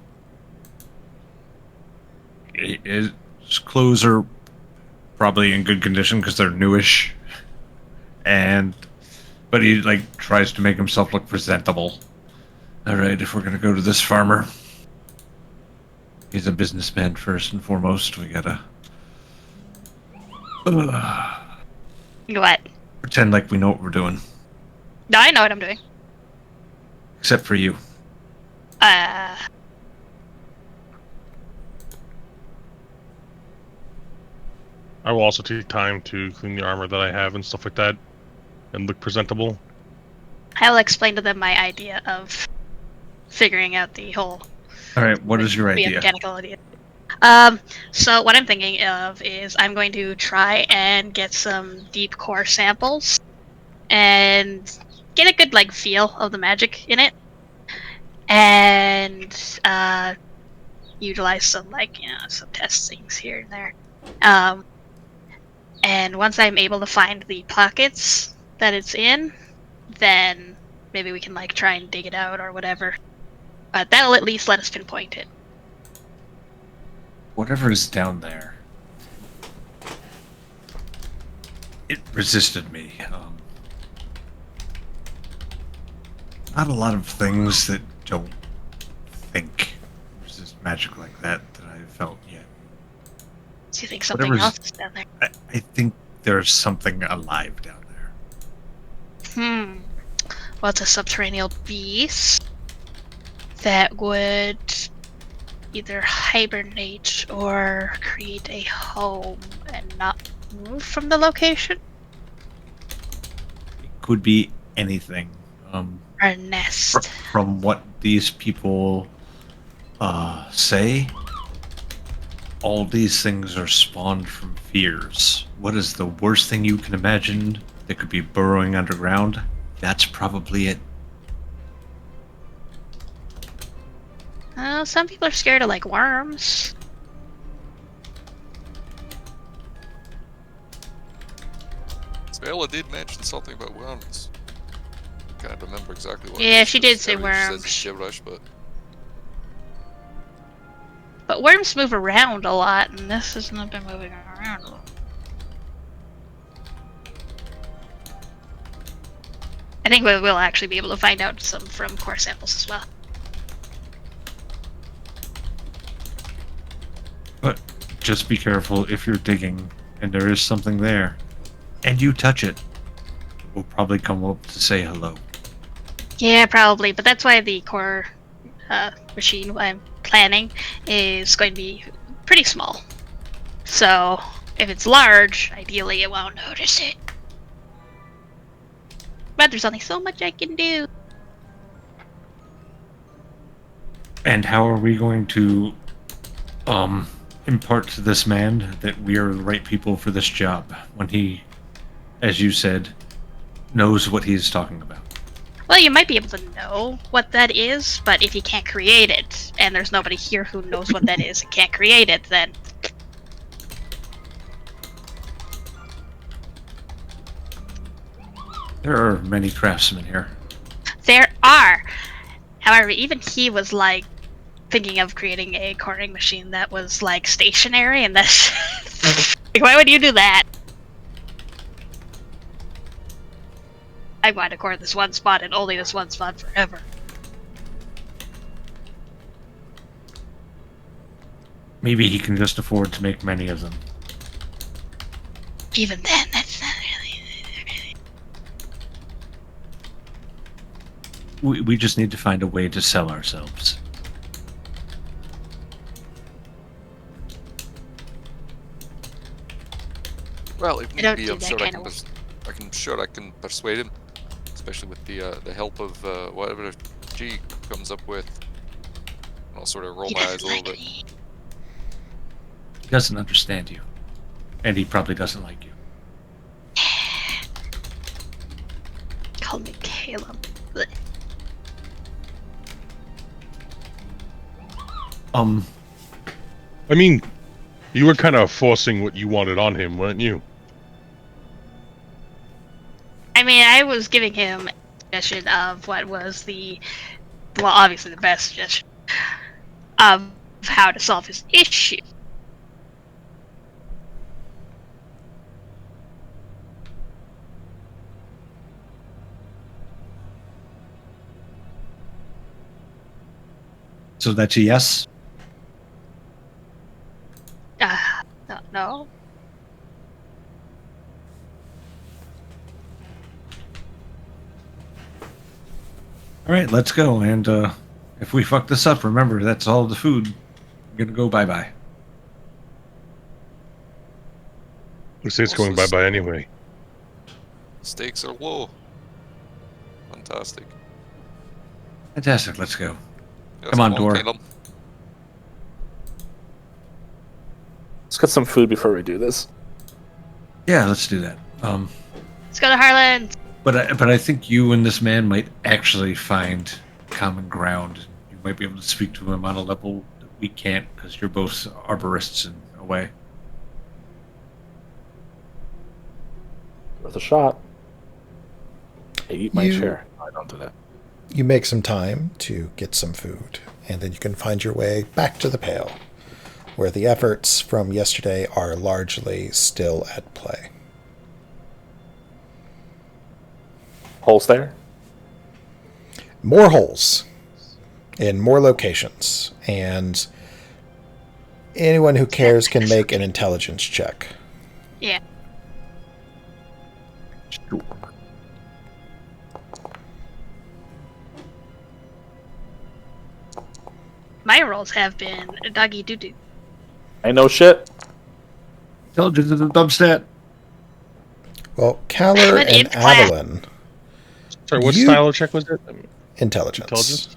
His clothes are probably in good condition because they're newish, but he tries to make himself look presentable. All right, if we're gonna go to this farmer, he's a businessman first and foremost. We gotta What? pretend like we know what we're doing, No, I know what I'm doing. except for you. I will also take time to clean the armor that I have and stuff like that, and look presentable. I'll explain to them my idea of figuring out the whole All right, what is your idea? mechanical idea. So what I'm thinking of is I'm going to try and get some deep core samples and get a good feel of the magic in it, and utilize some some test things here and there. And once I'm able to find the pockets that it's in, then maybe we can try and dig it out or whatever. But that'll at least let us pinpoint it. Whatever is down there, it resisted me. Not a lot of things that don't think resist magic like that I've felt yet. Do you think something Whatever's- else is down there? I think there's something alive down there. Well, it's a subterranean beast that would either hibernate or create a home and not move from the location. It could be anything. Or a nest. From what these people say, all these things are spawned from fears. What is the worst thing you can imagine that could be burrowing underground? That's probably it. Some people are scared of worms. Bella did mention something about worms. Can't remember exactly what. Yeah, it is, she but did say everybody says worms. it's gibberish, But worms move around a lot, and this has not been moving around a lot. I think we will actually be able to find out some from core samples as well. But just be careful if you're digging and there is something there, and you touch it. It will probably come up to say hello. Yeah, probably, but that's why the core machine I'm planning is going to be pretty small. So if it's large, ideally it won't notice it. But there's only so much I can do. And how are we going to impart to this man that we are the right people for this job when he, as you said, knows what he's talking about? Well, you might be able to know what that is, but if you can't create it, and there's nobody here who knows what that is and can't create it, then There are many craftsmen here. there are. However, even he was like thinking of creating a cornering machine that was like stationary, and that's like, why would you do that? I want to core this one spot and only this one spot forever. Maybe he can just afford to make many of them. Even then, that's not really. We just need to find a way to sell ourselves. Well, if I need don't be, do I'm that sure I kind can. of- I can persuade him, especially with the help of whatever G comes up with. And I'll sort of roll He my eyes doesn't a little like bit. me. He doesn't understand you. And he probably doesn't like you. Call me Caleb. Blech. I mean, you were kind of forcing what you wanted on him, weren't you? I mean, I was giving him a suggestion of what was well, obviously the best suggestion of how to solve his issue. So that's a yes? No. Alright, let's go. And if we fuck this up, remember, that's all the food. We're gonna go bye-bye. Who says it's Also going bye-bye anyway? Stakes are low. Fantastic. Fantastic, let's go. Yes, Come on, Dora. Caleb. Let's get some food before we do this. Yeah, let's do that. Let's go to Harlan. But I think you and this man might actually find common ground. You might be able to speak to him on a level that we can't because you're both arborists in a way. Worth a shot. I eat my You- chair. No, I don't do that. You make some time to get some food, and then you can find your way back to the Pale, where the efforts from yesterday are largely still at play. Holes there? More holes in more locations, and anyone who cares can make an intelligence check. Yeah. Sure. My rolls have been doggy doo doo. I know shit. Intelligence is a dumb stat. Well, Kaller But in and class. Avalon, Sorry, what You- style of check was it? intelligence. Intelligence?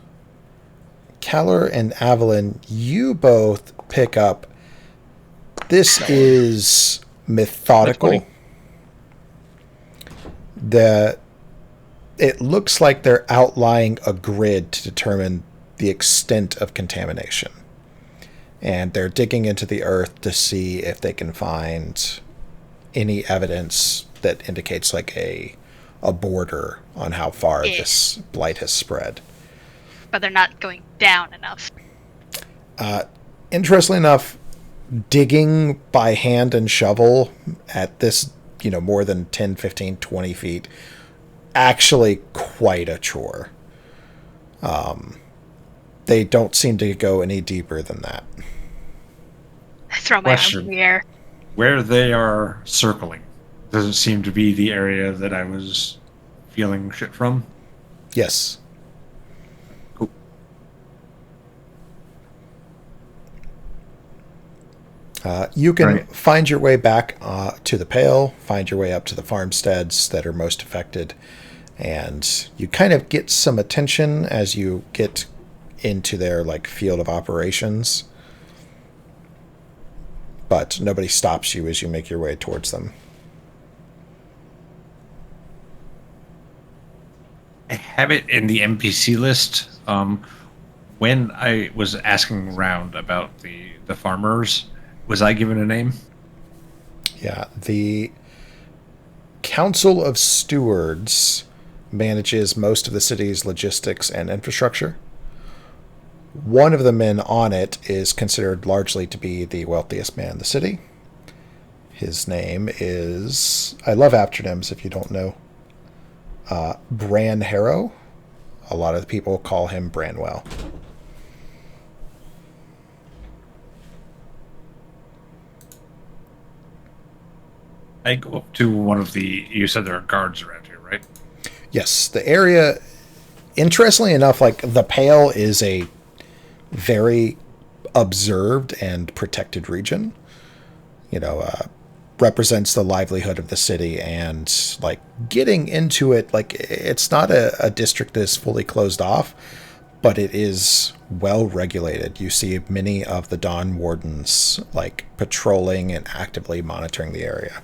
Kaller and Avalon, you both pick up. This is methodical. That's It looks like they're outlining a grid to determine the extent of contamination. And they're digging into the earth to see if they can find any evidence that indicates like a border on how far Yeah. this blight has spread. But they're not going down enough. Interestingly enough, digging by hand and shovel at this, more than 10, 15, 20 feet, actually quite a chore. They don't seem to go any deeper than that. I throw my arms Question. in the air. Where they are circling doesn't seem to be the area that I was feeling shit from. Yes. Cool. You can Right. find your way back to the Pale, find your way up to the farmsteads that are most affected, And you kind of get some attention as you get into their like field of operations, but nobody stops you as you make your way towards them. I have it in the NPC list. When I was asking around about the farmers, was I given a name? Yeah, the Council of Stewards manages most of the city's logistics and infrastructure. One of the men on it is considered largely to be the wealthiest man in the city. His name is, I love acronyms if you don't know, Bran Harrow. A lot of people call him Branwell. I go up to one of the. You said there are guards around here, right? Yes, the area, interestingly enough, like the Pale is a very observed and protected region. You know, represents the livelihood of the city, and like getting into it, like it's not a district that is fully closed off, but it is well regulated. You see many of the Dawn Wardens like patrolling and actively monitoring the area.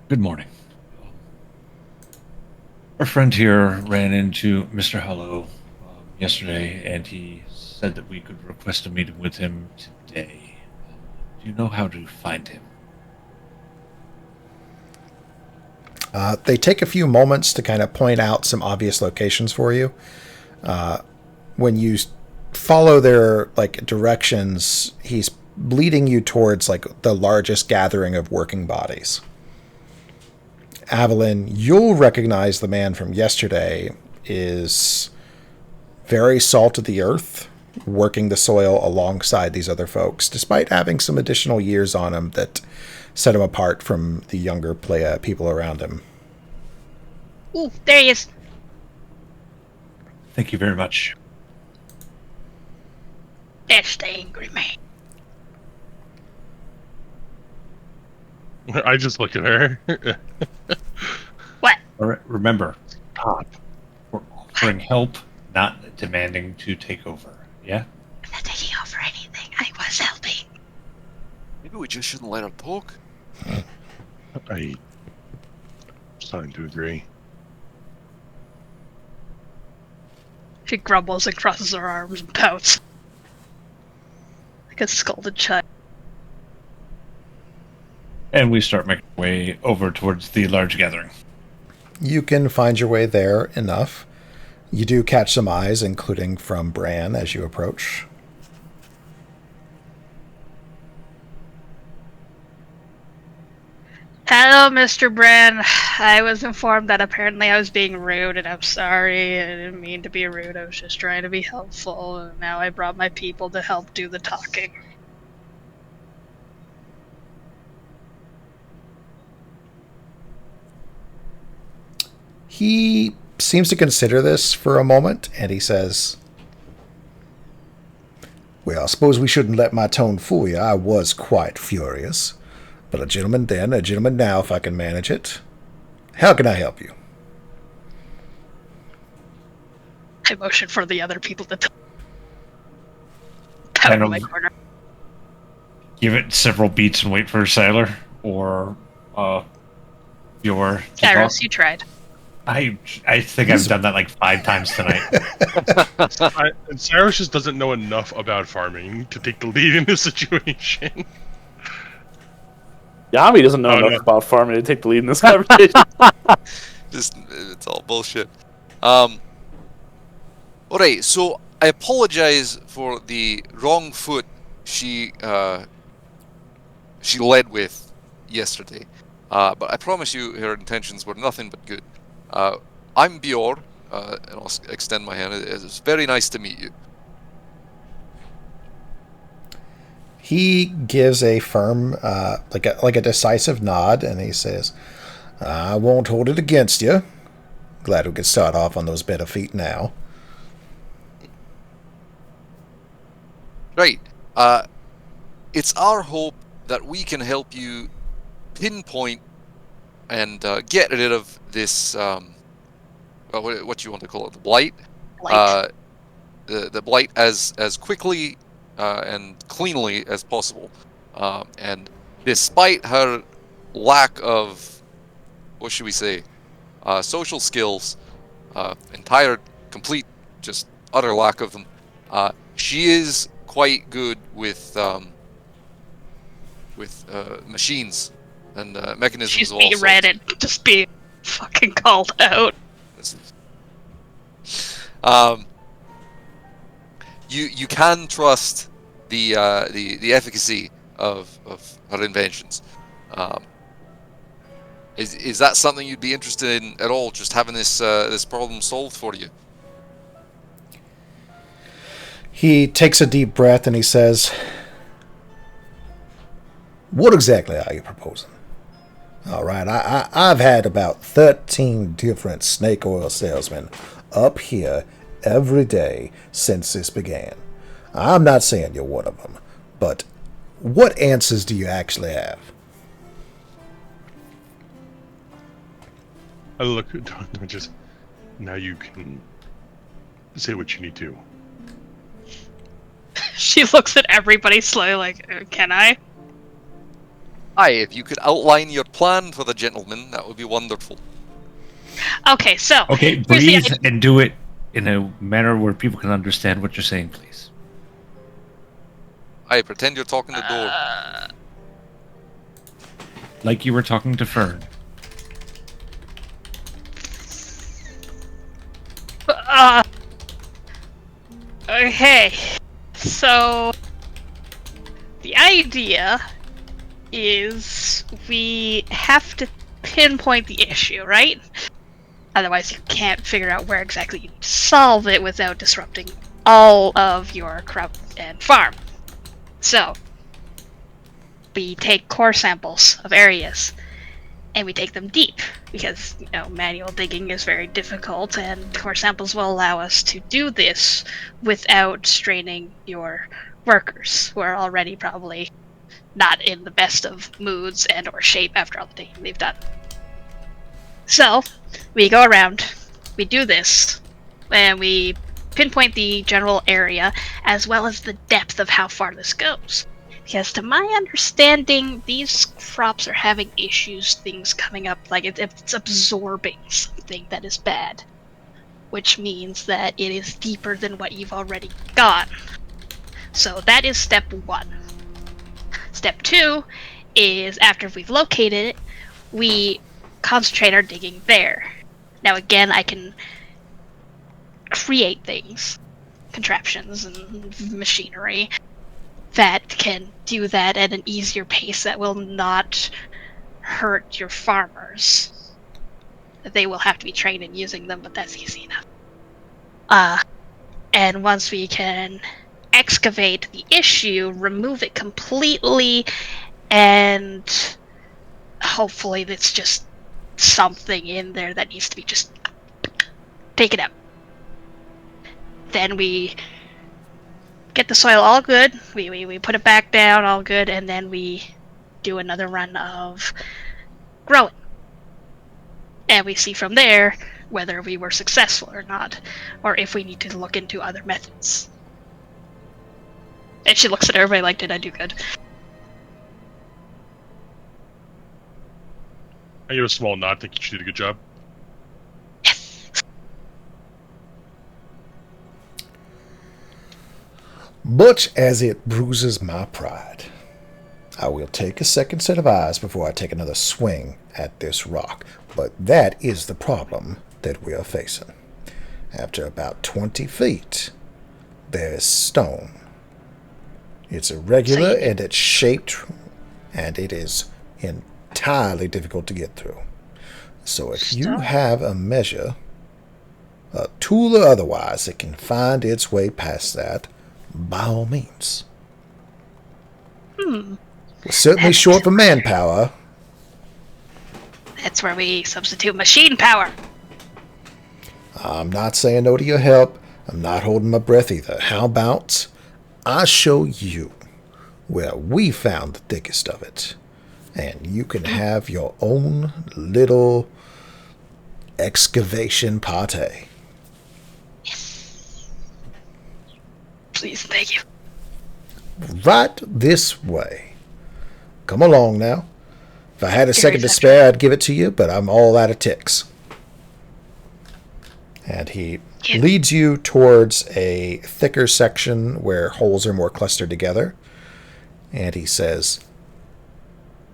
Good morning. Our friend here ran into Mr. Hollow yesterday, and he said that we could request a meeting with him today. Do you know how to find him? They take a few moments to kind of point out some obvious locations for you. When you follow their like directions, he's leading you towards like the largest gathering of working bodies. Avalyn, you'll recognize the man from yesterday is very salt of the earth, working the soil alongside these other folks, despite having some additional years on him that set him apart from the younger people around him. Ooh, there he is. Thank you very much. That's the angry man. I just look at her. What? All right, remember, stop. We're offering help, not demanding to take over. Yeah? I'm not taking over anything. I was helping. Maybe we just shouldn't let her talk. I'm starting to agree. She grumbles and crosses her arms and pouts. Like a scalded child. And we start making our way over towards the large gathering. You can find your way there enough. You do catch some eyes, including from Bran, as you approach. Hello, Mr. Bran. I was informed that apparently I was being rude, and I'm sorry. I didn't mean to be rude. I was just trying to be helpful, and now I brought my people to help do the talking. He seems to consider this for a moment, and he says, "Well, I suppose we shouldn't let my tone fool you. I was quite furious. But a gentleman then, a gentleman now, if I can manage it. How can I help you?" I motion for the other people to pout Kind in of my corner. give it several beats and wait for a sailor, or your Cyrus, you tried. I think I've done that like 5 times tonight. And Cyrus just doesn't know enough about farming to take the lead in this situation. Yami doesn't know enough about farming to take the lead in this conversation. Just, it's all bullshit. Alright, so I apologize for the wrong foot she led with yesterday. But I promise you her intentions were nothing but good. I'm Bjorn, and I'll extend my hand. It's very nice to meet you. He gives a firm, like a decisive nod, and he says, "I won't hold it against you. Glad we could start off on those better feet now." Right. It's our hope that we can help you pinpoint and get rid of this. What do you want to call it? The blight. Light. The blight as quickly and cleanly as possible. And despite her lack of, what should we say, social skills, complete, just utter lack of them, she is quite good with machines and mechanisms She's of all being sorts. read and just being fucking called out. You can trust the efficacy of her inventions. Is that something you'd be interested in at all? Just having this problem solved for you? He takes a deep breath and he says, "What exactly are you proposing?" All right, I've had about 13 different snake oil salesmen up here every day since this began. I'm not saying you're one of them, but what answers do you actually have? I look, just now you can say what you need to. She looks at everybody slowly like, can I? Aye, if you could outline your plan for the gentleman, that would be wonderful. Okay, so Okay, here's the breathe idea. and do it in a manner where people can understand what you're saying, please. Aye, pretend you're talking to door. Like you were talking to Fern. Okay, so the idea is we have to pinpoint the issue, right? Otherwise, you can't figure out where exactly you need to solve it without disrupting all of your crop and farm. So, we take core samples of areas and we take them deep because, manual digging is very difficult, and core samples will allow us to do this without straining your workers, who are already probably not in the best of moods and or shape after all the digging they've done. So, we go around, we do this, and we pinpoint the general area as well as the depth of how far this goes. Because to my understanding, these crops are having issues, things coming up, like it's absorbing something that is bad. Which means that it is deeper than what you've already got. So that is step 1. Step 2 is, after we've located it, we concentrate our digging there. Now again, I can create things, contraptions and machinery that can do that at an easier pace that will not hurt your farmers. They will have to be trained in using them, but that's easy enough. And once we can excavate the issue, remove it completely, and hopefully it's just something in there that needs to be just taken out. Then we get the soil all good, we put it back down all good, and then we do another run of growing. And we see from there whether we were successful or not, or if we need to look into other methods. And she looks at everybody like, did I do good? I hear a small nod. Think you did a good job. Yes! Much as it bruises my pride, I will take a second set of eyes before I take another swing at this rock. But that is the problem that we are facing. After about 20 feet, there is stone. It's irregular and it's shaped, and it is entirely difficult to get through. So if you have a measure, a tool or otherwise, that can find its way past that, by all means. We're certainly short for manpower. That's where we substitute machine power. I'm not saying no to your help. I'm not holding my breath either. How about I show you where we found the thickest of it, and you can have your own little excavation party. Yes. Please, thank you. Right this way. Come along now. If I had a second to Very spare, I'd give it to you, but I'm all out of ticks. And he Yeah. leads you towards a thicker section where holes are more clustered together. And he says,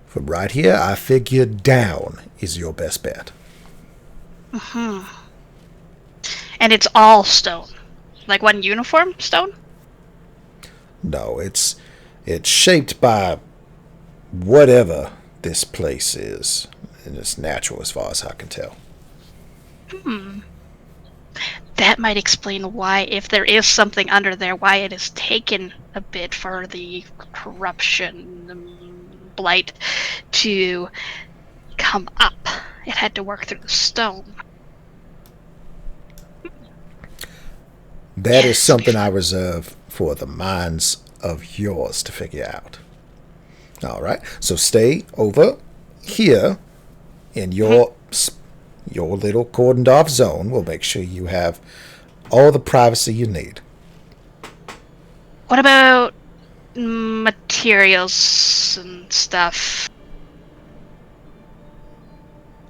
from right here, I figure down is your best bet. And it's all stone. Like one uniform stone? No, it's shaped by whatever this place is. And it's natural as far as I can tell. That might explain why, if there is something under there, why it has taken a bit for the corruption, blight, to come up. It had to work through the stone. That is Yes, something I reserve for the minds of yours to figure out. All right, so stay over here in your little cordoned off zone. We'll make sure you have all the privacy you need. What about materials and stuff?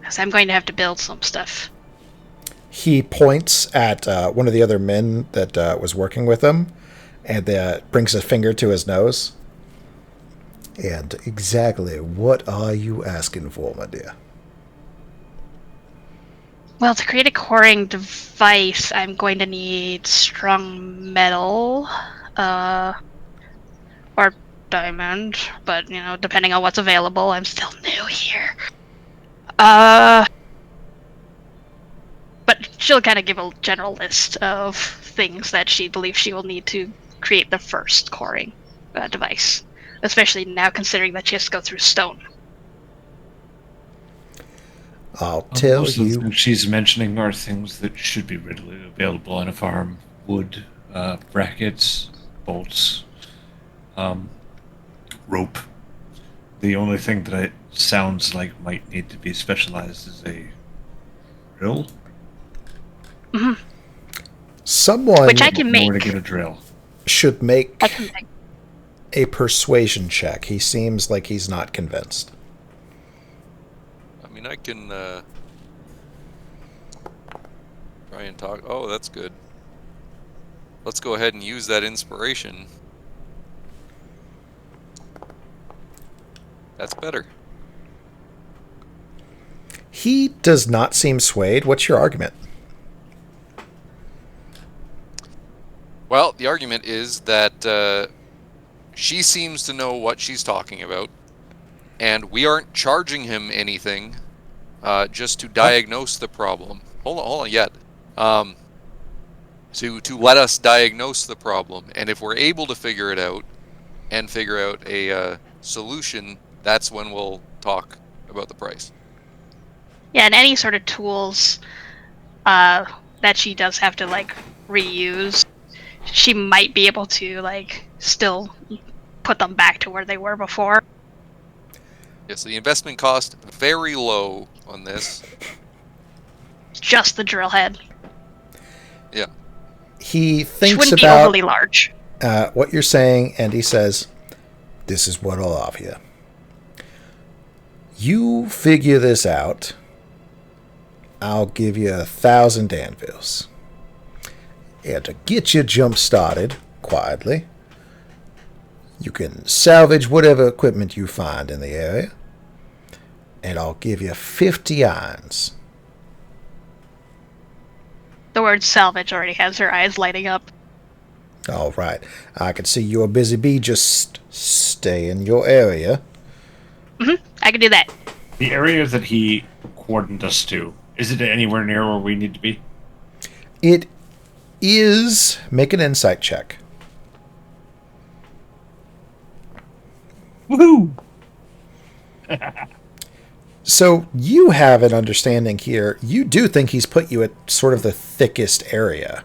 Because I'm going to have to build some stuff. He points at one of the other men that was working with him, and brings a finger to his nose. And exactly what are you asking for, my dear? Well, to create a coring device, I'm going to need strong metal, or diamond, but, depending on what's available, I'm still new here. But she'll kind of give a general list of things that she believes she will need to create the first coring device, especially now considering that she has to go through stone. I'll tell Most of the you. things she's mentioning are things that should be readily available on a farm: wood, brackets, bolts, rope. The only thing that it sounds like might need to be specialized is a drill. Someone Which I can More to make. get a drill. should make I can make. a persuasion check. He seems like he's not convinced. I mean, I can try and talk. Oh, that's good. Let's go ahead and use that inspiration. That's better. He does not seem swayed. What's your argument? Well, the argument is that she seems to know what she's talking about, and we aren't charging him anything just to diagnose the problem. Hold on yet. To let us diagnose the problem, and if we're able to figure it out and figure out a solution, that's when we'll talk about the price. Yeah, and any sort of tools that she does have to reuse, she might be able to still put them back to where they were before. Yeah, so the investment cost very low on this. Just the drill head. Yeah. He Which thinks wouldn't be about overly large. what you're saying, and he says, this is what I'll offer you. You figure this out. I'll give you 1,000 anvils. And to get you jump started quietly, you can salvage whatever equipment you find in the area, and I'll give you 50 irons. The word salvage already has her eyes lighting up. All right. I can see you're a busy bee. Just stay in your area. I can do that. The area that he cordoned us to, is it anywhere near where we need to be? It is. Make an insight check. Woohoo! So you have an understanding here. You do think he's put you at sort of the thickest area.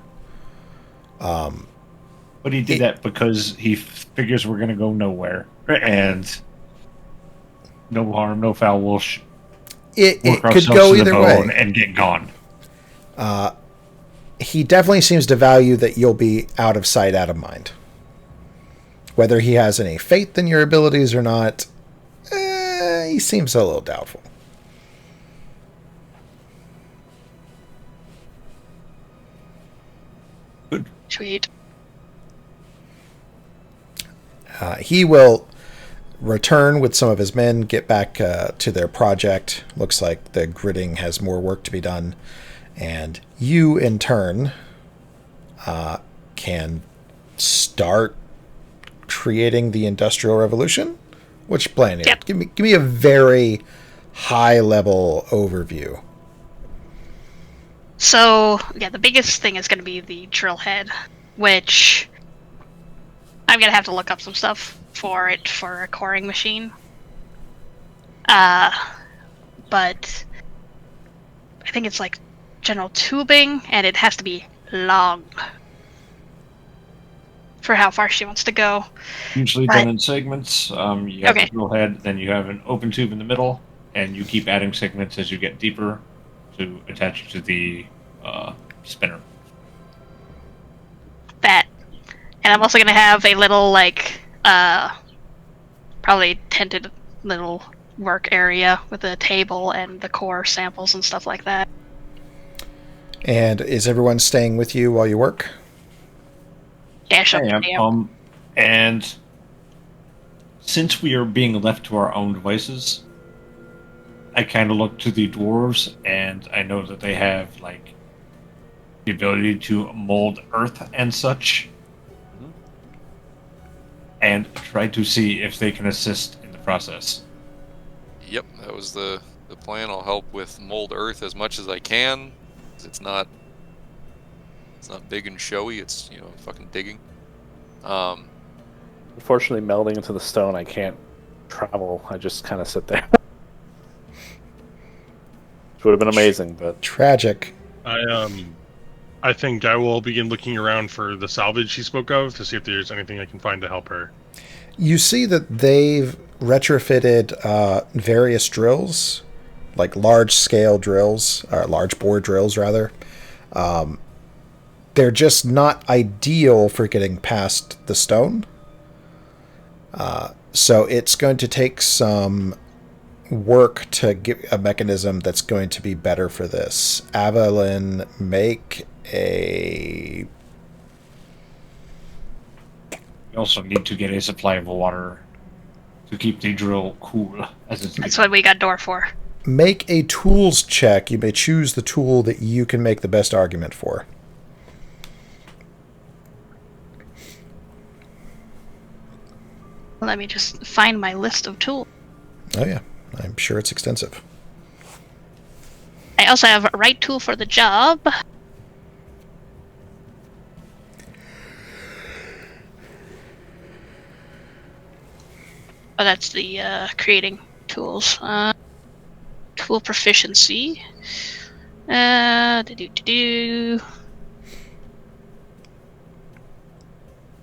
But he did that because he figures we're going to go nowhere. And no harm, no foul. We'll It work could ourselves go to the either bone way. and get gone. He definitely seems to value that you'll be out of sight, out of mind. Whether he has any faith in your abilities or not, he seems a little doubtful. Good. Sweet. He will return with some of his men, get back to their project. Looks like the gridding has more work to be done. And you, in turn, can start creating the Industrial Revolution. Which plan? Yep. Give me a very high level overview. So, yeah, the biggest thing is going to be the drill head, which I'm going to have to look up some stuff for it for a coring machine. But I think it's like general tubing, and it has to be long for how far she wants to go. Usually But- done in segments. You have Okay. the drill head, then you have an open tube in the middle, and you keep adding segments as you get deeper to attach to the spinner. That. And I'm also going to have a little, like, probably tented little work area with a table and the core samples and stuff like that. And is everyone staying with you while you work? Dash up I am. the damn. And since we are being left to our own devices, I kind of look to the dwarves, and I know that they have like the ability to mold earth and such, and try to see if they can assist in the process. Yep, that was the plan. I'll help with mold earth as much as I can. 'Cause it's not big and showy. It's fucking digging. Unfortunately, melding into the stone, I can't travel. I just kind of sit there. It would have been amazing, but Tragic. I think I will begin looking around for the salvage she spoke of to see if there's anything I can find to help her. You see that they've retrofitted various drills, like large scale drills, or large bore drills rather. They're just not ideal for getting past the stone. So it's going to take some work to get a mechanism that's going to be better for this. Avalyn, make a... We also need to get a supply of water to keep the drill cool as it's. That's what we got door for. Make a tools check. You may choose the tool that you can make the best argument for. Let me just find my list of tools. Oh yeah, I'm sure it's extensive. I also have a right tool for the job. Oh, that's the creating tools. Tool proficiency.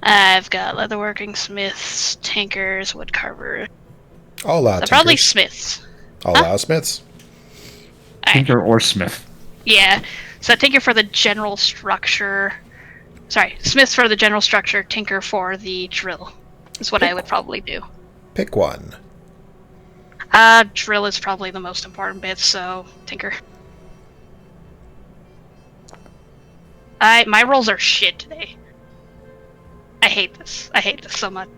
I've got leatherworking, smiths, tinkers, woodcarvers. I'll allow So probably tinkers. smiths. I'll allow smiths. Alright. Tinker or smith. Yeah. So tinker for the general structure. Sorry, smiths for the general structure, tinker for the drill. Is what I would probably do. Pick one. Drill is probably the most important bit, so tinker. My rolls are shit today. I hate this. I hate this so much.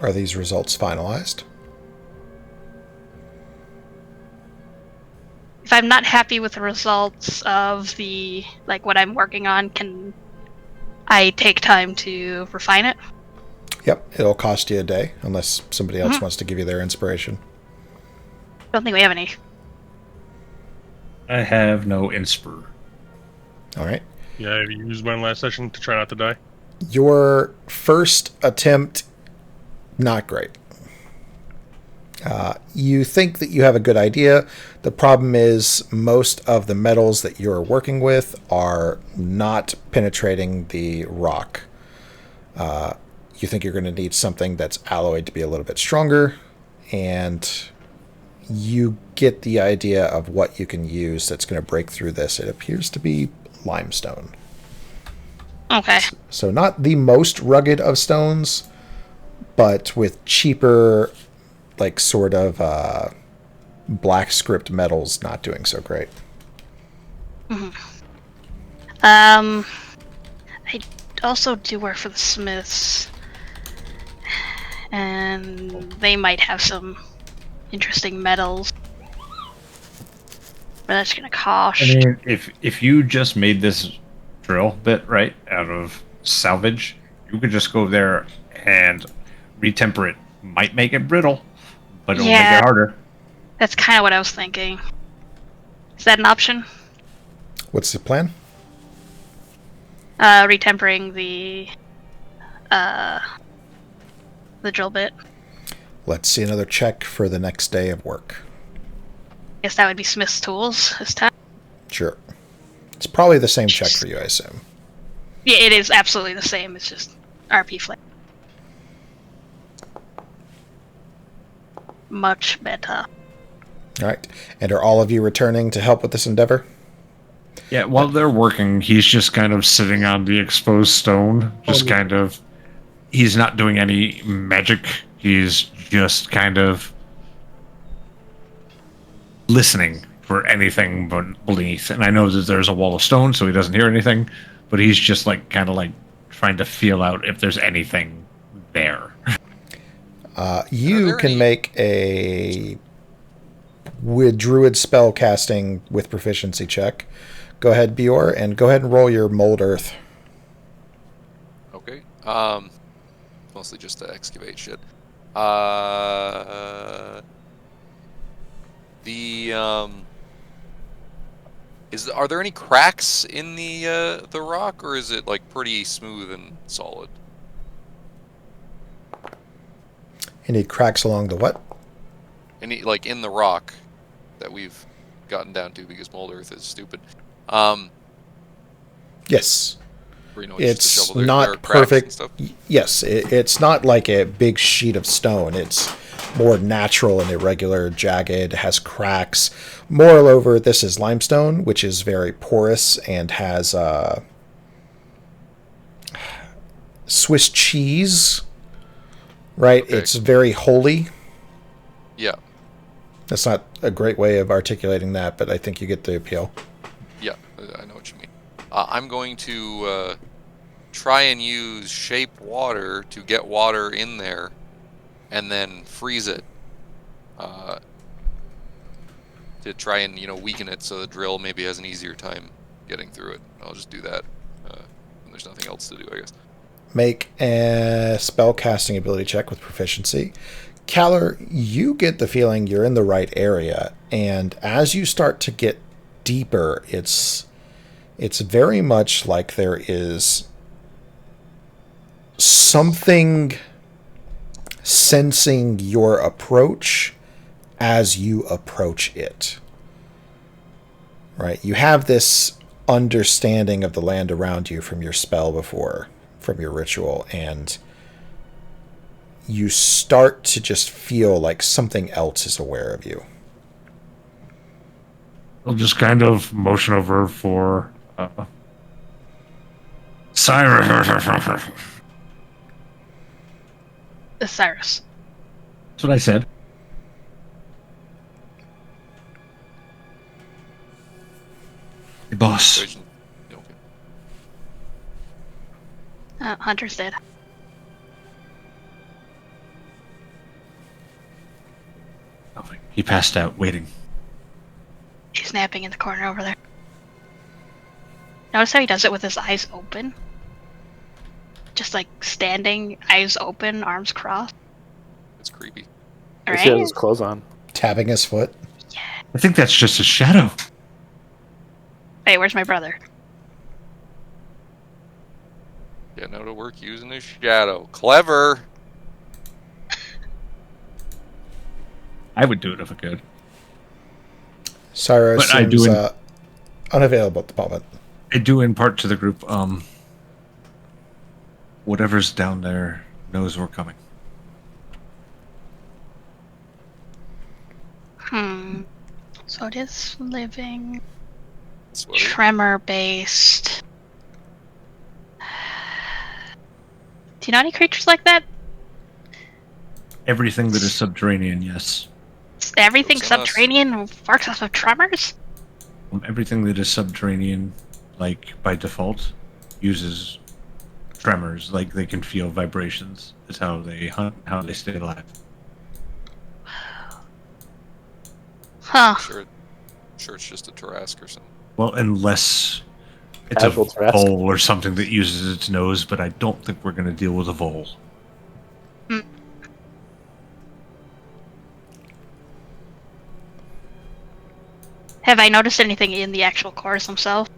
Are these results finalized? If I'm not happy with the results of the what I'm working on, can I take time to refine it? Yep, it'll cost you a day, unless somebody else wants to give you their inspiration. Don't think we have any. I have no inspir. All right. Yeah, I used mine last session to try not to die. Your first attempt, not great. You think that you have a good idea. The problem is most of the metals that you're working with are not penetrating the rock. You think you're going to need something that's alloyed to be a little bit stronger, and you get the idea of what you can use that's going to break through this. It appears to be limestone. Okay. So not the most rugged of stones, but with cheaper, like sort of black script metals not doing so great. I also do work for the Smiths, and they might have some interesting metals. But that's gonna cost. I mean, if you just made this drill bit right out of salvage, you could just go there and retemper it. Might make it brittle, but it'll make Yeah. it harder. That's kind of what I was thinking. Is that an option? What's the plan? Retempering the drill bit. Let's see another check for the next day of work. Guess that would be Smith's tools this time. Sure. It's probably the same check for you, I assume. Yeah, it is absolutely the same. It's just RP flame. Much better. All right. And are all of you returning to help with this endeavor? Yeah, while they're working, he's just kind of sitting on the exposed stone, just kind of. He's not doing any magic. He's just kind of listening for anything beneath. And I know that there's a wall of stone, so he doesn't hear anything, but he's just like kind of like trying to feel out if there's anything there. You can make a with druid spell casting with proficiency check. Go ahead, Bior, and go ahead and roll your mold earth. Okay. Mostly just to excavate shit. Are there any cracks in the rock, or is it like pretty smooth and solid? Any cracks along the what? Any like in the rock that we've gotten down to because mold earth is stupid. Yes. Where, you know, just It's to shovel there not are cracks and perfect. stuff. Yes, it's not like a big sheet of stone. It's more natural and irregular, jagged, has cracks. Moreover, this is limestone, which is very porous and has Swiss cheese, right? Okay. It's very holy. Yeah. That's not a great way of articulating that, but I think you get the appeal. Yeah, I know what you mean. I'm going to try and use shape water to get water in there, and then freeze it to try and weaken it so the drill maybe has an easier time getting through it. I'll just do that when there's nothing else to do, I guess. Make a spell casting ability check with proficiency. Caller, you get the feeling you're in the right area, and as you start to get deeper, it's very much like there is something sensing your approach as you approach it. Right? You have this understanding of the land around you from your spell before, from your ritual, and you start to just feel like something else is aware of you. I'll just kind of motion over for Cyrus. Cyrus. That's what I said. Hey, boss. Okay. Hunter's dead. Oh, he passed out waiting. He's napping in the corner over there. Notice how he does it with his eyes open? Just like standing, eyes open, arms crossed. It's creepy. He has his clothes on. Tapping his foot. I think that's just a shadow. Hey, where's my brother? Getting out of work using his shadow. Clever. I would do it if I could. Cyrus But I seems do unavailable at the moment. I do impart to the group, whatever's down there knows we're coming. So it is living, Sweater. tremor-based. Do you know any creatures like that? Everything that is subterranean, yes. Everything Works on us. subterranean works off of tremors? Everything that is subterranean, like by default, uses tremors. Like they can feel vibrations. That's how they hunt, how they stay alive. Huh. Sure it's just a Tarrasque or something. Well, unless it's Casual a Tarrasque. vole or something that uses its nose, but I don't think we're going to deal with a vole. Have I noticed anything in the actual cores themselves?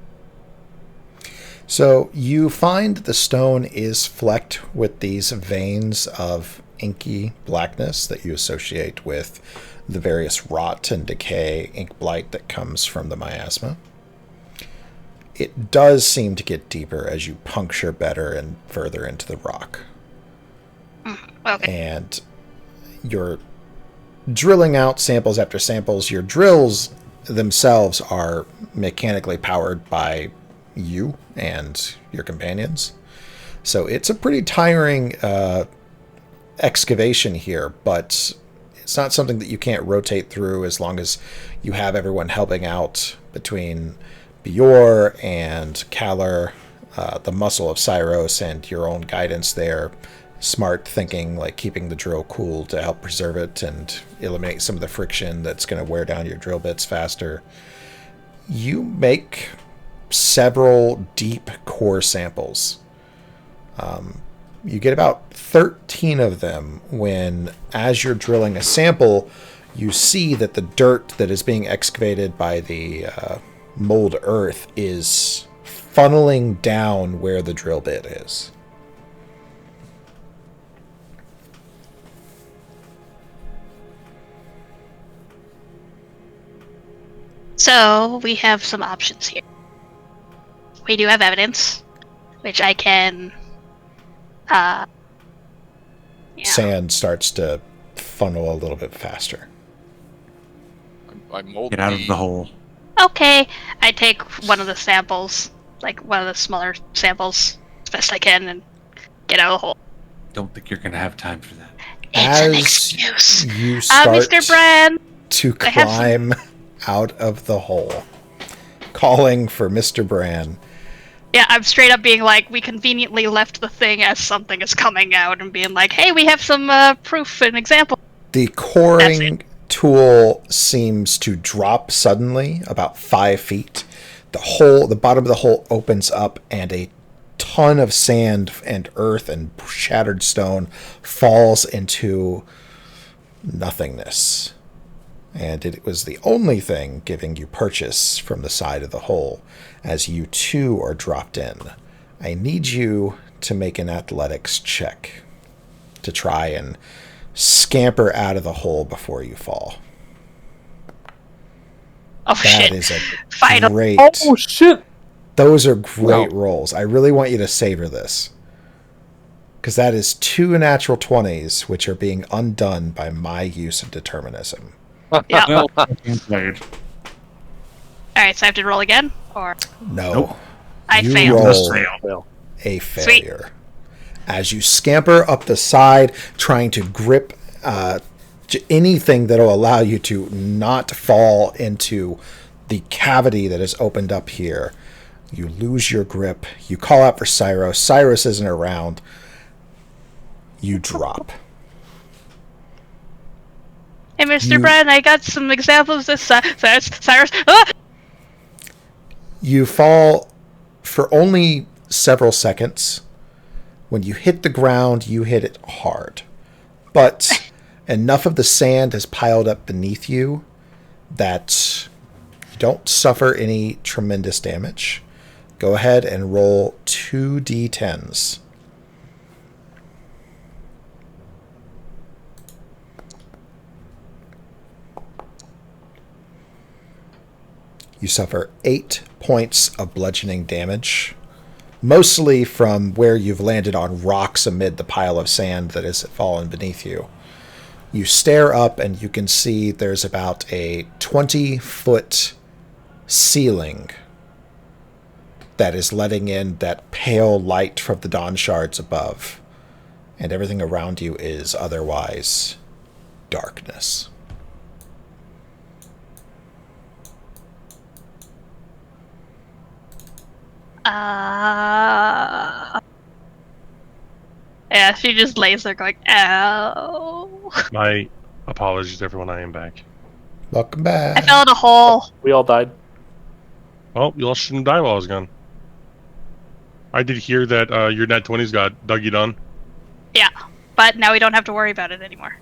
So you find the stone is flecked with these veins of inky blackness that you associate with the various rot and decay, ink blight that comes from the miasma. It does seem to get deeper as you puncture better and further into the rock. Okay. And you're drilling out samples after samples. Your drills themselves are mechanically powered by you and your companions. So it's a pretty tiring excavation here, but it's not something that you can't rotate through as long as you have everyone helping out between Bior and Kaller, the muscle of Cyros, and your own guidance there. Smart thinking, like keeping the drill cool to help preserve it and eliminate some of the friction that's going to wear down your drill bits faster. You make several deep core samples. You get about 13 of them when, as you're drilling a sample, you see that the dirt that is being excavated by the mold earth is funneling down where the drill bit is. So we have some options here. We do have evidence, which I can. Yeah. Sand starts to funnel a little bit faster. I mold Get out of the hole. Okay, I take one of the samples, like one of the smaller samples, as best I can, and get out of the hole. Don't think you're going to have time for that. It's an As excuse. you start Mr. Brand. to I have climb out of the hole, calling for Mr. Bran. Yeah, I'm straight up being like, we conveniently left the thing as something is coming out, and being like, hey, we have some proof and example. The coring tool seems to drop suddenly about 5 feet. The bottom of the hole opens up, and a ton of sand and earth and shattered stone falls into nothingness. And it was the only thing giving you purchase from the side of the hole as you too are dropped in. I need you to make an athletics check to try and scamper out of the hole before you fall. Oh That shit! is a Final. great. Oh shit! Those are great rolls. I really want you to savor this. Because that is 2 natural 20s, which are being undone by my use of determinism. Yeah. Well, played. All right, so I have to roll again, or No. Nope. I You fail. roll Must fail. Well, a failure. As you scamper up the side, trying to grip anything that will allow you to not fall into the cavity that has opened up here, you lose your grip. You call out for Cyros. Cyros isn't around. You drop. Hey, Mr. You- Brand, I got some examples of Cyrus. Ah! You fall for only several seconds. When you hit the ground, you hit it hard. But enough of the sand has piled up beneath you that you don't suffer any tremendous damage. Go ahead and roll 2d10s. You suffer 8 points of bludgeoning damage, mostly from where you've landed on rocks amid the pile of sand that has fallen beneath you. You stare up and you can see there's about a 20-foot ceiling that is letting in that pale light from the dawn shards above. And everything around you is otherwise darkness. Yeah, she just lays there going, ow. My apologies, everyone. I am back. Welcome I back. fell in a hole. We all died. Well, you all shouldn't die while I was gone. I did hear that your nat 20s got Dougie done. Yeah, but now we don't have to worry about it anymore.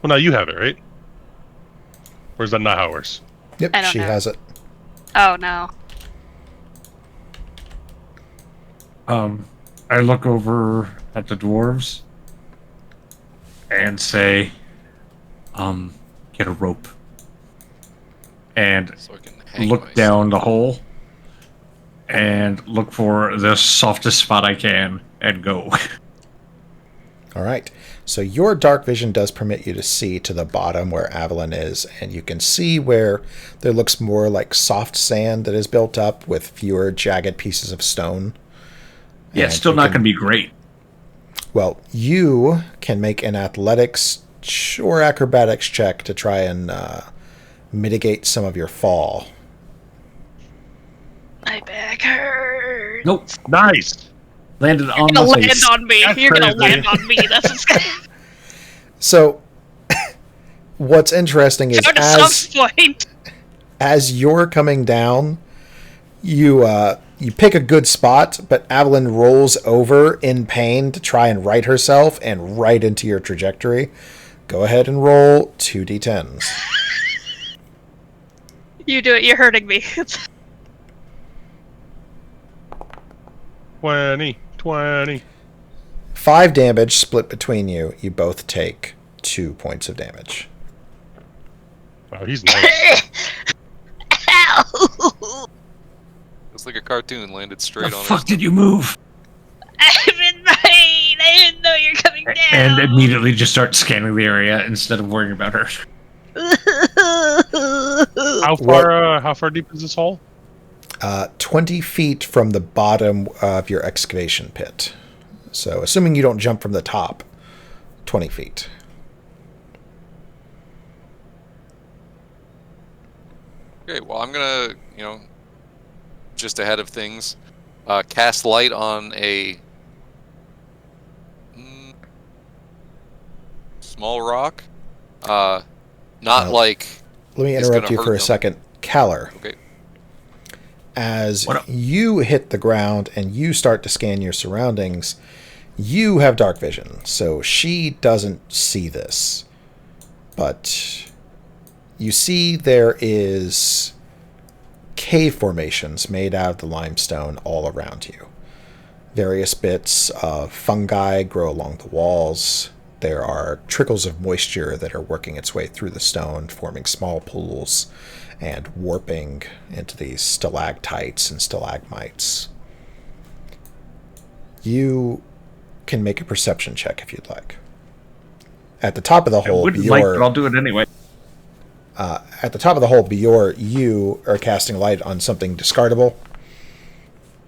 Well, now you have it, right? Or is that not how it works? Yep, I don't she know. has it. Oh no. I look over at the dwarves and say, get a rope. And So I can hang look myself. down the hole and look for the softest spot I can and go. All right. So your dark vision does permit you to see to the bottom where Avalon is, and you can see where there looks more like soft sand that is built up with fewer jagged pieces of stone. Yeah, it's And still you not can- going to be great. Well, you can make an athletics or acrobatics check to try and mitigate some of your fall. My back hurts. Nope. Nice! Landed on You're gonna my land face. on me. That's You're gonna crazy. land on me. That's what's gonna So, what's interesting is go to some point. as you're coming down, you pick a good spot, but Avalon rolls over in pain to try and right herself and right into your trajectory. Go ahead and roll 2d10s. You do it. You're hurting me. 20. 5 damage split between you. You both take 2 points of damage. Wow, he's nice. Ow! It's like a cartoon landed The straight on fuck her. did you move? I'm in pain. I didn't know you're coming down. And immediately just start scanning the area instead of worrying about her. How far deep is this hole? 20 feet from the bottom of your excavation pit. So, assuming you don't jump from the top, 20 feet. Okay, well, I'm gonna, just ahead of things, cast light on a small rock. Not like. Let me It's interrupt gonna you hurt for a them. second. Caller, Okay. as What up? you hit the ground and you start to scan your surroundings, you have dark vision, so she doesn't see this. But you see there is cave formations made out of the limestone all around you. Various bits of fungi grow along the walls. There are trickles of moisture that are working its way through the stone, forming small pools and warping into these stalactites and stalagmites. You can make a perception check if you'd like. At the top of the I hole, wouldn't like, but I'll Bjorn, do it anyway. at the top of the hole, Bjorn, you are casting light on something discardable.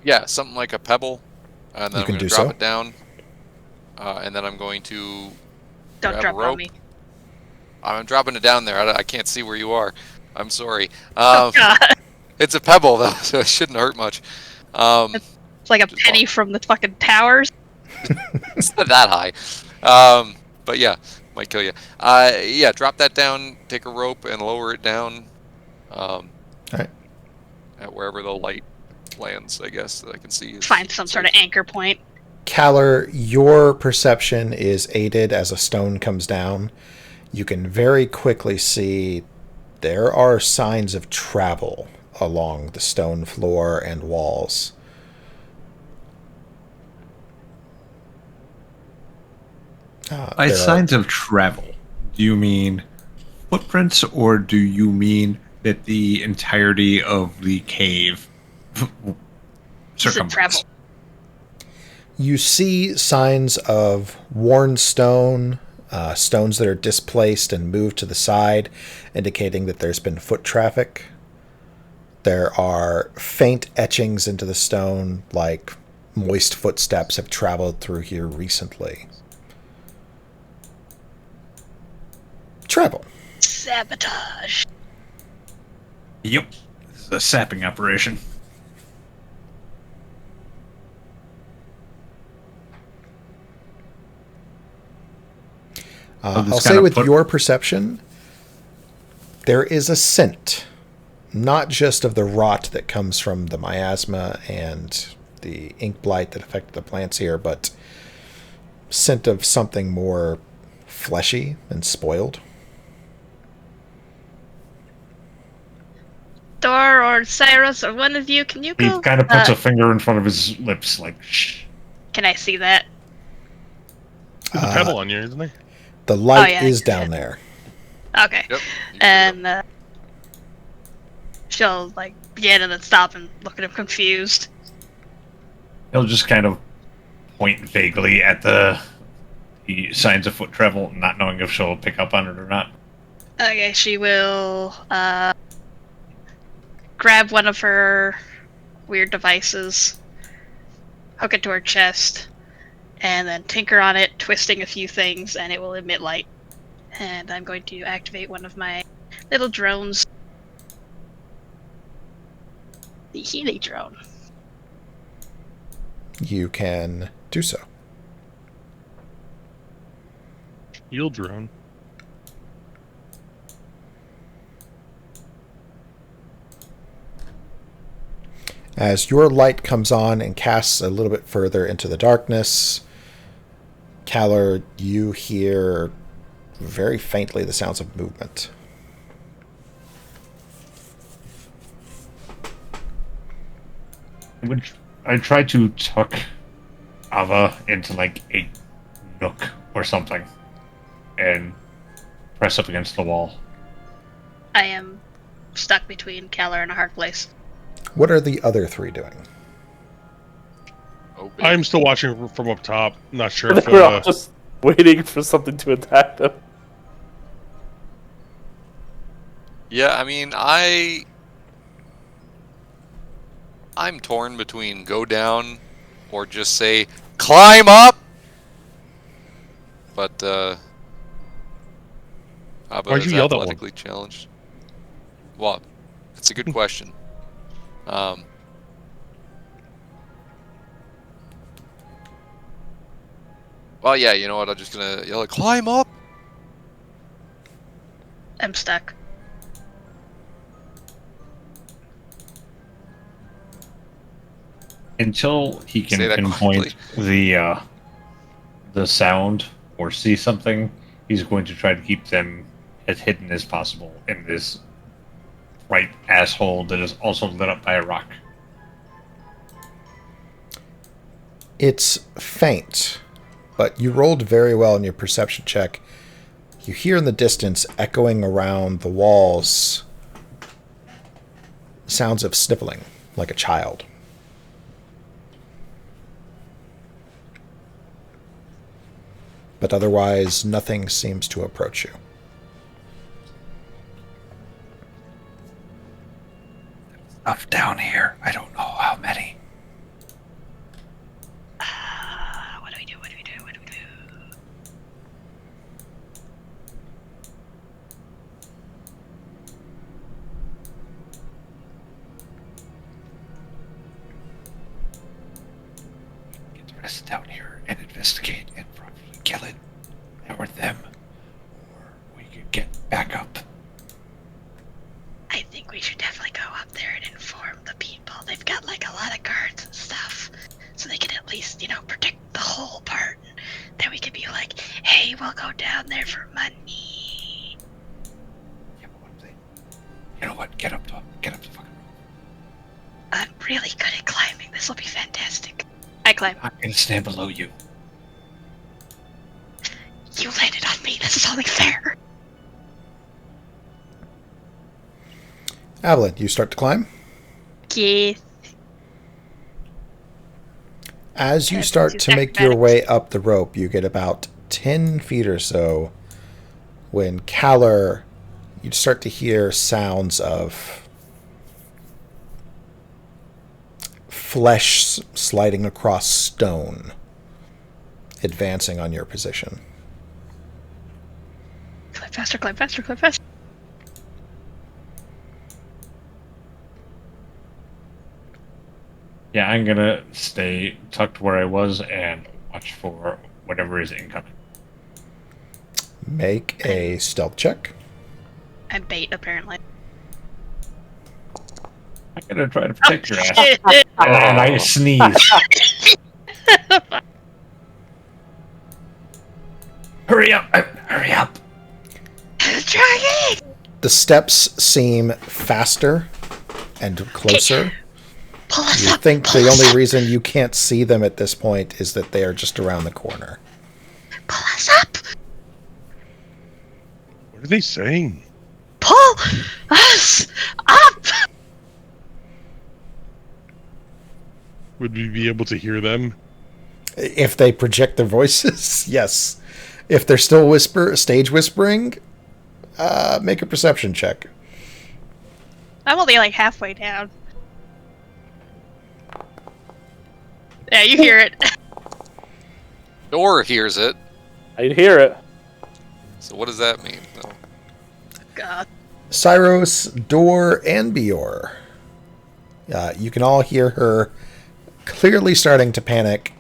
Yeah, something like a pebble, and then You I'm can going to do drop so. it down, and then I'm going to Don't grab drop a it rope. on me. I'm dropping it down there. I can't see where you are. I'm sorry. Oh, God. It's a pebble though, so it shouldn't hurt much. It's like a penny from the fucking towers. It's not that high. But yeah, might kill you. Yeah, drop that down. Take a rope and lower it down. Alright. At wherever the light lands, I guess that I can see. Find some sort of anchor point. Caller, your perception is aided as a stone comes down. You can very quickly see there are signs of travel along the stone floor and walls. By There are- signs of travel, do you mean footprints or do you mean that the entirety of the cave Is it travel? circumference? You see signs of worn stone, stones that are displaced and moved to the side, indicating that there's been foot traffic. There are faint etchings into the stone, like moist footsteps have traveled through here recently. Travel. Sabotage. Yep. This is a sapping operation. I'll say with your perception, there is a scent, not just of the rot that comes from the miasma and the ink blight that affected the plants here, but scent of something more fleshy and spoiled. Dor or Cyrus or one of you, can you He go? kind of puts a finger in front of his lips, like, shh. Can I see that? There's a pebble on you, isn't there? The light yeah, is down there. Okay. Yep. And she'll like begin and then stop and look at him confused. He'll just kind of point vaguely at the signs of foot travel, not knowing if she'll pick up on it or not. Okay, she will grab one of her weird devices, hook it to her chest, and then tinker on it, twisting a few things, and it will emit light. And I'm going to activate one of my little drones. The Healy drone. You can do so. Heal drone. As your light comes on and casts a little bit further into the darkness, Kaller, you hear very faintly the sounds of movement. I try to tuck Ava into like a nook or something and press up against the wall. I am stuck between Keller and a hard place. What are the other three doing? Oh, baby. I'm still watching from up top. Not sure if We're all just waiting for something to attack them. Yeah, I mean, I'm torn between go down or just say climb up. But Ava Why'd is you yell that one? athletically challenged. Well, it's a good question. Well, yeah, you know what? I'm just gonna yell, climb up. I'm stuck. Until he can Say that pinpoint the sound or see something, he's going to try to keep them as hidden as possible in this bright asshole that is also lit up by a rock. It's faint, but you rolled very well in your perception check. You hear in the distance, echoing around the walls, sounds of sniffling, like a child. But otherwise, nothing seems to approach you. Stuff down here. I don't know how many. What do we do? What do we do? What do we do? Get the rest down here and investigate and probably kill it. Or them. Or we could get back up. I think we should definitely go up there and inform the people. They've got like a lot of guards and stuff, so they can at least, protect the whole part. Then we could be like, hey, we'll go down there for money. Yeah, but what if they... You know what? Get up the fucking roof. I'm really good at climbing. This will be fantastic. I climb. I'm gonna stand below you. You landed on me. This is only fair. Evelyn, you start to climb. Yeah. As you That's start too to make your acrobatics. way up the rope, you get about 10 feet or so, when Kaller, you'd start to hear sounds of flesh sliding across stone, advancing on your position. Climb faster, climb faster, climb faster. Yeah, I'm gonna stay tucked where I was and watch for whatever is incoming. Make a stealth check. And bait, apparently. I'm gonna try to protect your ass. And I sneeze. Hurry up! Hurry up! Trying! The steps seem faster and closer. Pull us You up! think pull the us only up, reason you can't see them at this point is that they are just around the corner. Pull us up! What are they saying? Pull us up! Would we be able to hear them? If they project their voices, yes. If they're still stage whispering, make a perception check. I'm only like halfway down. Yeah, you hear it. Door hears it. I'd hear it. So what does that mean? No. God. Cyros, Dor, and Bior. You can all hear her clearly starting to panic.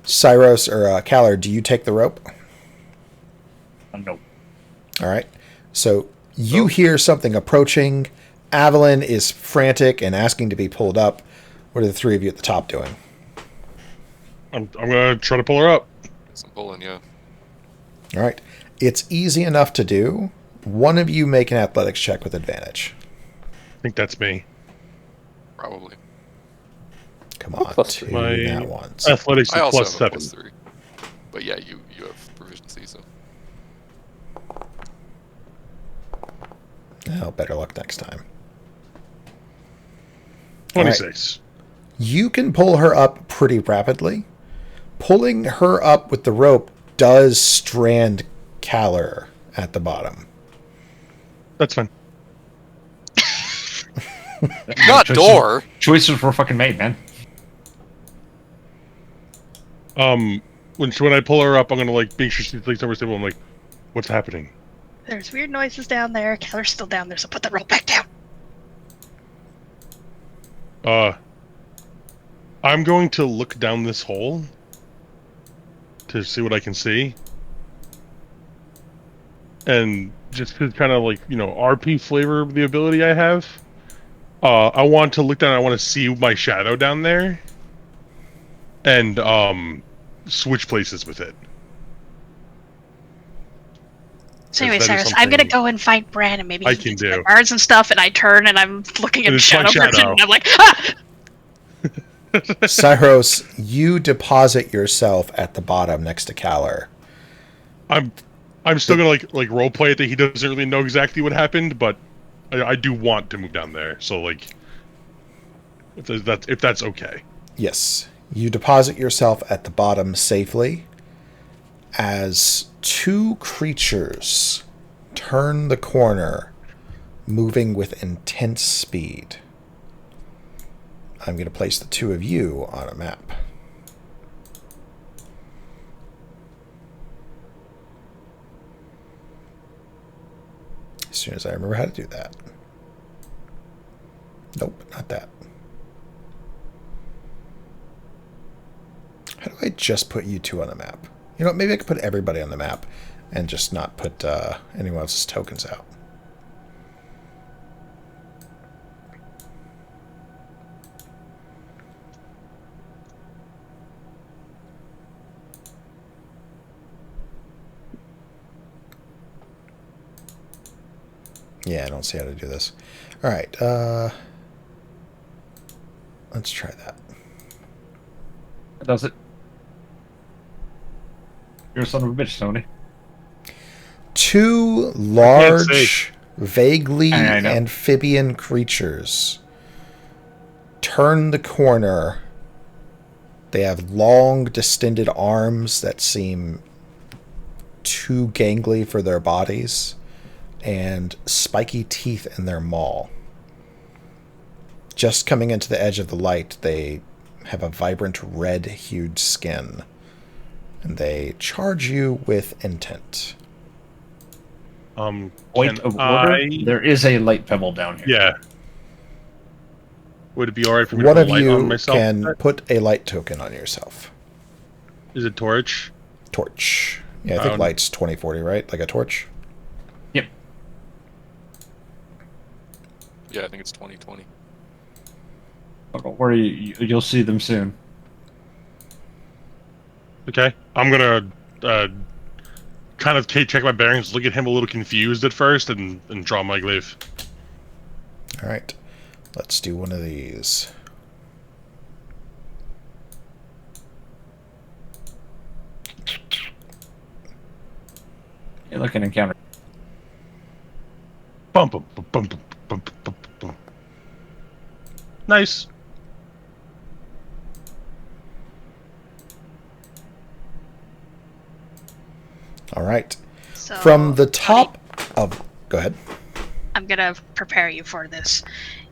Cyros or Kaller, do you take the rope? No. All right. So you hear something approaching. Avalon is frantic and asking to be pulled up. What are the three of you at the top doing? I'm gonna try to pull her up. I'm pulling, yeah. All right. It's easy enough to do. One of you make an athletics check with advantage. I think that's me. Probably. Come on, Plus two My nat ones. athletics I is also plus have a 7. +3. But yeah, you have proficiency, so. Oh, better luck next time. 26. You can pull her up pretty rapidly. Pulling her up with the rope does strand Kaller at the bottom. That's fine. Not door! Choices were fucking made, man. When I pull her up, I'm gonna like make sure she's like somewhere stable. I'm like, what's happening? There's weird noises down there. Keller's still down there, so put the rope back down. I'm going to look down this hole to see what I can see, and just to kind of like RP flavor of the ability I have. I want to look down. I want to see my shadow down there, and switch places with it. So anyway, That is Cyrus, I'm gonna something go and find Bran and maybe I he can gets do. the guards and stuff, and I turn and I'm looking at And it's my Shadow Person shadow. and I'm like, ah! Cyros, you deposit yourself at the bottom next to Kaller. I'm still gonna like role play it that he doesn't really know exactly what happened, but I do want to move down there. So like, if that's okay. Yes. You deposit yourself at the bottom safely as two creatures turn the corner, moving with intense speed. I'm going to place the two of you on a map. As soon as I remember how to do that. Nope, not that. How do I just put you two on the map? You know what, maybe I could put everybody on the map and just not put anyone else's tokens out. Yeah, I don't see how to do this. All right, let's try that. That does it. You're a son of a bitch, Tony. Two say. large, vaguely I know. amphibian creatures turn the corner. They have long, distended arms that seem too gangly for their bodies and spiky teeth in their maw. Just coming into the edge of the light, they have a vibrant red-hued skin, and they charge you with intent. Point of order. There is a light pebble down here. Yeah. Would it be alright for me One to of put a light on you myself? can put a light token on yourself. Is it torch? Torch. Yeah, I think light's 20/40, right? Like a torch? Yep. Yeah, I think it's 2020. Oh, don't worry, you'll see them soon. Okay. I'm gonna kind of check my bearings, look at him a little confused at first, and draw my glaive. Alright. Let's do one of these. You're looking encounter. Bum, bum, bum, bum, bum, bum, bum, bum. Nice. Alright. So, From the top Tony, of... Go ahead. I'm gonna prepare you for this.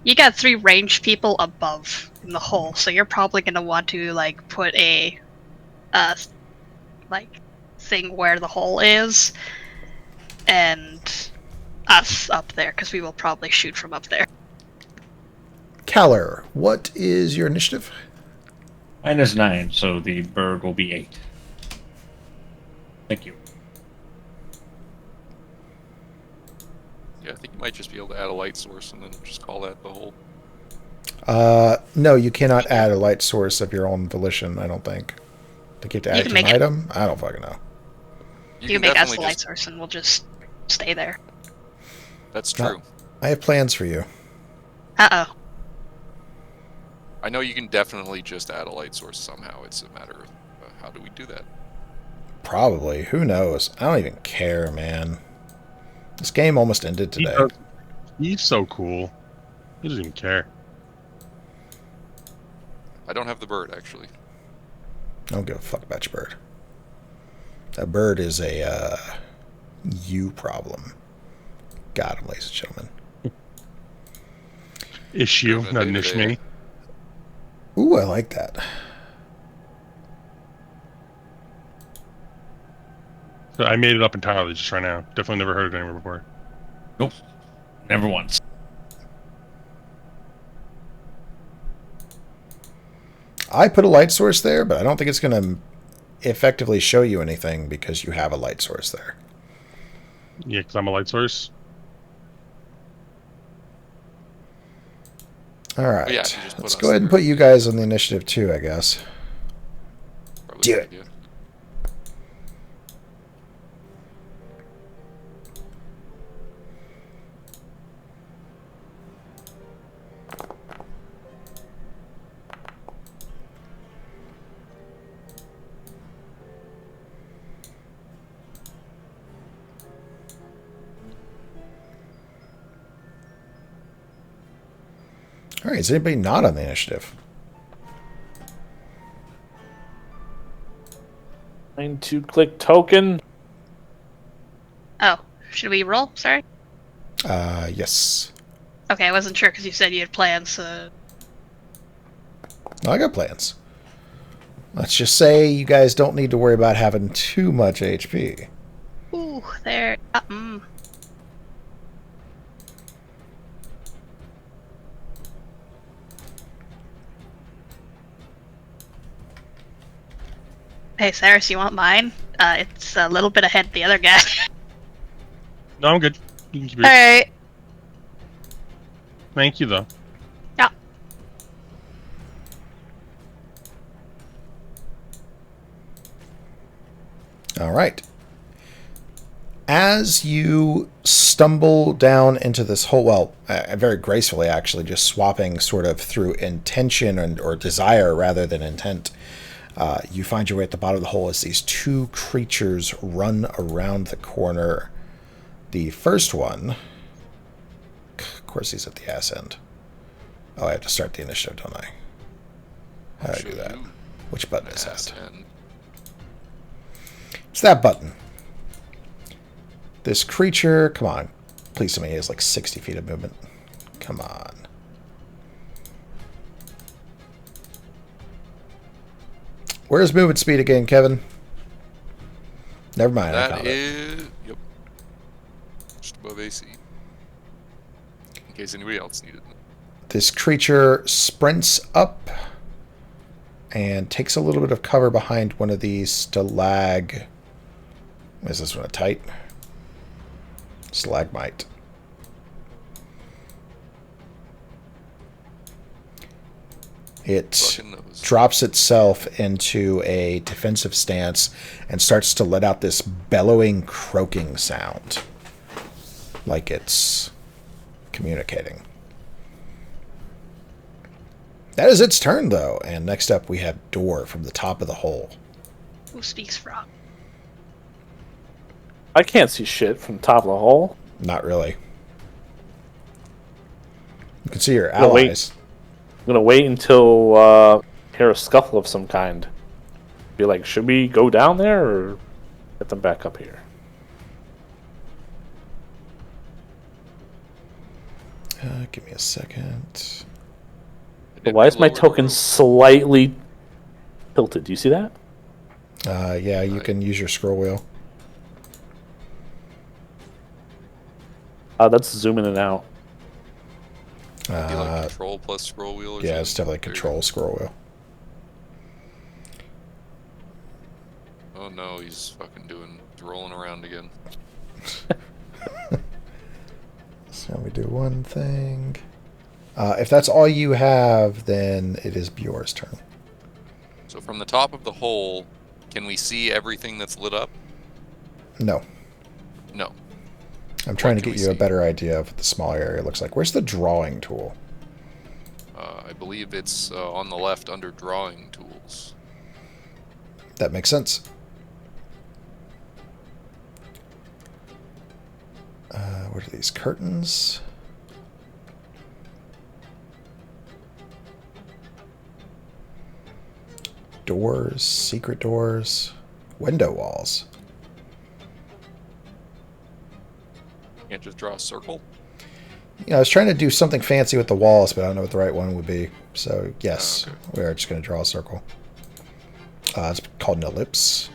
You got 3 ranged people above in the hole, so you're probably gonna want to like put a like thing where the hole is, and us up there, because we will probably shoot from up there. Kaller, what is your initiative? Mine is 9, so the bird will be 8. Thank you. Yeah, I think you might just be able to add a light source and then just call that the whole. No, you cannot add a light source of your own volition, I don't think. I think you have to add it to an item? I don't fucking know. You can make us the light source and we'll just stay there. That's true. I have plans for you. Uh-oh. I know you can definitely just add a light source somehow. It's a matter of how do we do that? Probably. Who knows? I don't even care, man. This game almost ended today. He's so cool. He doesn't even care. I don't have the bird, actually. I don't give a fuck about your bird. That bird is a you problem. Got him, ladies and gentlemen. Issue, not an issue. Ooh, I like that. So I made it up entirely just right now. Definitely never heard it anywhere before. Nope. Never once. I put a light source there, but I don't think it's going to effectively show you anything because you have a light source there. Yeah, because I'm a light source. All right. Yeah, let's go ahead and put you guys on the initiative too, I guess. Probably Do it. idea. All right. Is anybody not on the initiative? Trying to click token. Oh, should we roll? Sorry. Yes. Okay, I wasn't sure because you said you had plans. So... No, I got plans. Let's just say you guys don't need to worry about having too much HP. Ooh, there. Hey, Cyrus, you want mine? It's a little bit ahead of the other guy. No, I'm good. You can keep yours. Alright. Thank you, though. Yeah. All right. As you stumble down into this hole, well, very gracefully actually, just swapping sort of through intention or desire rather than intent, you find your way at the bottom of the hole as these 2 creatures run around the corner. The first one, of course, he's at the ass end. Oh, I have to start the initiative, don't I? How do I do that? Which button is that? It's that button. This creature, come on. Please tell me he has like 60 feet of movement. Come on. Where's movement speed again, Kevin? Never mind, I That found it. is, yep, just above AC. In case anybody else needed it. This creature sprints up and takes a little bit of cover behind one of these stalag... Is this one a tight? Stalagmite. It Fucking knows. drops itself into a defensive stance and starts to let out this bellowing, croaking sound. Like it's communicating. That is its turn, though. And next up, we have Door from the top of the hole. Who speaks frog? I can't see shit from the top of the hole. Not really. You can see your Yeah, wait. allies. I'm gonna wait until hear a scuffle of some kind. Be like, should we go down there or get them back up here? Give me a second. But why is my token slightly tilted? Do you see that? Yeah, you can use your scroll wheel. That's zooming in and out. Like control plus scroll wheel or Yeah, it's something? definitely control scroll wheel. Oh no, he's fucking rolling around again. So we do one thing. If that's all you have, then it is Bjor's turn. So from the top of the hole, can we see everything that's lit up? No. No. I'm trying to can get we you a see? better idea of what the small area looks like. Where's the drawing tool? I believe it's on the left under drawing tools. That makes sense. What are these curtains? Doors, secret doors, window walls. Can't just draw a circle? You know, I was trying to do something fancy with the walls, but I don't know what the right one would be. So, yes, okay. we are just going to draw a circle. It's called an ellipse.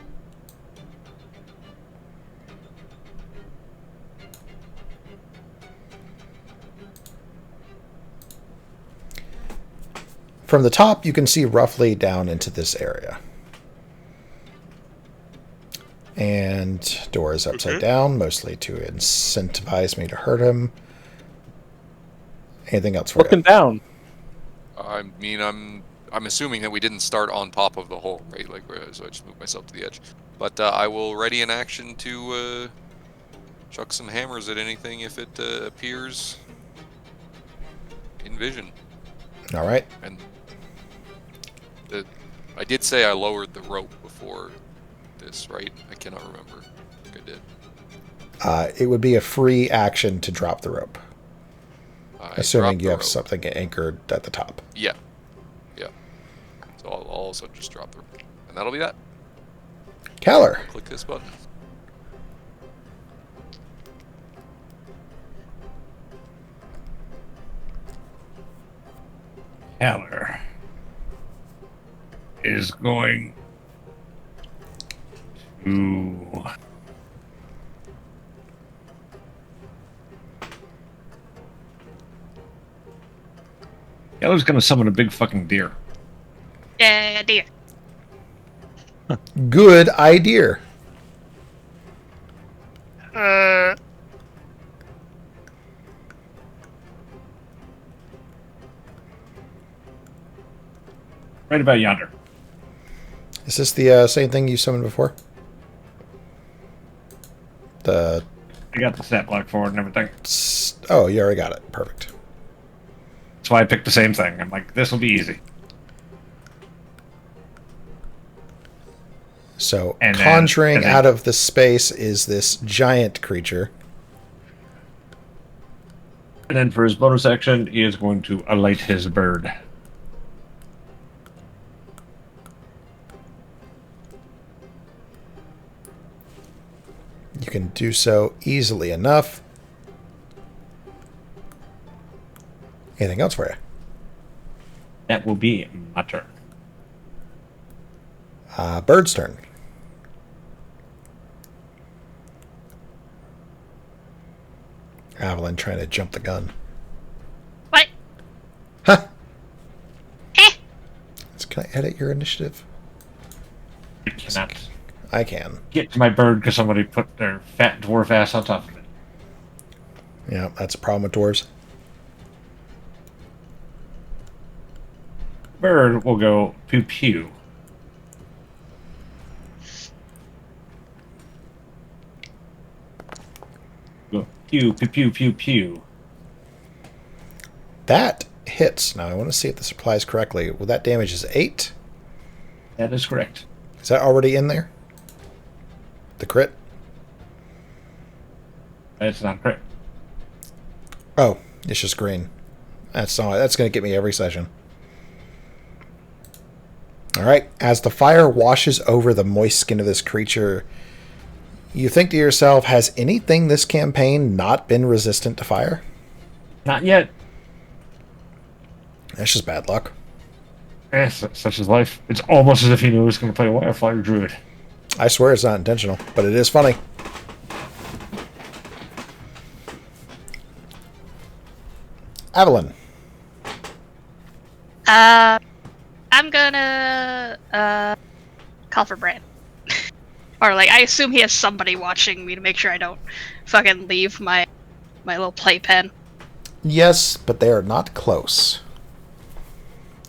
From the top, you can see roughly down into this area. And door is upside down, mostly to incentivize me to hurt him. Anything else for Looking you? down. I mean, I'm assuming that we didn't start on top of the hole, right? Like, so I just moved myself to the edge. But I will ready an action to chuck some hammers at anything if it appears in vision. All right. And I did say I lowered the rope before this, right? I cannot remember. I think I did. It would be a free action to drop the rope. Assuming dropped you the have rope. something anchored at the top. Yeah. Yeah. So I'll also just drop the rope. And that'll be that. Caller. Click this button. Haller is going to Haller's going to summon a big fucking deer. Yeah, dear. Good idea. Right about yonder. Is this the same thing you summoned before? The... I got the stat block for it and everything. Oh, you already got it. Perfect. That's why I picked the same thing. I'm like, this will be easy. So, And then- conjuring and then- out of the space is this giant creature. And then for his bonus action, he is going to alight his bird. You can do so easily enough. Anything else for you? That will be my turn. Bird's turn. Avalon trying to jump the gun. What? Huh. Eh. Can I edit your initiative? I cannot I can. get to my bird because somebody put their fat dwarf ass on top of it. Yeah, that's a problem with dwarves. Bird will go pew pew. Go pew pew pew pew pew. That hits. Now I want to see if this applies correctly. Well, that damage is 8. That is correct. Is that already in there? The crit? That's not correct. Oh, it's just green. That's not. That's going to get me every session. All right. As the fire washes over the moist skin of this creature, you think to yourself, has anything this campaign not been resistant to fire? Not yet. That's just bad luck. Such is life. It's almost as if he knew he was going to play a Wireflyer Druid. I swear it's not intentional, but it is funny. Evelyn. I'm gonna call for Bran. Or like, I assume he has somebody watching me to make sure I don't fucking leave my little playpen. Yes, but they are not close.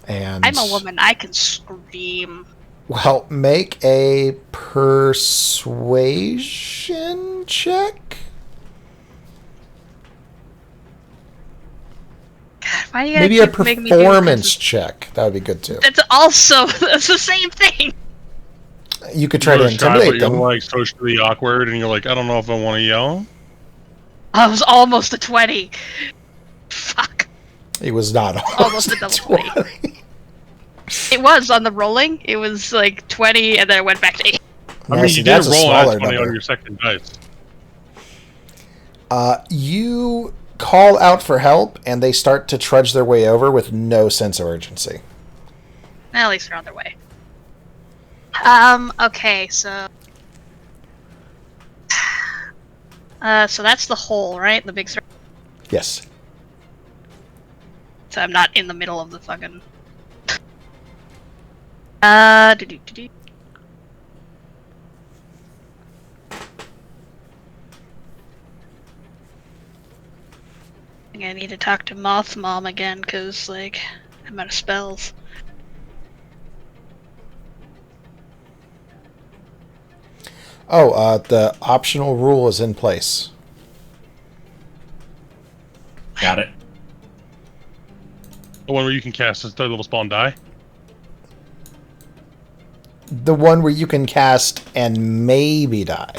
And I'm a woman. I can scream. well, make a persuasion check. God, why do you Maybe gotta a keep making me do performance this? check. That would be good too. That's also that's the same thing. You could try to First try, intimidate but them. you're like socially awkward, and you're like, I don't know if I want to yell. I was almost a 20. Fuck. It was not Almost a double 20. It was on the rolling. It was like 20, and then it went back to 8. I mean, you did that's a roll smaller at 20 number. on your second dice. You call out for help, and they start to trudge their way over with no sense of urgency. At least they're on their way. Okay, so... so that's the hole, right? The big circle. Yes. So I'm not in the middle of the fucking... do-do-do-do. I think I need to talk to Moth Mom again, because, like, I'm out of spells. Oh, the optional rule is in place. Got it. The one where you can cast a third level spell and die. The one where you can cast and maybe die.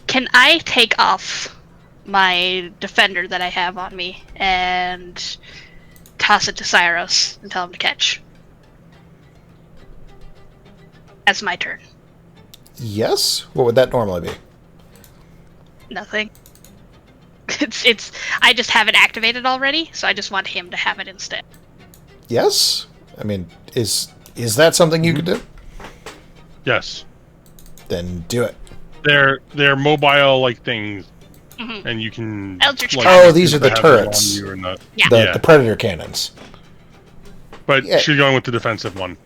Can I take off my defender that I have on me and toss it to Cyros and tell him to catch? That's my turn. Yes? What would that normally be? Nothing. It's I just have it activated already, so I just want him to have it instead. Yes? I mean, is that something you could do? Yes, Then do it. they're mobile like things, Mhm. and you can. Eldritch like, Cannon. Oh, these are the have them on turrets. you or not. Yeah. The predator cannons. But Yeah. she's going with the defensive one.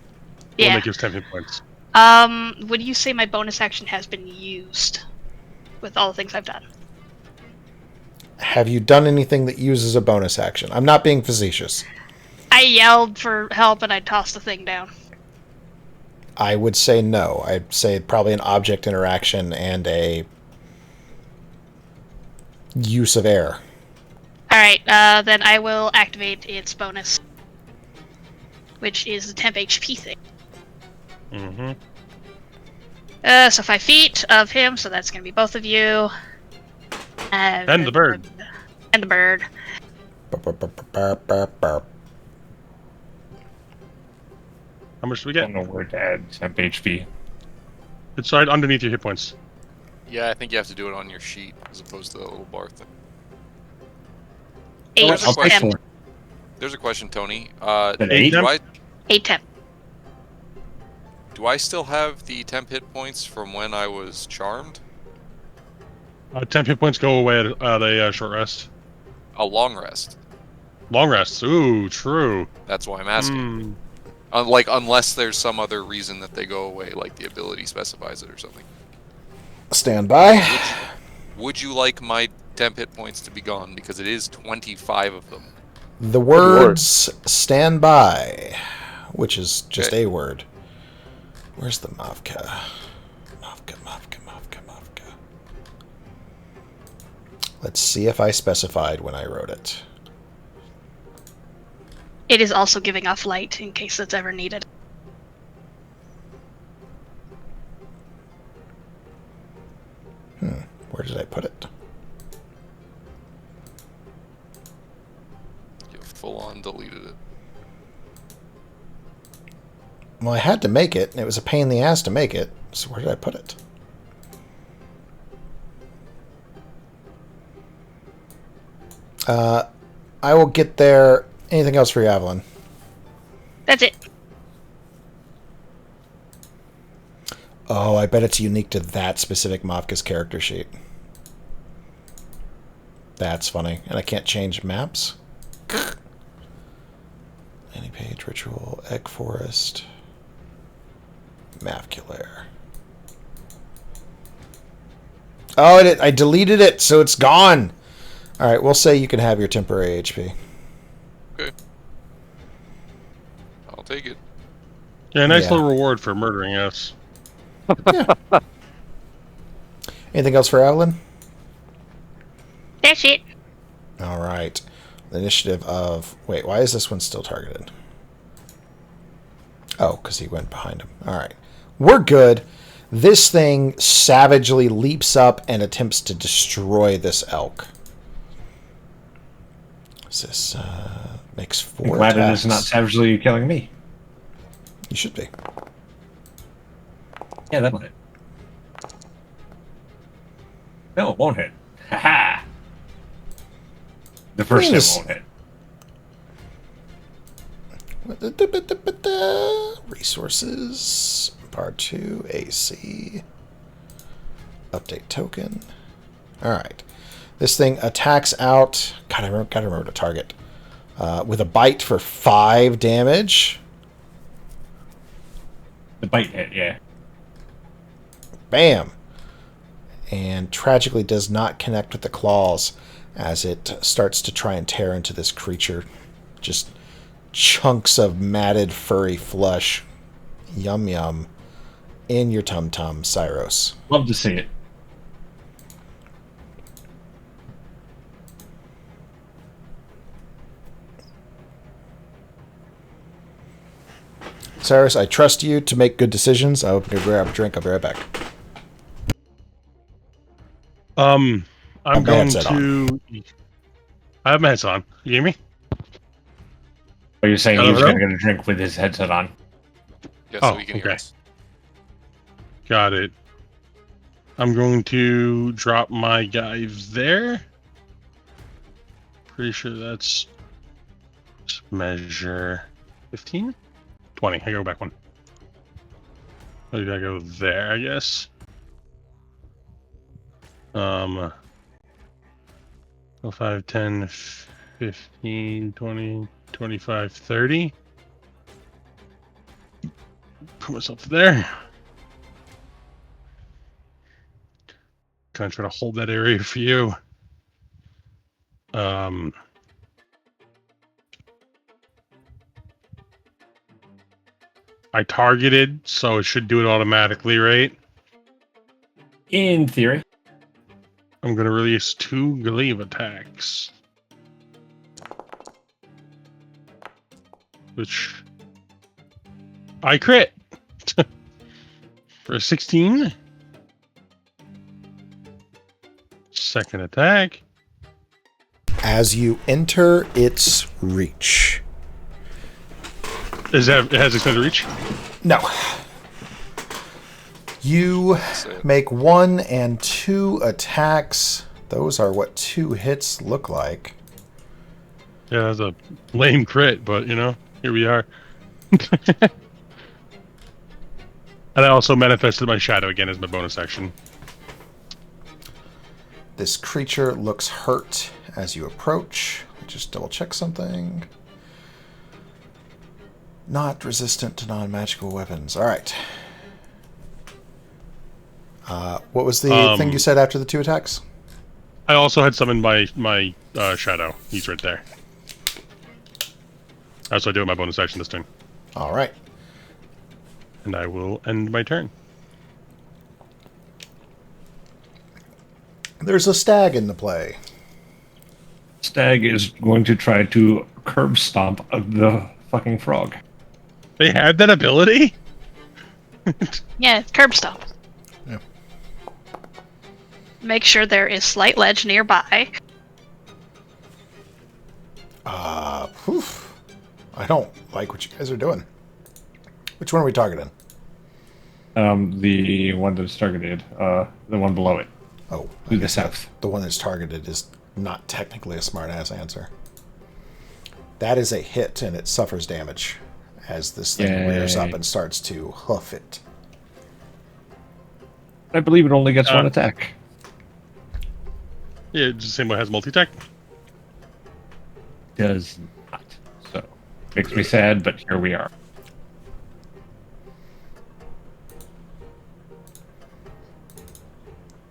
The one Yeah. that gives 10 hit points. Would you say my bonus action has been used with all the things I've done? Have you done anything that uses a bonus action? I'm not being facetious. I yelled for help and I tossed the thing down. I would say no. I'd say probably an object interaction and a use of air. Alright, then I will activate its bonus, which is the temp HP thing. Mm-hmm. So 5 feet of him, so that's gonna be both of you. And the bird. And the bird. Burp, burp, burp, burp, burp, burp. How much do we I get? don't know where to add temp HP. It's right underneath your hit points. Yeah, I think you have to do it on your sheet as opposed to the little bar thing. Eight There's a I'll take question. four. There's a question, Tony. An Eight eight? Do I 8 temp. do I still have the temp hit points from when I was charmed? 10 hit points go away at a short rest. A long rest. Long rests. Ooh, true. That's why I'm asking. Like, unless there's some other reason that they go away, like the ability specifies it or something. Stand by. Would you like my temp hit points to be gone? Because it is 25 of them. The words stand by, which is just Okay. a word. Where's the Mavka? Mavka. Let's see if I specified when I wrote it. It is also giving off light in case it's ever needed. Where did I put it? You full on deleted it. Well, I had to make it, and it was a pain in the ass to make it. So where did I put it? I will get there. Anything else for you, Evelyn? That's it. Oh, I bet it's unique to that specific Mavka's character sheet. That's funny. And I can't change maps? Any page, ritual, egg forest, Mavcular. Oh, I deleted it, so it's gone. All right, we'll say you can have your temporary HP. Okay. I'll take it. Yeah, nice Yeah. little reward for murdering us. Anything else for Evelyn? That's it. All right. The initiative of... Wait, why is this one still targeted? Oh, because he went behind him. All right. We're good. This thing savagely leaps up and attempts to destroy this elk. This makes 4 I'm glad attacks. it is not savagely killing me. You should be. Yeah, that'll hit. No, it won't hit. Ha-ha! The first hit Yes. won't hit. Resources. Part 2. AC. Update token. Alright. This thing attacks out... God, I gotta remember to target. With a bite for 5 damage. The bite hit, yeah. Bam! And tragically does not connect with the claws as it starts to try and tear into this creature. Just chunks of matted, furry flesh. Yum yum. In your tum-tum, Cyros. Love to see it. Cyrus, I trust you to make good decisions. I'll go grab a drink. I'll be right back. I'm my going headset to... I have my headset on. You hear me? Are you saying Hello, he was hello? going to get a drink with his headset on? Yeah, Oh, so we can hear okay. us. Got it. I'm going to drop my guy there. Pretty sure that's measure 15? 20. I go back one. Oh, did I go there, I guess? 5, 10, 15, 20, 25, 30. Put myself there. Kind of try to hold that area for you. I targeted, so it should do it automatically, right? In theory. I'm going to release 2 glaive attacks. Which I crit for a 16. Second attack. As you enter its reach. It has extended reach? No. You That's it. make 1 and 2 attacks. Those are what 2 hits look like. Yeah, that's a lame crit, but here we are. And I also manifested my shadow again as my bonus action. This creature looks hurt as you approach. Just double check something. Not resistant to non-magical weapons. All right. What was the thing you said after the 2 attacks? I also had summoned my shadow. He's right there. That's what I do with my bonus action this turn. All right. And I will end my turn. There's a stag in the play. Stag is going to try to curb stomp the fucking frog. They had that ability? Yeah, curb stomp. Yeah. Make sure there is slight ledge nearby. I don't like what you guys are doing. Which one are we targeting? The one that's targeted, the one below it. Oh, To the south. the one that's targeted is not technically a smart-ass answer. That is a hit, and it suffers damage as this thing rears up Yay. and starts to hoof it. I believe it only gets one attack. Yeah, it's the same one has multi-attack. Does not. So, makes me sad, but here we are.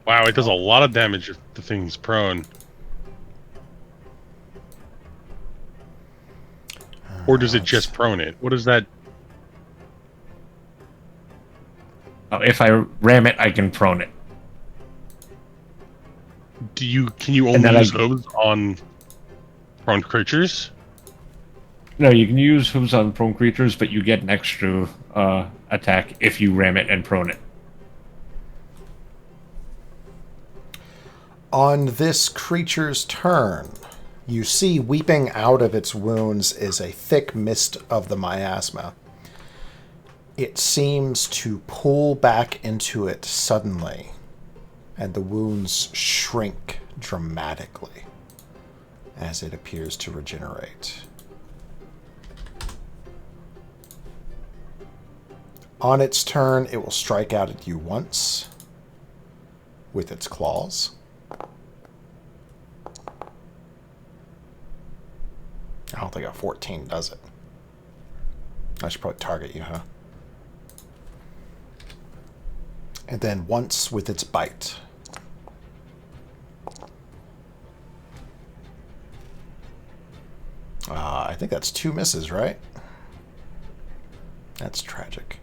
Wow, it does a lot of damage if the thing's prone. Or does it just prone it? What is that? If I ram it, I can prone it. Can you only then use those on prone creatures? No, you can use hooves on prone creatures, but you get an extra attack if you ram it and prone it. On this creature's turn, you see weeping out of its wounds is a thick mist of the miasma. It seems to pull back into it suddenly, and the wounds shrink dramatically as it appears to regenerate. On its turn, it will strike out at you once with its claws. I don't think a 14 does it. I should probably target you, huh? And then once with its bite. I think that's 2 misses, right? That's tragic.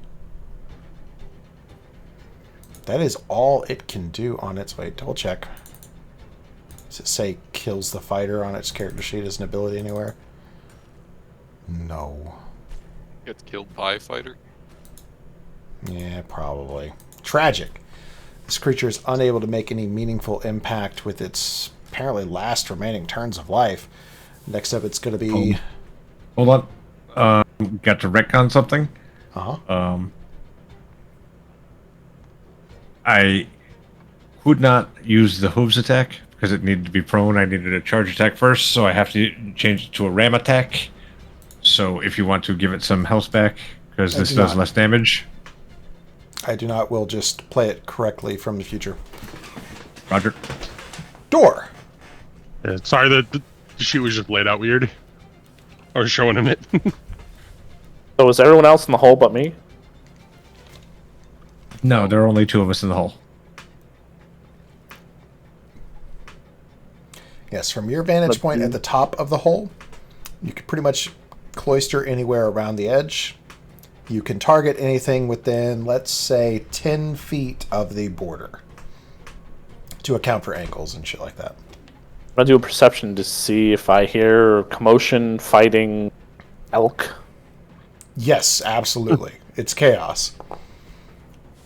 That is all it can do on its way. Double check. Does it say kills the fighter on its character sheet as an ability anywhere? No. Gets killed by a fighter. Yeah, probably. Tragic. This creature is unable to make any meaningful impact with its apparently last remaining turns of life. Next up, it's going to be... Hold on. Got to retcon something. Uh-huh. I could not use the hooves attack because it needed to be prone. I needed a charge attack first, so I have to change it to a ram attack. So if you want to give it some health back, because this does less damage. I do not. We'll just play it correctly from the future. Roger. Door! Yeah, sorry, the sheet was just laid out weird. Or showing him it. So is everyone else in the hole but me? No, there are only 2 of us in the hole. Yes, from your vantage point at the top of the hole, you can pretty much cloister anywhere around the edge. You can target anything within, let's say, 10 feet of the border to account for angles and shit like that. I'm gonna do a perception to see if I hear commotion, fighting, elk. Yes, absolutely. It's chaos.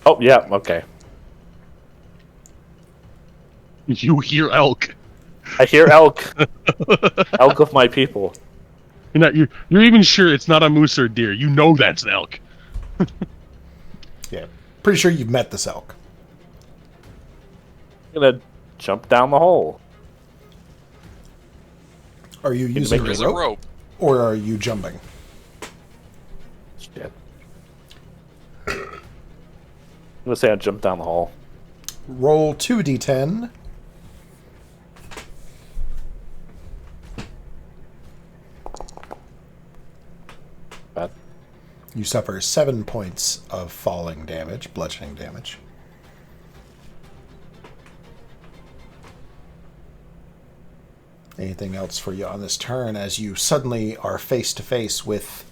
Oh, yeah, okay. You hear elk. I hear elk. Elk of my people. You're even sure it's not a moose or a deer. You know that's an elk. Yeah. pretty sure you've met this elk. I'm gonna jump down the hole. Are you using There is the a rope, rope. or are you jumping? Shit. I'm gonna say I jump down the hole. Roll 2d10. Bad. You suffer 7 points of falling damage, bludgeoning damage. Anything else for you on this turn as you suddenly are face to face with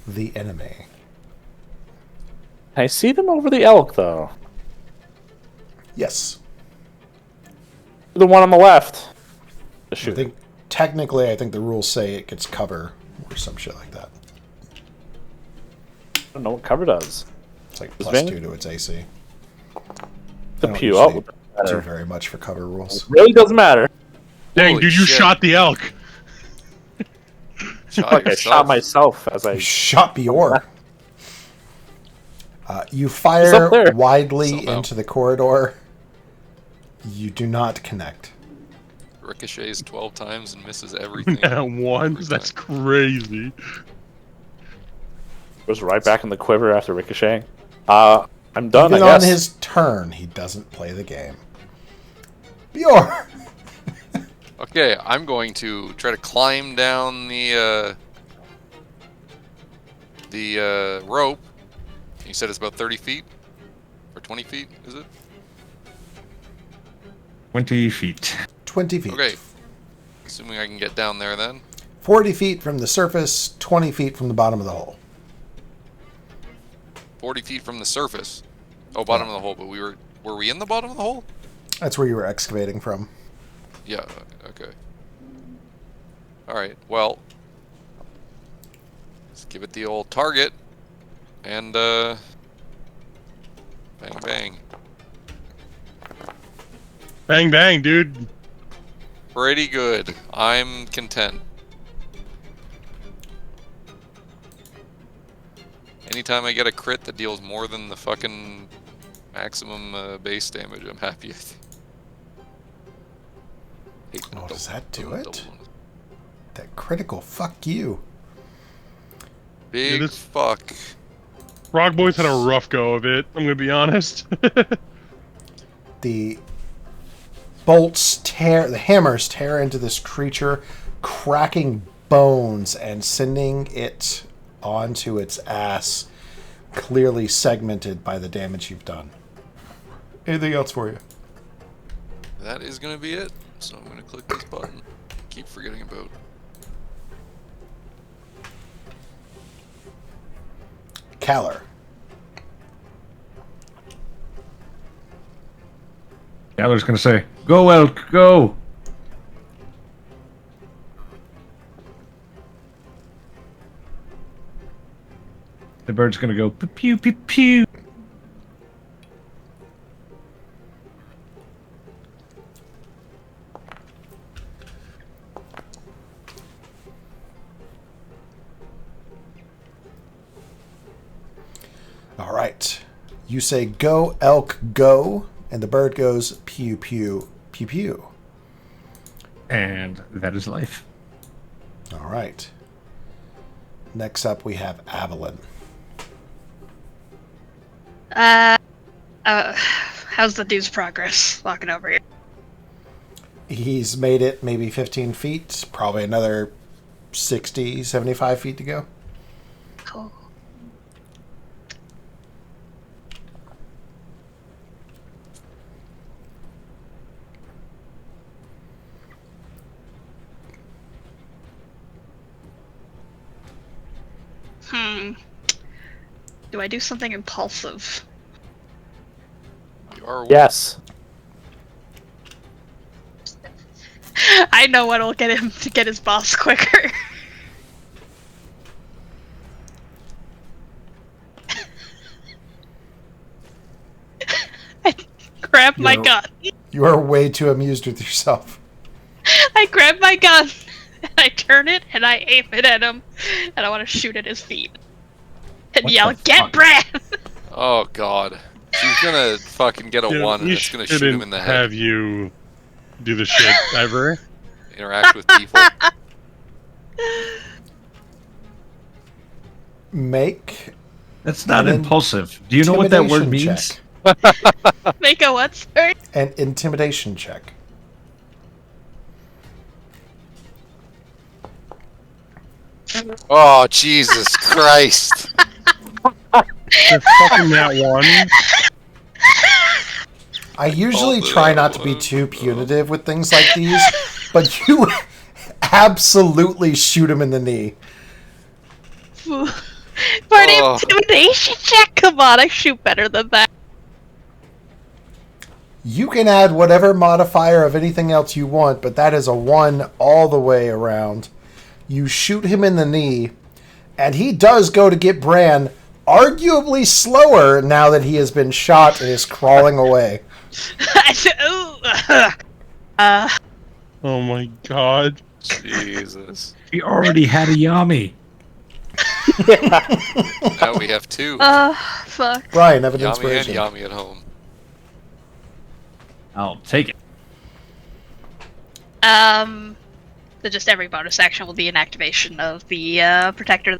the enemy? I see them over the elk, though. Yes. The one on the left. I think technically, I think the rules say it gets cover or some shit like that. I don't know what cover does. It's like Does plus Vayne- 2 to its AC. The I don't pew. usually Oh, do matter. very much for cover rules. Really doesn't matter. Dang, Holy dude, you shit. shot the elk. Shot Fuck, I shot yourself. myself as I. You shot Bjorn. You He's fire up there. widely Somehow. into the corridor. You do not connect. Ricochets 12 times and misses everything. At once? Every That's time. crazy. Goes right back in the quiver after ricocheting. I'm done, Even I on guess. his turn, he doesn't play the game. Bjorn! Okay, I'm going to try to climb down the rope. You said it's about 30 feet? Or 20 feet, is it? 20 feet. 20 feet. Okay. Assuming I can get down there then. 40 feet from the surface, 20 feet from the bottom of the hole. 40 feet from the surface. Oh, bottom of the hole, but were we in the bottom of the hole? That's where you were excavating from. Yeah, okay. Alright, well. Let's give it the old target. And, bang bang. Bang, bang, dude. Pretty good. I'm content. Anytime I get a crit that deals more than the fucking maximum base damage, I'm happy. Oh, does that do double it? bonus. That critical, fuck you. Big this- fuck. Frog Boys had a rough go of it, I'm gonna be honest. The bolts tear, the hammers tear into this creature, cracking bones and sending it onto its ass, clearly segmented by the damage you've done. Anything else for you? That is gonna be it. So I'm gonna click this button. Keep forgetting about. Caller. Galler's gonna say, "Go, elk, go!" The bird's gonna go, pew, pew, pew. All right. You say go, elk, go, and the bird goes pew, pew, pew, pew. And that is life. All right. Next up, we have Avalon. How's the dude's progress walking over here? He's made it maybe 15 feet, probably another 60, 75 feet to go. Cool. Do I do something impulsive? You are Yes. I know what'll get him to get his boss quicker. I grab my You're- gun. You are way too amused with yourself. I grab my gun, and I turn it, and I aim it at him, and I want to shoot at his feet. And What yell, the "Get fuck?" Brad!" Oh god. She's gonna fucking get a Dude, 1 and we it's gonna shoot him in the shouldn't head. have you do the shit ever. Interact with people. Make That's not An impulsive. Do you know what that word intimidation means? check. Make a what, sir? An intimidation check. Oh, Jesus Christ. Just fucking that one. I usually try not to be too punitive with things like these, but you absolutely shoot him in the knee. For an Oh. intimidation check? Come on, I shoot better than that. You can add whatever modifier of anything else you want, but that is a 1 all the way around. You shoot him in the knee, and he does go to get Bran, arguably slower now that he has been shot and is crawling away. Oh my god. Jesus. He already had a Yami. Now we have 2. Fuck. Brian, have an Yami and inspiration. Yami at home. I'll take it. Just every bonus action will be an activation of the protector.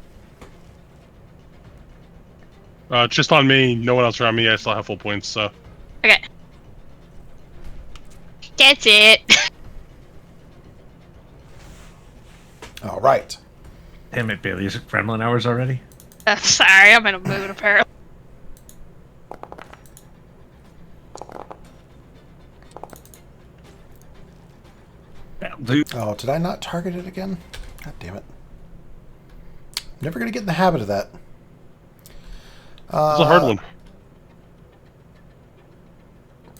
It's just on me. No one else around me. I still have full points, so. Okay. That's it. All right. Damn it, Bailey. Is it Gremlin hours already? Sorry, I'm in a mood apparently. That'll do. Oh, did I not target it again? God damn it. Never going to get in the habit of that. It's a hard one.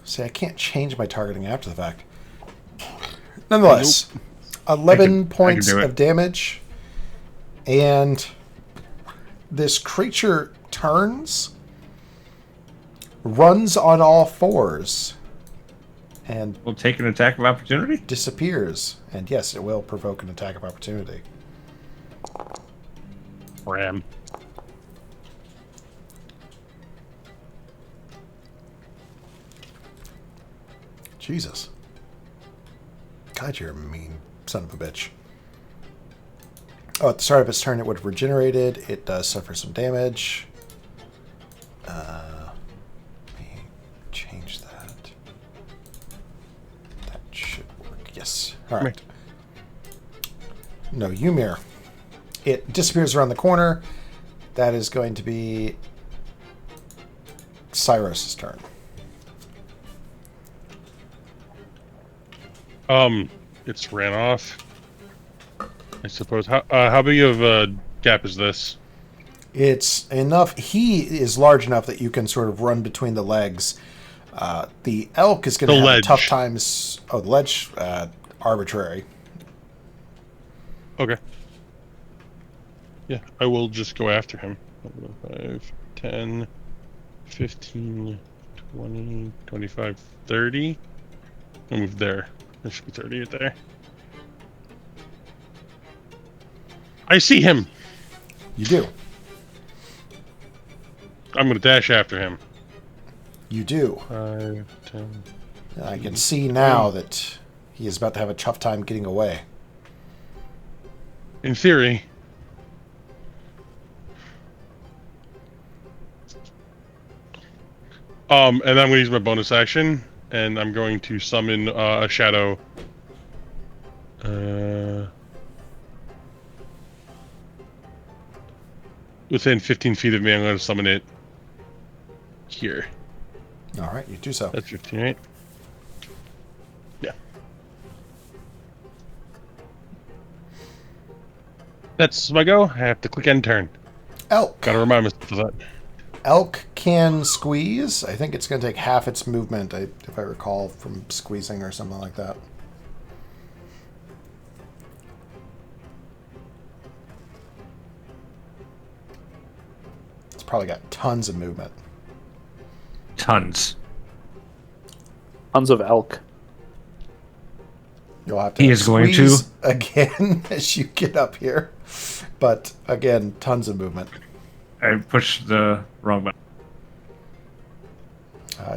See, I can't change my targeting after the fact. Nonetheless, 11 points do it. of damage. And this creature turns, runs on all fours, and We'll take an attack of opportunity. disappears. And yes, it will provoke an attack of opportunity. Ram. Jesus. God, you're a mean son of a bitch. Oh, at the start of its turn, it would have regenerated. It does suffer some damage. Let me change that. That should work. Yes. All right. No, Ymir. It disappears around the corner. That is going to be Cyrus's turn. It's ran off. I suppose. How big of a gap is this? It's enough. He is large enough that you can sort of run between the legs. The elk is going to The have ledge. tough times. Oh, the ledge, arbitrary. Okay. Yeah, I will just go after him. 5, 10, 15, 20, 25, 30. I'll move there. There should be 30 right there. I see him. You do. I'm going to dash after him. You do. 5, 10. I can see now that he is about to have a tough time getting away. In theory. And I'm going to use my bonus action, and I'm going to summon a shadow. Within 15 feet of me, I'm going to summon it here. All right, you do so. That's 15, right? Yeah. That's my go. I have to click end turn. Elk. Gotta remind myself of that. Elk can squeeze. I think it's going to take half its movement, if I recall, from squeezing or something like that. It's probably got tons of movement. Tons. Tons of elk. You'll have to He is going squeeze to. again as you get up here. But again, tons of movement. I pushed the wrong button.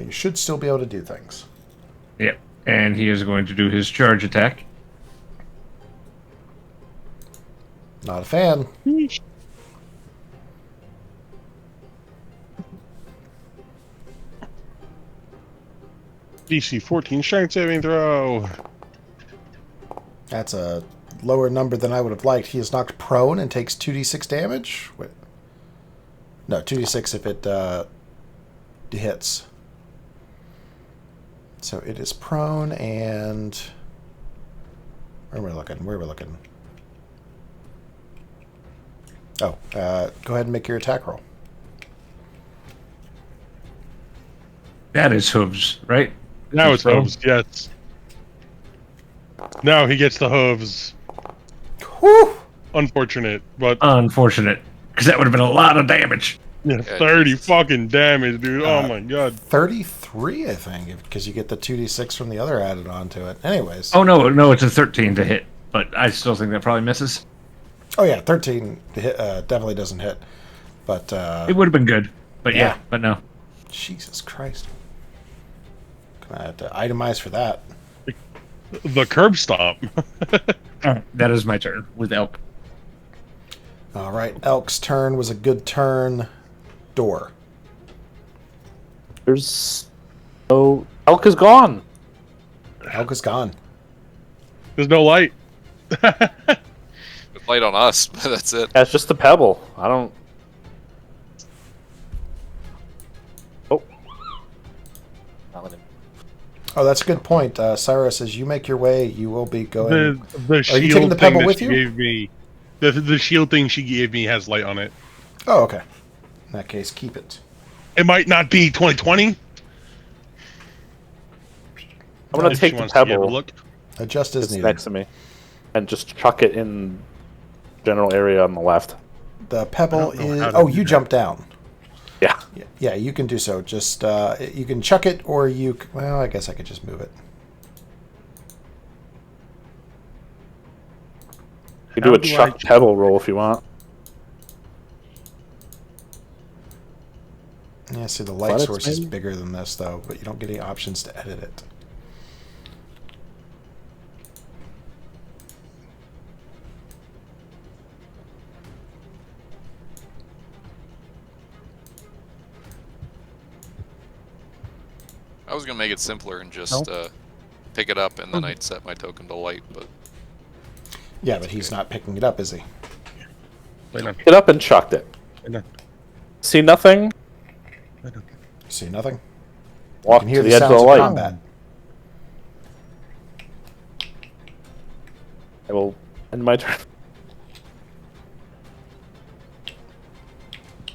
You should still be able to do things. Yep. And he is going to do his charge attack. Not a fan. DC 14 strength saving throw. That's a lower number than I would have liked. He is knocked prone and takes 2d6 damage. Wait. No, 2d6 if it hits. So it is prone and... Where are we looking? Where are we looking? Oh, go ahead and make your attack roll. That is hooves, right? Now He's it's prone. hooves, yes. Now he gets the hooves. Whew! Unfortunate, but Unfortunate, because that would have been a lot of damage. yeah, Yeah, 30 Jesus. fucking damage, dude. Oh my god. 33, I think, because you get the 2d6 from the other added onto it. Anyways. Oh no, it's a 13 to hit, but I still think that probably misses. Oh yeah, 13 to hit, definitely doesn't hit. But, It would have been good, but Yeah. yeah, but no. Jesus Christ. Gonna have to itemize for that. The curb stomp. That is my turn with Elk. All right, Elk's turn was a good turn. Door. There's no elk is gone. Elk is gone. There's no light. It's light on us, but that's it. That's just a pebble. I don't. Oh. Not letting- Oh, that's a good point. Cyrus, as you make your way, you will be going. The shield taking the thing pebble that with she you? gave me, the shield thing she gave me has light on it. Oh, okay. In that case, keep it. It might not be 2020. I'm gonna if take she the wants to give a pebble look. Adjust as that's needed. next to me, and just chuck it in general area on the left. The pebble I don't know is. how to Oh, do you that. jump down. Yeah. Yeah, you can do so. Just you can chuck it, or you. Well, I guess I could just move it. You do How a do chuck I- pebble roll if you want. Yeah, see, the light Athletics, source is maybe? bigger than this, though, but you don't get any options to edit it. I was gonna make it simpler and just Nope. pick it up, and then I'd set my token to light. But Yeah, but he's not picking it up, is he? Wait, no. Get up and chucked it. No. See nothing? See nothing? Walk You can to hear the the edge of sounds the of light. combat. I will end my turn.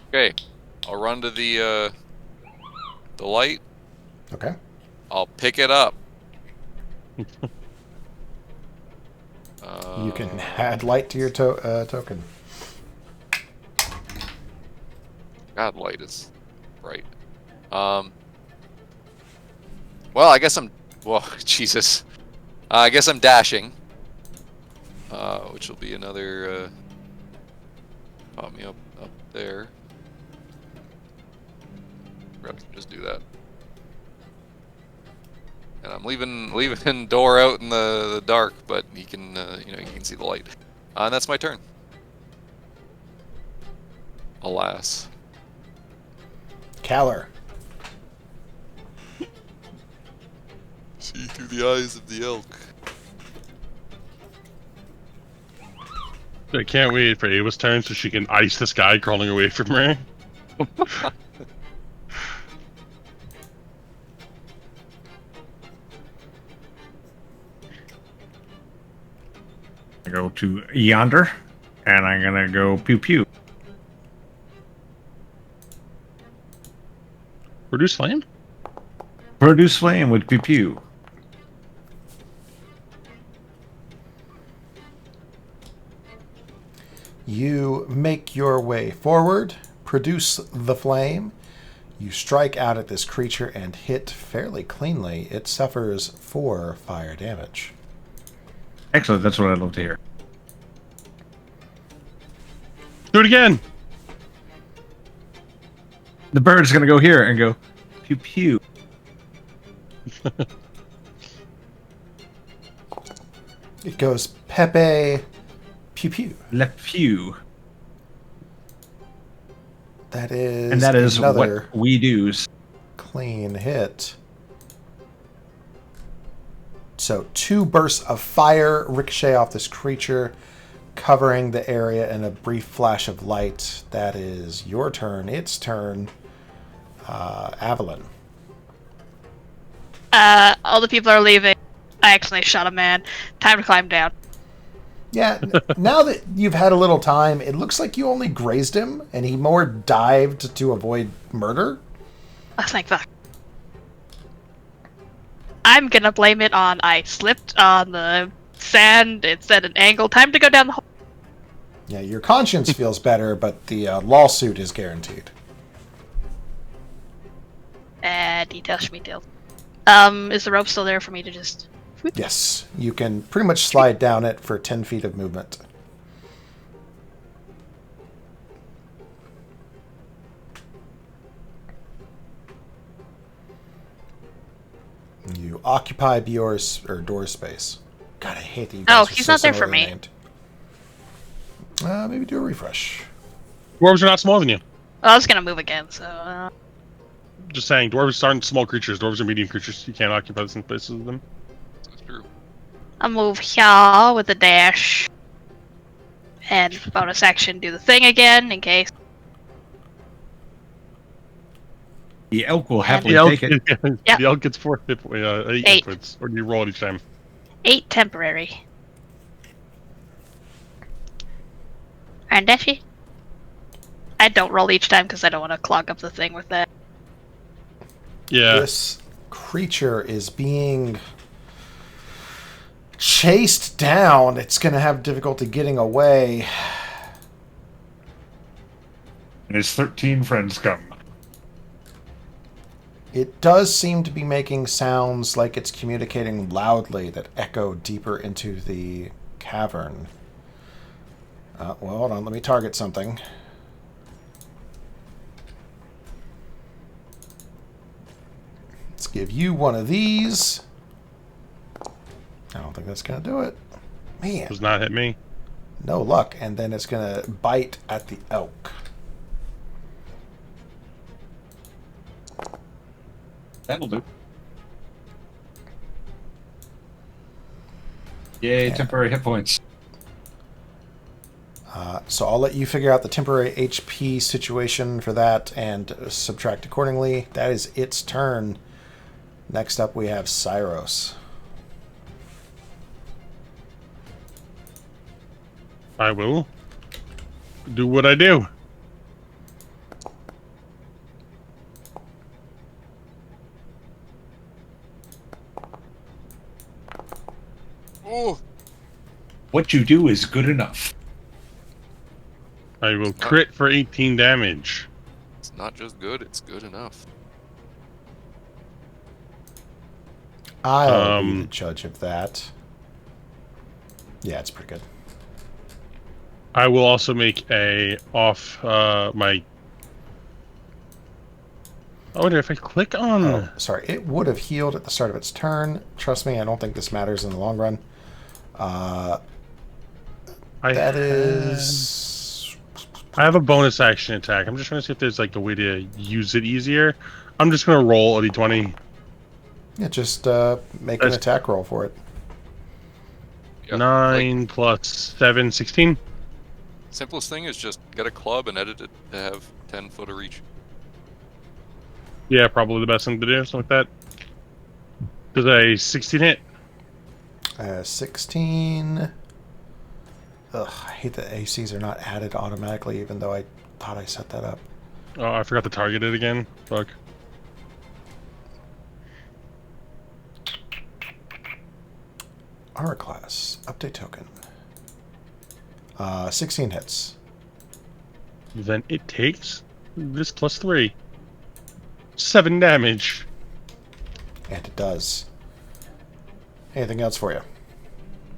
okay, I'll run to the light. Okay. I'll pick it up. You can add light to your token. God, light is bright. Well, I guess I'm. Well, Jesus. I guess I'm dashing. Which will be another. Pop me up there. Perhaps just do that. And I'm leaving door out in the dark, but he can you can see the light. And that's my turn. Alas. Caller. See through the eyes of the elk. I can't wait for Ava's turn so she can ice this guy crawling away from her. I go to yonder, and I'm gonna go pew pew. Produce flame? Produce flame with pew pew. You make your way forward, produce the flame. You strike out at this creature and hit fairly cleanly. It suffers 4 fire damage. Excellent. That's what I'd love to hear. Do it again! The bird's gonna go here and go pew pew. It goes Pepe Pew Pew. Le Pew. That is And that is another what we do. clean hit. So 2 bursts of fire ricochet off this creature, covering the area in a brief flash of light. That is your turn. Its turn. Avalon. All the people are leaving. I accidentally shot a man. Time to climb down. Yeah, now that you've had a little time, it looks like you only grazed him, and he more dived to avoid murder. Oh, thank fuck. I'm gonna blame it on I slipped on the sand. It's at an angle. Time to go down the hole. Yeah, your conscience feels better, but the lawsuit is guaranteed. Details, details. Is the rope still there for me to just... Yes, you can pretty much slide down it for 10 feet of movement. You occupy Bjor's or Door's space. God, I hate that you guys Oh, are he's so not there for similarly me. named. Maybe do a refresh. Dwarves are not smaller than you. Well, I was gonna move again, so... Just saying, dwarves aren't small creatures. Dwarves are medium creatures. You can't occupy the same spaces as them. That's true. I'll move here with a dash. And bonus action, do the thing again, in case. The elk will happily The elk, take it. Yep. the elk gets 8 8. hit points. Or do you roll it each time? 8 temporary. And dashy. I don't roll each time because I don't want to clog up the thing with that. Yeah. This creature is being chased down. It's going to have difficulty getting away. And his 13 friends come. It does seem to be making sounds like it's communicating loudly that echo deeper into the cavern. Well, hold on. Let me target something. Let's give you one of these. I don't think that's going to do it. Man, Does not hit me. no luck. And then it's going to bite at the elk. That'll do. Yay, temporary hit points. So I'll let you figure out the temporary HP situation for that and subtract accordingly. That is its turn. Next up, we have Cyros. I will do what I do. Oh, What you do is good enough. I will crit for 18 damage. it's not just good, it's good enough. I'll be the judge of that. Yeah, it's pretty good. I will also make a off my. I wonder if I click on. Oh, sorry. It would have healed at the start of its turn. Trust me, I don't think this matters in the long run. That is... I have a bonus action attack. I'm just trying to see if there's like a way to use it easier. I'm just gonna roll a d20. Yeah, just make an attack roll for it. Yep, 9 like, plus 7, 16. simplest thing is just get a club and edit it to have 10 foot of reach. Yeah, probably the best thing to do, something like that. Does a 16 hit? 16. Ugh, I hate that ACs are not added automatically, even though I thought I set that up. Oh, I forgot to target it again. Fuck. Armor class. Update token. 16 hits. Then it takes this plus 3. 7 damage. And it does. Anything else for you?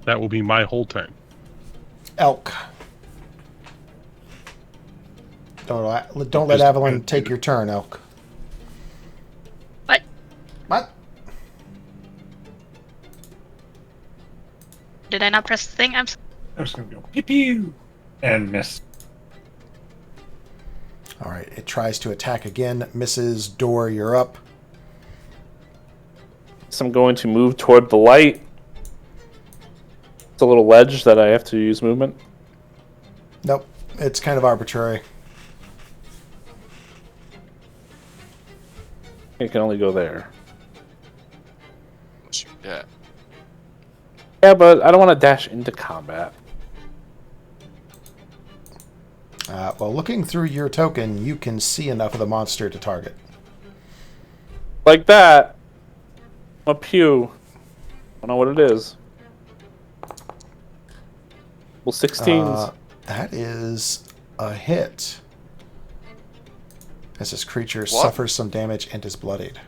That will be my whole turn. Elk. Don't let Avalon take your turn, Elk. What? What? Did I not press the thing? I'm sorry. I'm just gonna go pew pew and miss. All right, it tries to attack again. Misses. Door, you're up. So I'm going to move toward the light. It's a little ledge that I have to use movement. Nope, it's kind of arbitrary. It can only go there. Yeah. Yeah, but I don't want to dash into combat. Well, looking through your token, you can see enough of the monster to target. Like that. A pew. I don't know what it is. Well, 16s. That is a hit. As this creature What? suffers some damage and is bloodied.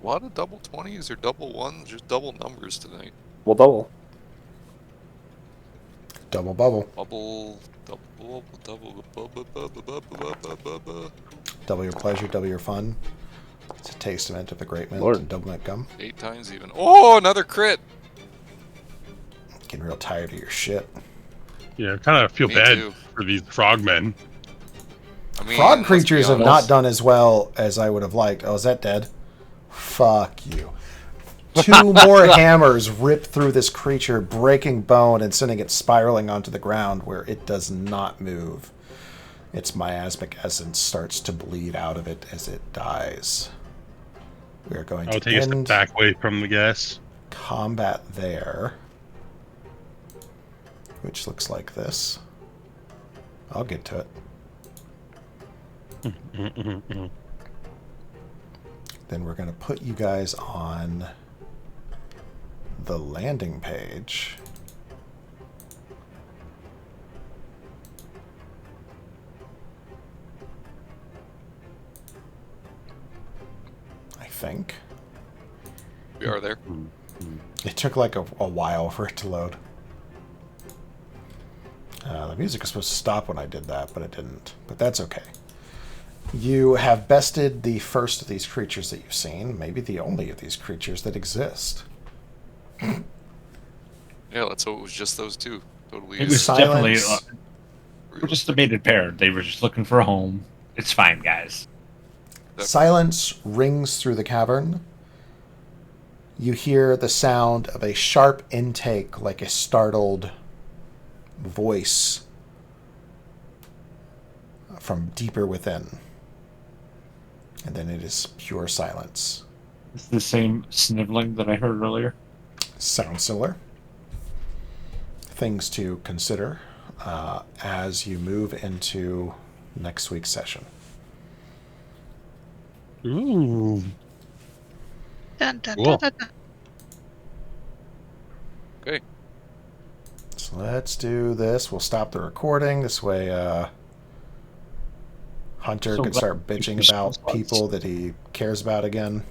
A lot of double 20s or double ones, just double numbers tonight. Well, double. Double bubble. Double your pleasure, double your fun. It's a testament of the great mint Lord. and double mint gum. 8 times even. Oh, another crit! Getting real tired of your shit. Yeah, I kind of feel Me bad too. for these frogmen. I mean, Frog let's creatures be have honest. not done as well as I would have liked. Oh, is that dead? Fuck you. 2 more hammers rip through this creature, breaking bone and sending it spiraling onto the ground where it does not move. Its miasmic essence starts to bleed out of it as it dies. We are going I'll to take a step end back away from the gas. combat there, which looks like this. I'll get to it. Then we're going to put you guys on the landing page. I think. We are there. It took like a while for it to load. The music was supposed to stop when I did that, but it didn't. But that's okay. You have bested the first of these creatures that you've seen, maybe the only of these creatures that exist. Yeah, let's hope it was just those two. Totally. It was Silence. definitely. We're just a mated pair. They were just looking for a home. It's fine, guys. Silence rings through the cavern. You hear the sound of a sharp intake, like a startled voice from deeper within. And then it is pure silence. It's the same sniveling that I heard earlier. Sounds similar. Things to consider as you move into next week's session. Ooh. Dun, dun, Cool. dun, dun, dun. Okay. So let's do this. We'll stop the recording. This way Hunter So can glad start bitching you about spots. people that he cares about again.